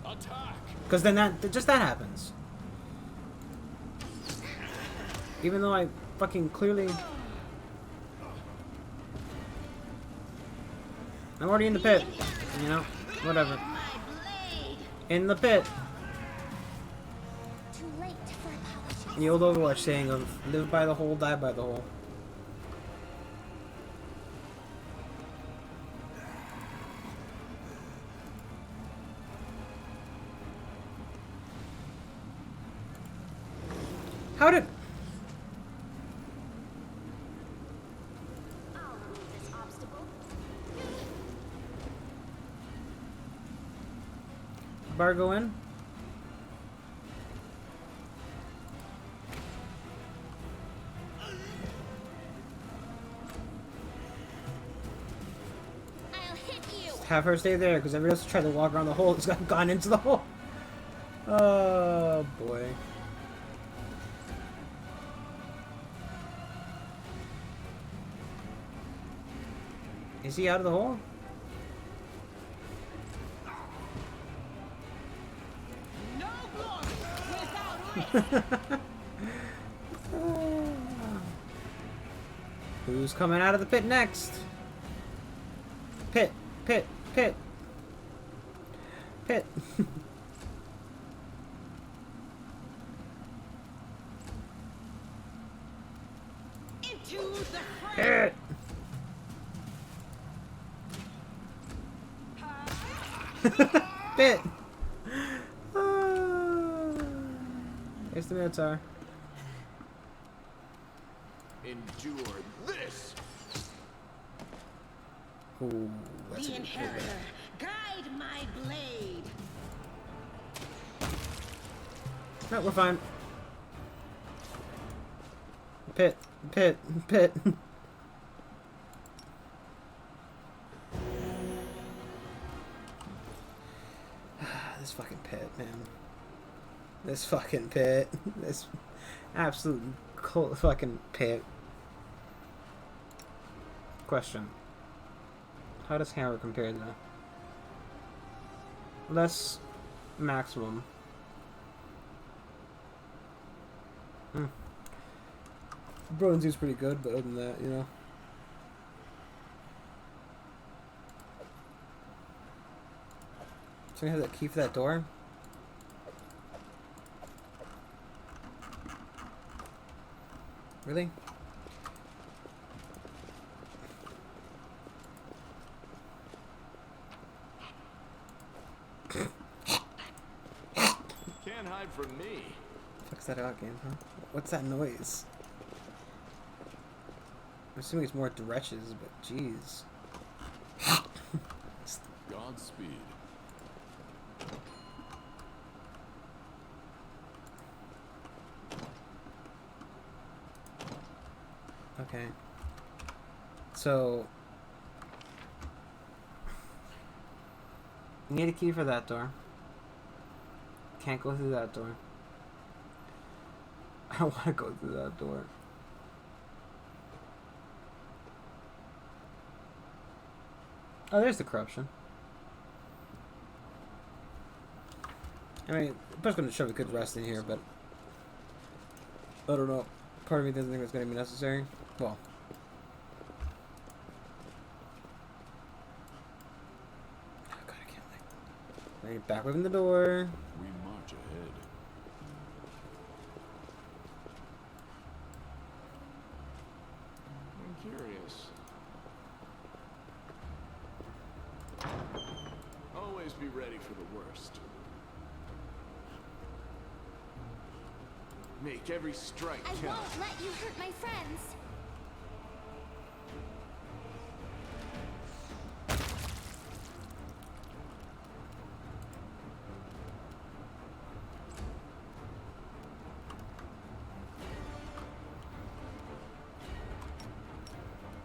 Attack. Because then that happens. Even though I fucking clearly... I'm already in the pit. You know? Whatever. My blade. In the pit. Too late for apologies. The old Overwatch saying of live by the hole, die by the hole. How did... I'll remove this obstacle. Bar go in? I'll hit you. Have her stay there, because everybody else tried to walk around the hole. It's gone into the hole. Oh, boy. Is he out of the hole? No glory without risk. Who's coming out of the pit next? Pit, pit, pit, pit. Into the fray. Pit. Pit. Here's the Minotaur. Endure this. Ooh, that's The a good inheritor, guide my blade. No, we're fine. Pit, pit, pit. This fucking pit, man. This fucking pit. This absolute cold fucking pit. Question. How does hammer compare to less maximum? Bronze's pretty good, but other than that, you know. So you have that key for that door? Really? Can't hide from me. Fuck's that out game, huh? What's that noise? I'm assuming it's more dretches, but jeez. Godspeed. Okay. So you need a key for that door. Can't go through that door. I don't want to go through that door. Oh, there's the corruption. I mean, I'm just going to shove a good rest in here, but I don't know. Part of me doesn't think it's going to be necessary. Well, oh god, I can't like. Bring it back within the door. We march ahead. I'm curious. Always be ready for the worst. Make every strike I count. won't let you hurt my friends.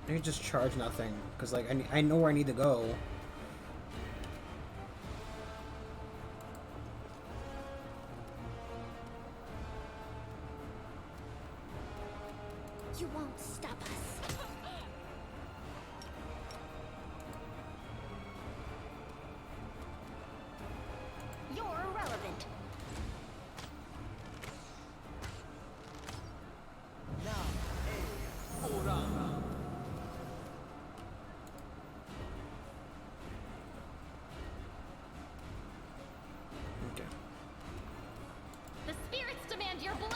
I can just charge nothing, because like I know where I need to go. You won't stop us. You're irrelevant. Okay. The spirits demand your blood.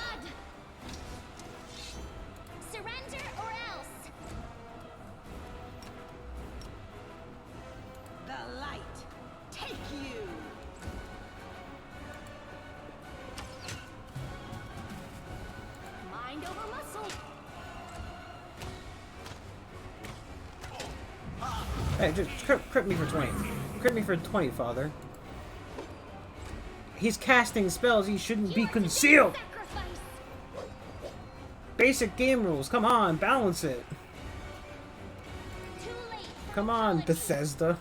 Surrender or else. The light, take you. Mind over muscle. Hey, just crit me for 20. Crit me for 20, father. He's casting spells. He shouldn't be concealed. Sacrifice. Basic game rules. Come on, balance it. Too late. for Come on, apology. Bethesda.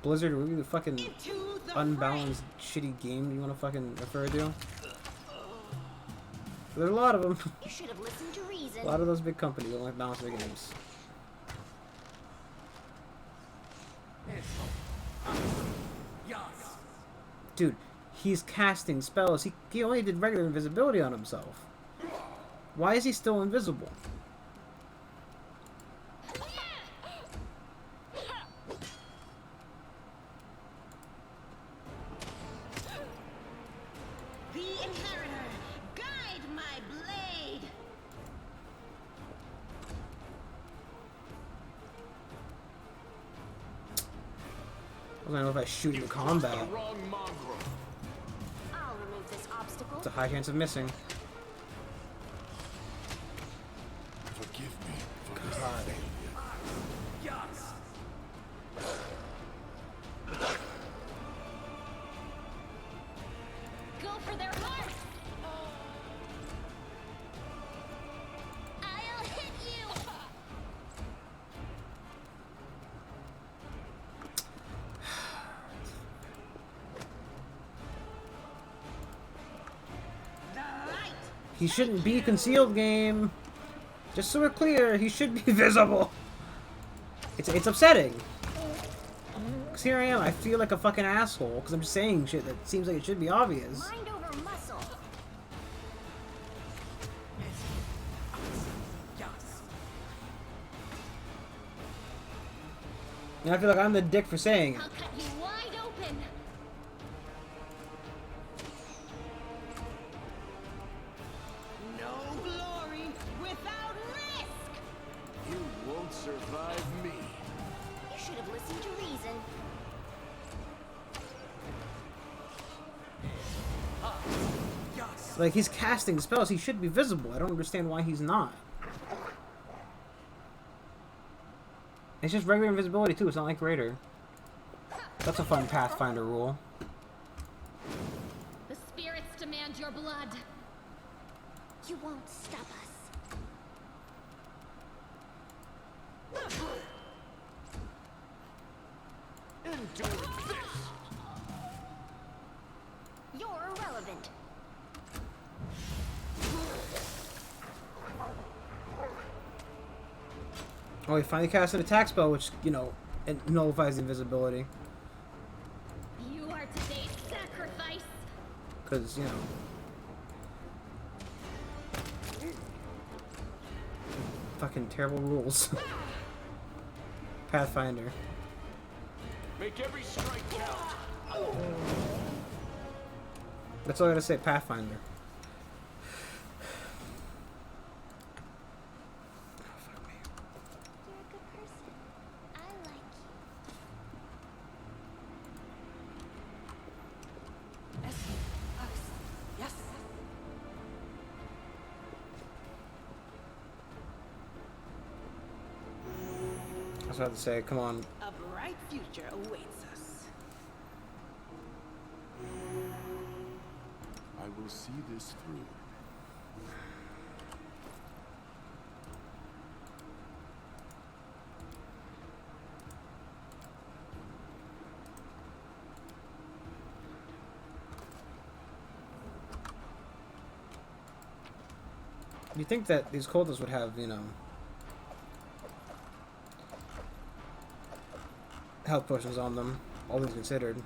Blizzard, are we the fucking Into the unbalanced, shitty game you want to fucking refer to? There's a lot of them. You should have listened to reason. A lot of those big companies don't like balance their games. Dude, he's casting spells. He only did regular invisibility on himself. Why is he still invisible? The Inheritor, guide my blade. I don't know if I shoot into combat. The wrong mongrel. I'll remove this obstacle. It's a high chance of missing. Forgive me for this failure. Go for their hearts. I'll hit you. He shouldn't be concealed, game. Just so we're clear, he should be visible. It's upsetting. Cause here I am, I feel like a fucking asshole because I'm just saying shit that seems like it should be obvious. Mind over muscle. And I feel like I'm the dick for saying it. I'll cut you wide open. No glory without risk. You won't survive me. You should have listened to reason. Like, he's casting spells, he should be visible. I don't understand why he's not. It's just regular invisibility too, it's not like Raider. That's a fun Pathfinder rule. The spirits demand your blood. You won't stop us. Endure this. You're irrelevant. Oh, he finally cast an attack spell, which, you know, it nullifies invisibility. You are today's sacrifice. Because, you know. Fucking terrible rules. Pathfinder. Make every strike count. That's all I gotta say, Pathfinder. You're a good person. I like you. Yes. I was about to say, come on. A bright future awaits us. I will see this through. You'd think that these cultists would have, you know, health potions on them, all things considered.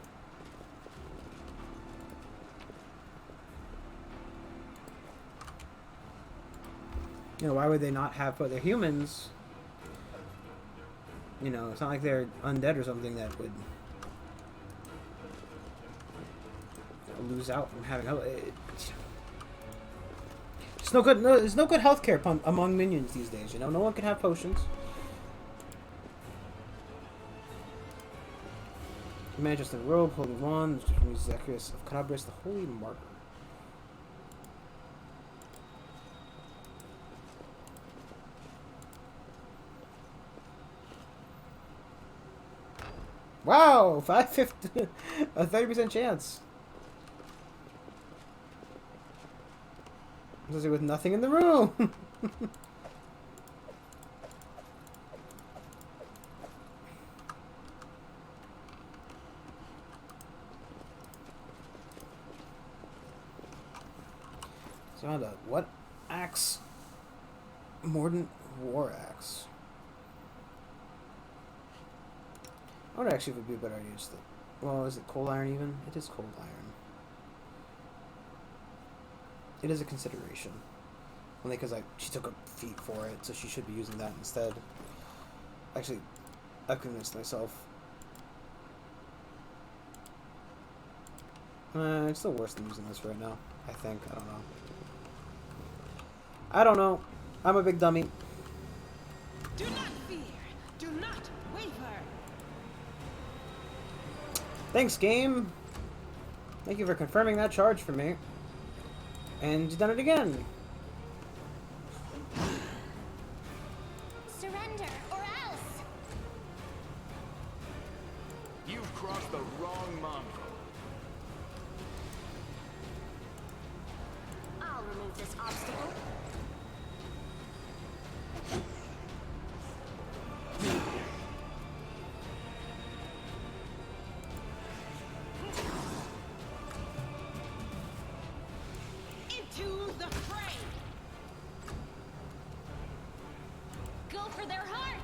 You know, why would they not have, but they're humans. You know, it's not like they're undead or something that would lose out from having health. It's no good. No, there's no good healthcare among minions these days. You know, no one can have potions. Manchester robe, holding wand, Zacchaeus of Canabris, the holy martyr. Wow, 550, a 30% chance. Does it with nothing in the room? So what axe? Mordant war axe. wonder actually if it would be a better idea just to... Well, is it cold iron even? It is cold iron. It is a consideration. Only because she took a feat for it, so she should be using that instead. Actually, I've convinced myself. It's still worse than using this right now, I think. I don't know. I don't know. I'm a big dummy. Do not fear. Do not waver. Thanks, game. Thank you for confirming that charge for me. And you've done it again. Surrender, or else! You've crossed the wrong mongrel. I'll remove this obstacle. Into the fray. Go for their hearts!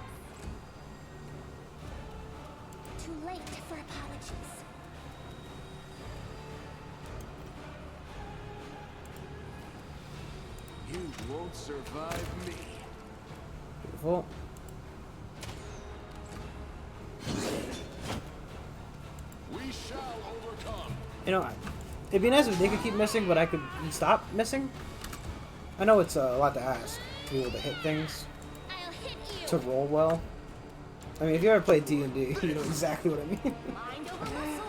Too late for apologies. You won't survive me. Beautiful. We shall overcome. You know, it'd be nice if they could keep missing, but I could stop missing. I know it's a lot to ask to be able to hit things, I'll hit you! to roll well. I mean, if you ever played D&D, you know exactly what I mean. Mind over muscle?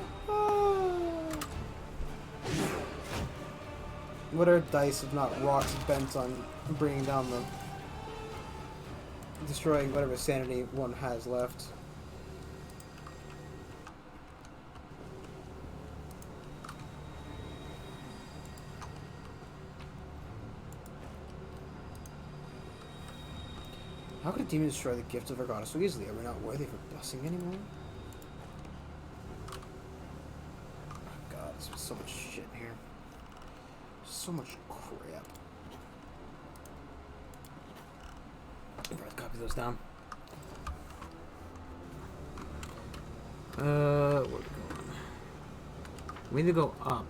What are dice if not rocks bent on bringing down the... destroying whatever sanity one has left. How could a demon destroy the gift of our goddess so easily? Are we not worthy for blessing anymore? Oh god, there's so much shit in here. So much crap. I'll probably copy those down. Where are we going? We need to go up.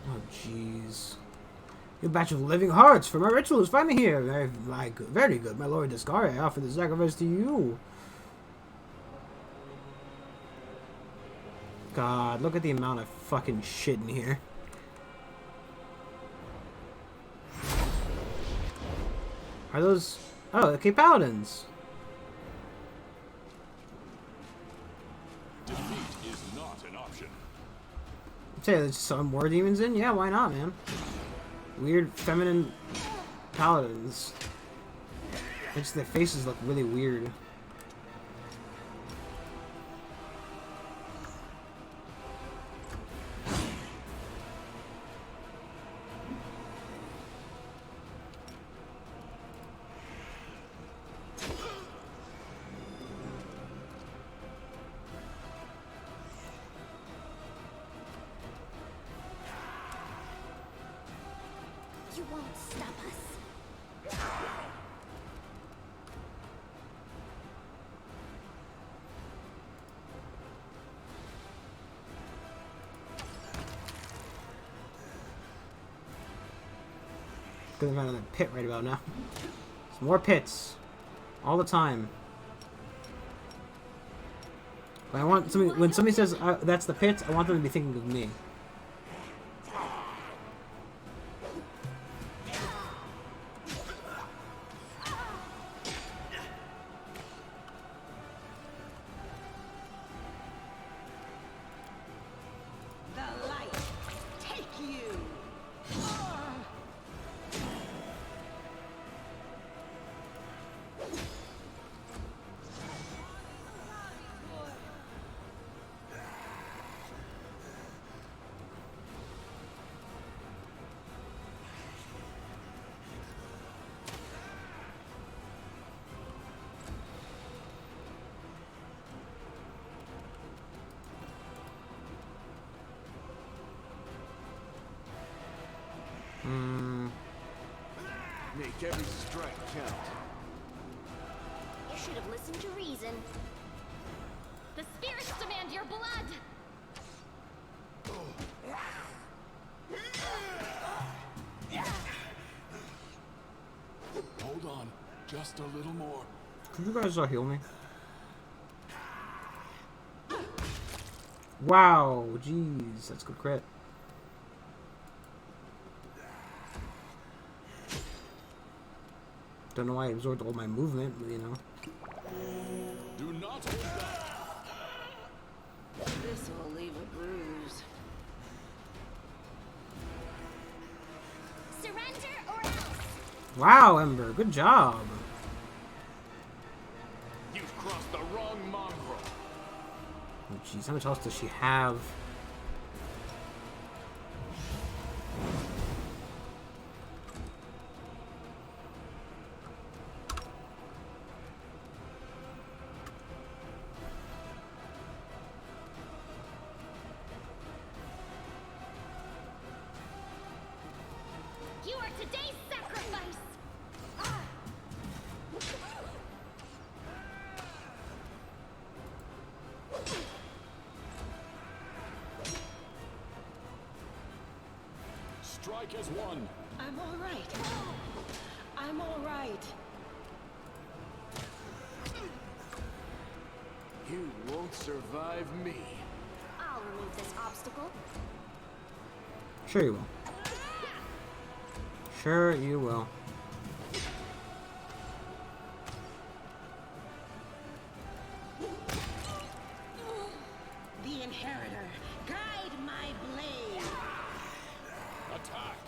Oh, jeez. You batch of living hearts for my rituals. Find me here. Very good. My lord Discari, I offer the sacrifice to you. God, look at the amount of fucking shit in here. Are those... Oh, okay, paladins. Defeat is not an option. Say, there's some more demons in? Yeah, why not, man? Weird feminine paladins. Just their faces look really weird. You won't stop us. Gonna run in a pit right about now. Some more pits. All the time. But I want somebody, when somebody says that's the pit, I want them to be thinking of me. The light. Take you. make every strike count. You should have listened to reason. The spirits demand your blood! Hold on. Just a little more. Could you guys heal me? Wow, jeez, that's good crit. Don't know why I absorbed all my movement, but you know. Do not hold back. This will leave a bruise. Surrender or else! Wow, Ember, good job. You've crossed the wrong mongrel. Oh, jeez, how much else does she have? You are today's sacrifice! Strike as one. I'm all right. I'm all right. You won't survive me. I'll remove this obstacle. Sure you will. Sure you will. The Inheritor, guide my blade. Attack.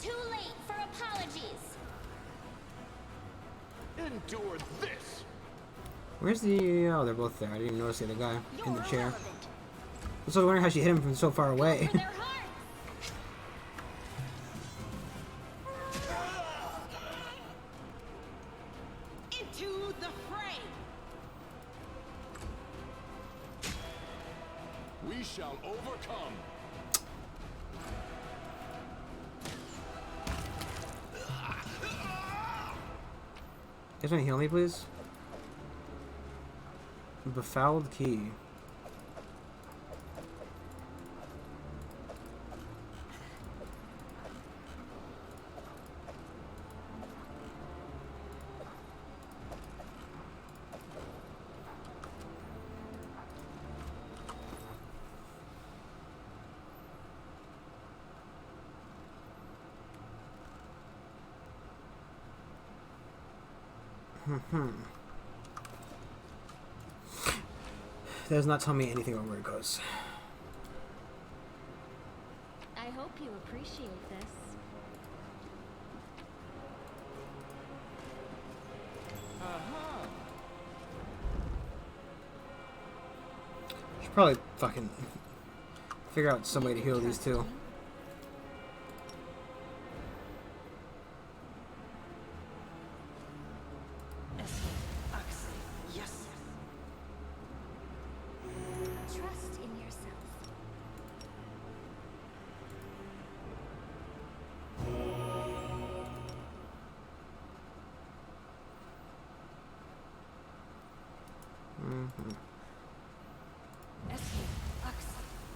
Too late for apologies. Endure this. Where's the... Oh, they're both there. I didn't even notice the other guy in the You're chair. irrelevant. I was wondering how she hit him from so far away. For their hearts! Into the fray. We shall overcome. You guys want to heal me, please? Befouled key. Does not tell me anything about where it goes. I hope you appreciate this. Should probably fucking figure out some way to heal these two. Yes. Trust in yourself.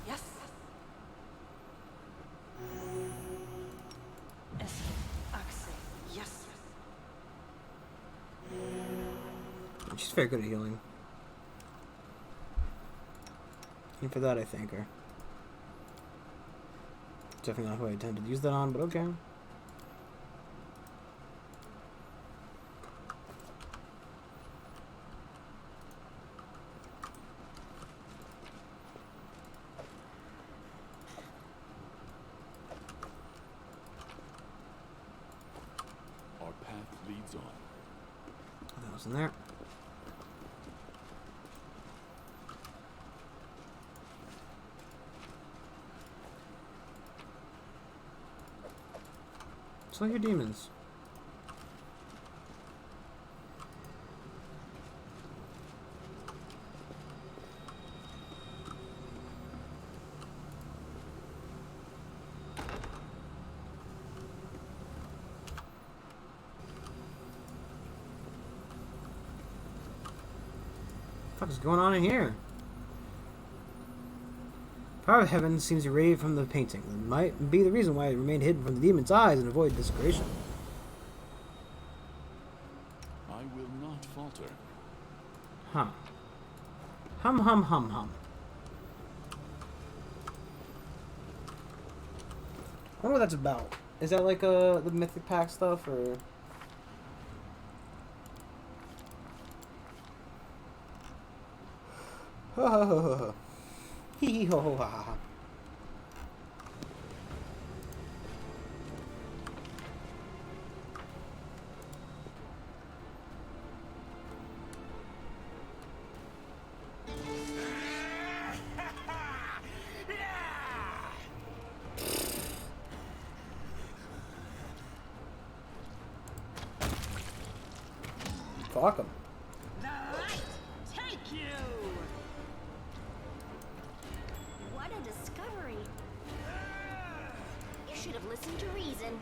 Yes. Yes. She's very good at healing. And for that, I thank her. Definitely not who I intended to use that on, but okay. Our path leads on. That was in there. It's like your demons. fuck is going on in here? Power of heaven seems to radiate from the painting. It might be the reason why it remained hidden from the demon's eyes and avoid desecration. I will not falter. Huh. Hum hum hum hum. I wonder what that's about. Is that like the Mythic Pack stuff, or... Ha ha ha ha ha. Hee hee ho ho ha ha ha. Fuck 'em. The light take you! What a discovery. You should have listened to reason.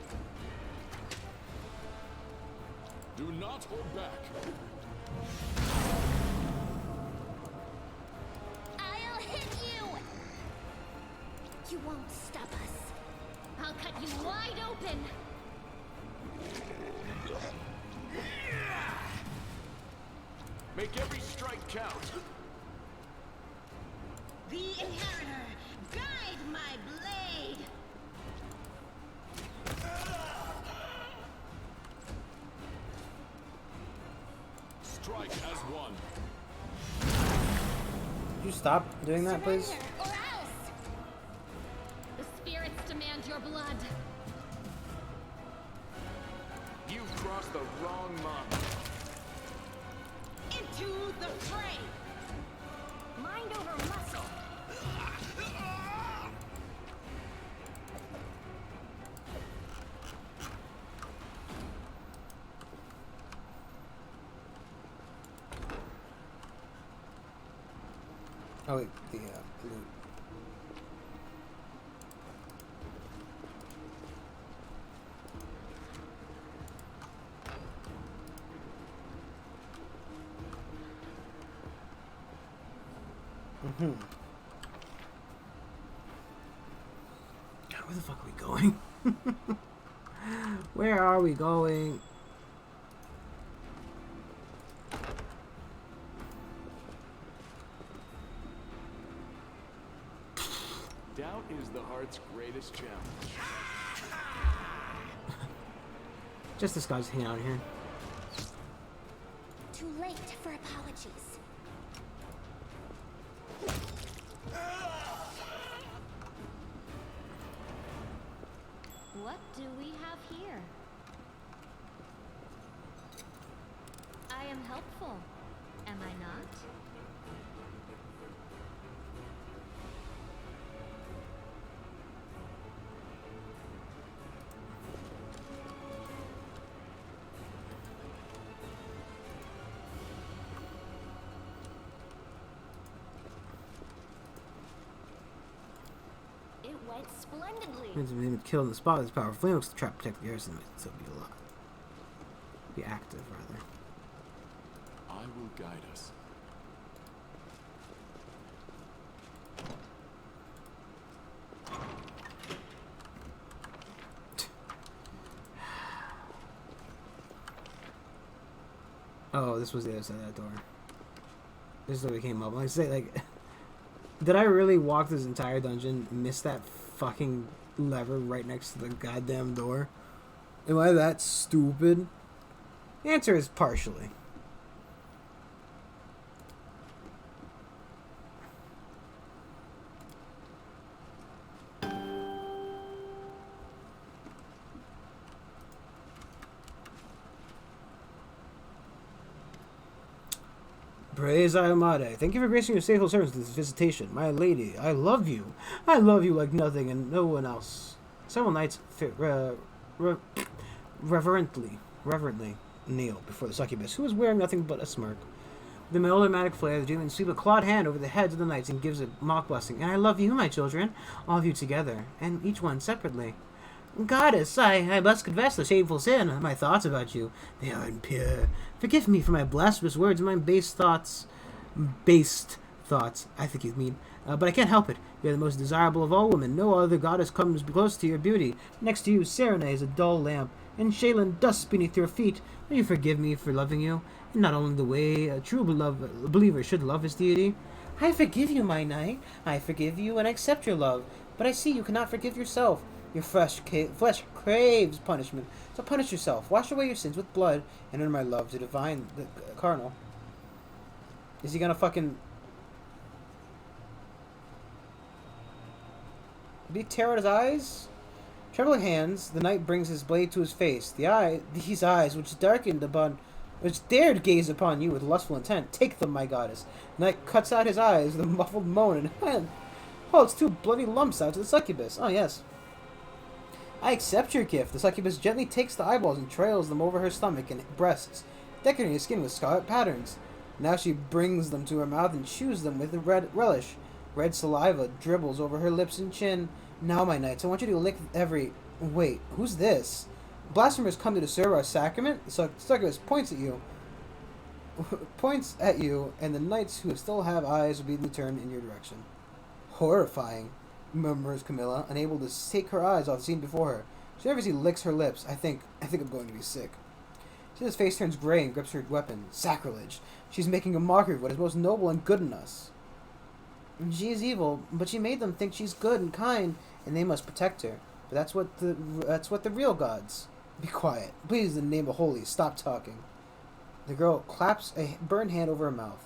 Do not hold back. I'll hit you! You won't stop us. I'll cut you wide open. Make every strike count. The Inheritor, guide my blade! Strike as one. Could you stop doing that, please? Surrender, or else! The spirits demand your blood. You've crossed the wrong monk. Into the fray! Mind over muscle. Oh wait, the loot. God, where the fuck are we going? Where are we going? Doubt is the heart's greatest challenge. Just this guy's hanging out here. Too late for apologies. What do we have here? I am helpful, am I not? It went splendidly. Means we've been killed in the spot with this powerful flame looks to trap protect the air, so it'll be a lot. Be active, rather. I will guide us. Oh, this was the other side of that door. This is where we came up. Like I say, like, did I really walk this entire dungeon, miss that fucking lever right next to the goddamn door? Am I that stupid? The answer is partially. Praise Ayamade. Thank you for gracing your faithful servants with this visitation. My lady, I love you. I love you like nothing and no one else. Several knights reverently kneel before the succubus, who is wearing nothing but a smirk. With a melodramatic flair, the demon sweep a clawed hand over the heads of the knights and gives a mock blessing. And I love you, my children, all of you together, and each one separately. Goddess, I must confess the shameful sin of my thoughts about you. They are impure. Forgive me for my blasphemous words and my base thoughts. based thoughts. I think you mean. But I can't help it. You're the most desirable of all women. No other goddess comes close to your beauty. Next to you, Serena is a dull lamp, and Shaylin dust beneath your feet. Will you forgive me for loving you? And not only the way a true believer should love his deity. I forgive you, my knight. I forgive you and accept your love. But I see you cannot forgive yourself. Your flesh craves punishment. So punish yourself. Wash away your sins with blood, and earn my love to divine the carnal. Is he gonna fucking... Did he tear out his eyes? Trembling hands, the knight brings his blade to his face. These eyes, which dared gaze upon you with lustful intent, take them, my goddess. The knight cuts out his eyes with a muffled moan and holds two bloody lumps out to the succubus. Oh, yes. I accept your gift. The succubus gently takes the eyeballs and trails them over her stomach and breasts, decorating his skin with scarlet patterns. Now she brings them to her mouth and chews them with a relish. Red saliva dribbles over her lips and chin. Now, my knights, I want you to lick every... Wait, who's this? Blasphemers come to serve our sacrament? The succubus points at you, and the knights who still have eyes will be turned in your direction. Horrifying, murmurs Camilla, unable to take her eyes off the scene before her. She nervously licks her lips. I think I'm going to be sick. His face turns gray and grips her weapon. Sacrilege. She's making a mockery of what is most noble and good in us. She is evil, but she made them think she's good and kind, and they must protect her. But that's what the real gods. Be quiet. Please, in the name of holy, stop talking. The girl claps a burned hand over her mouth.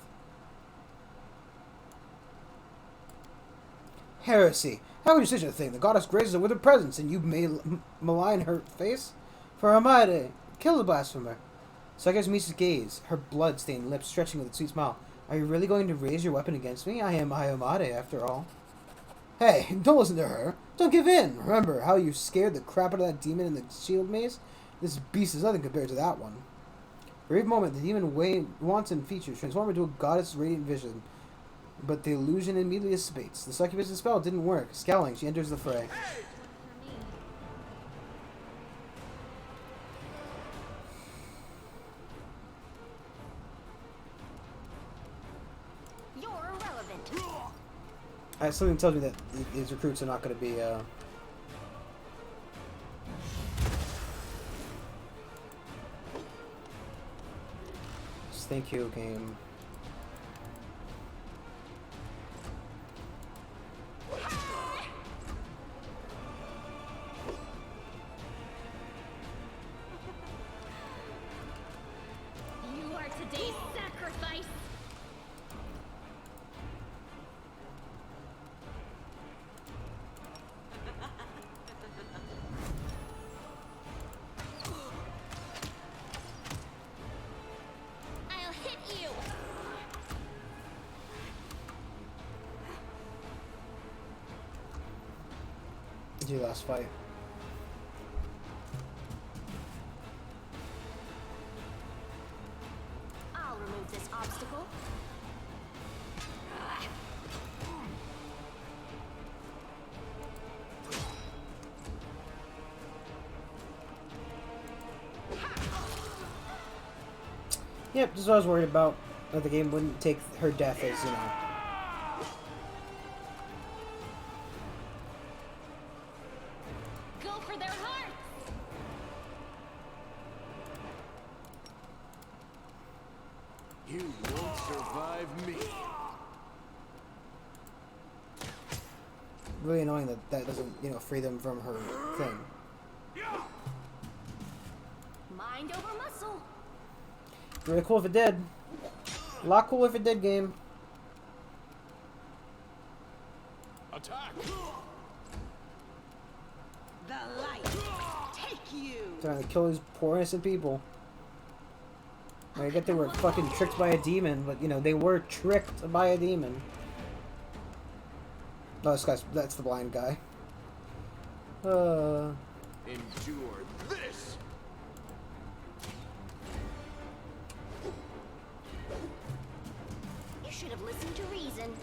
Heresy! How could you say such a thing? The goddess graces her with her presence, and you malign her face? For Amade, kill the blasphemer. Succubus meets his gaze, her blood-stained lips stretching with a sweet smile. Are you really going to raise your weapon against me? I am Amade, after all. Hey, don't listen to her. Don't give in. Remember how you scared the crap out of that demon in the shield maze? This beast is nothing compared to that one. For a brief moment, the demon wanton features transform into a goddess' radiant vision, but the illusion immediately dissipates. The succubus' spell didn't work. Scowling, she enters the fray. You're irrelevant. Something tells me that these recruits are not going to be, Thank you, game. You are today's sacrifice. I'll hit you. It's your last fight. I'll remove this obstacle. Yep, this is what I was worried about. That the game wouldn't take her death as, you know. Go for their hearts. You won't survive me. Really annoying that that doesn't, you know, free them from her thing. Mind over muscle. Really cool if it did. A lot cooler if it did, game. Attack! The light. Take you. Trying to kill these poor innocent people. I get they were fucking tricked by a demon, but, you know, they were tricked by a demon. Oh, that's the blind guy. Endure this. You should have listened to reason.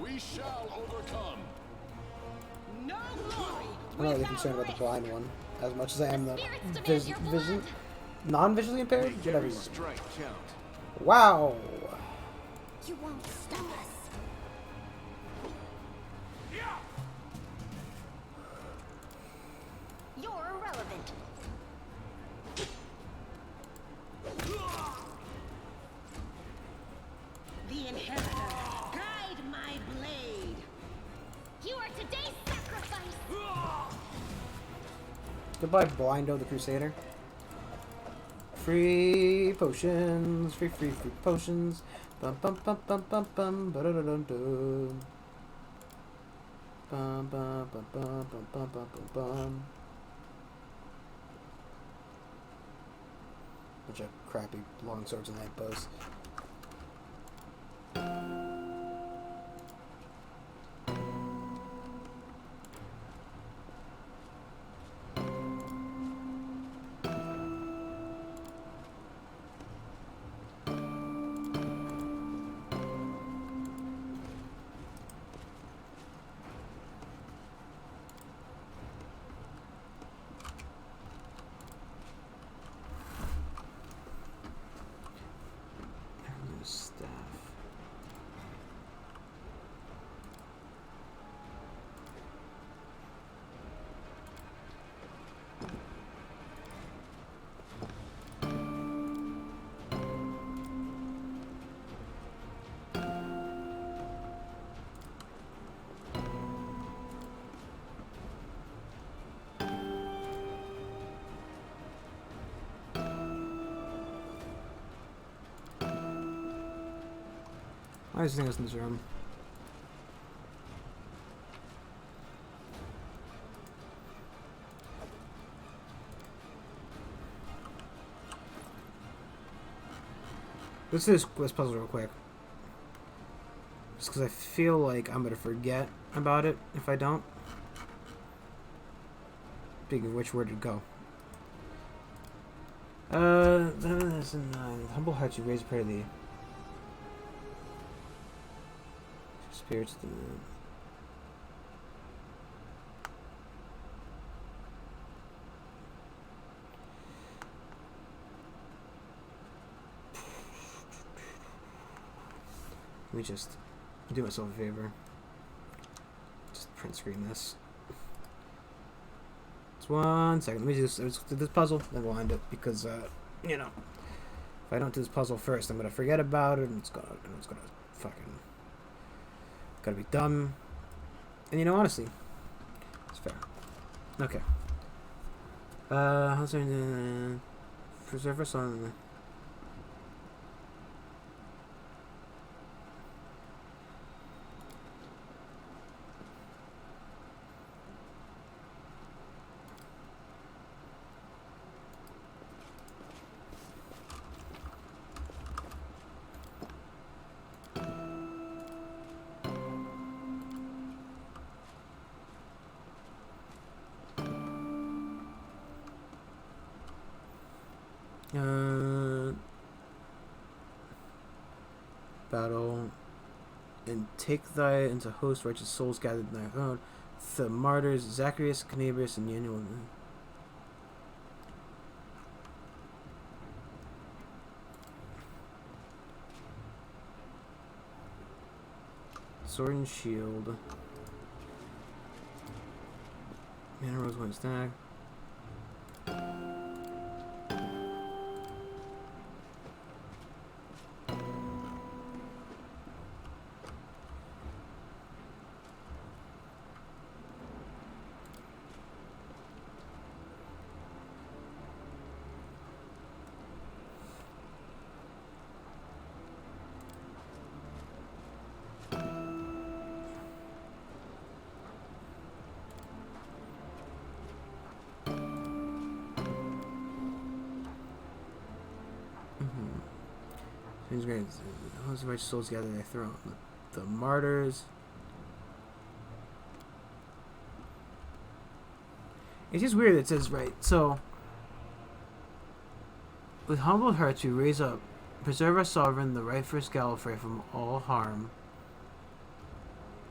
We shall overcome. No glory. I'm not really concerned about the blind one as much as I am the vision. Non-visually impaired? Make Whatever. every You want. strike count. Wow. You won't stop us. You're irrelevant. The Inheritor, guide my blade. You are today's sacrifice. Goodbye, Blindo the Crusader. Free potions. Free potions. Bum bum bum bum bum bum ba da da dum dum. Bum bum bum bum bum bum bum bum bum. Bunch of crappy long swords and light bows. Staff. Why is this in this room? Let's do this puzzle real quick. Just because I feel like I'm going to forget about it if I don't. Speaking of which, where did it go? That's in 9. Humble hearts, you raise a prayer to thee. Spirits. Let me just do myself a favor. Just print screen this. Just 1 second. Let me just do this puzzle, then we'll end it because, you know, if I don't do this puzzle first, I'm gonna forget about it, and it's gonna fucking gotta be done. And you know, honestly, it's fair. Okay. How's there? Preserve us on. Battle and take thy into host righteous souls gathered in thy own. The martyrs Zacharias, Canabrius, and Yanuel. Sword and shield. Mana rose 1 stack. These great. Those righteous souls gather their throne. The martyrs. It's just weird. It says right. So, with humble hearts, we raise up, preserve our sovereign, the righteous Gallifrey, from all harm.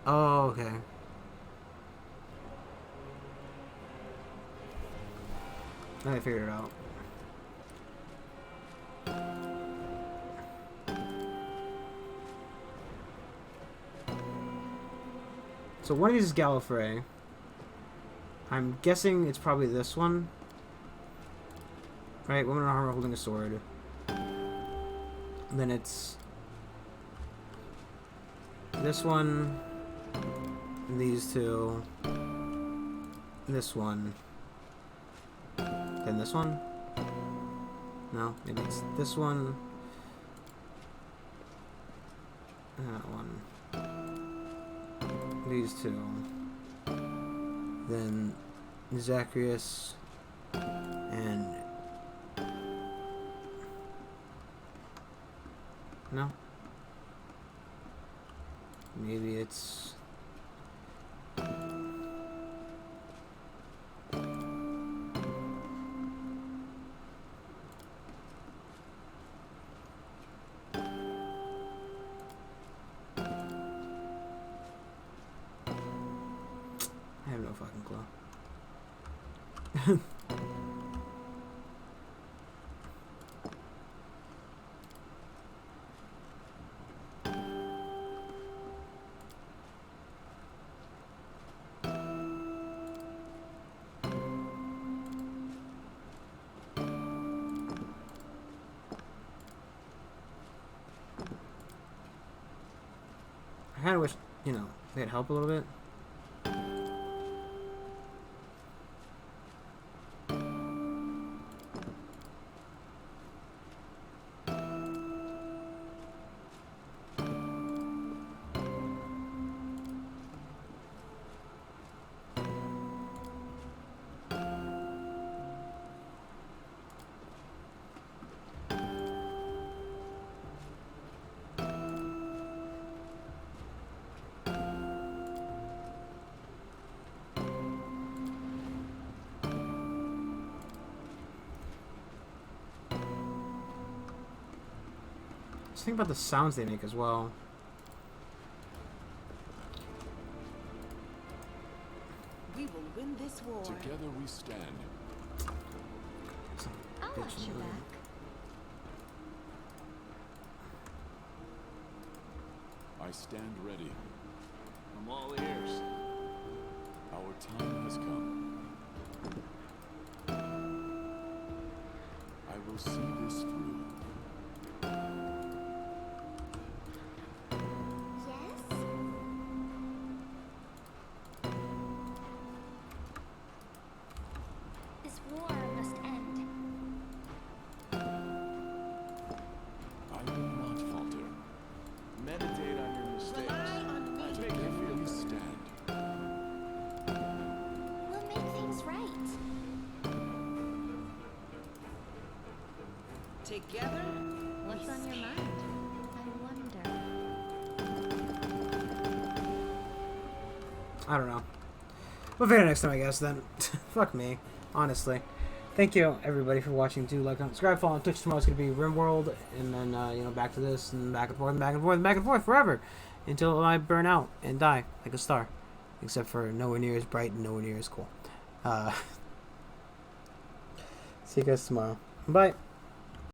Oh, okay. I figured it out. So one of these is Gallifrey. I'm guessing it's probably this one. Right, woman in armor holding a sword. And then it's this one, these two, this one, then this one. No, maybe it's this one, that one, these two, then Zacharias, and no, maybe it's I have no fucking clue. I kind of wish, you know, they could help a little bit. Just think about the sounds they make as well. We will win this war. Together we stand. I'll watch your back. I stand ready. I'm all ears. Our time has come. I will see this through. Yes? This war must end. I will not falter. Meditate on your mistakes. Rely on me. Make it Together feel we good. stand. We'll make things right. Together, What's on your mind? I wonder. I don't know. We'll figure it out next time, I guess, then. Fuck me. Honestly. Thank you, everybody, for watching. Do like, subscribe, follow on Twitch. Tomorrow's going to be RimWorld, and then, you know, back to this, and back and forth, and back and forth, and back and forth, forever. Until I burn out and die like a star. Except for nowhere near as bright and nowhere near as cool. See you guys tomorrow. Bye.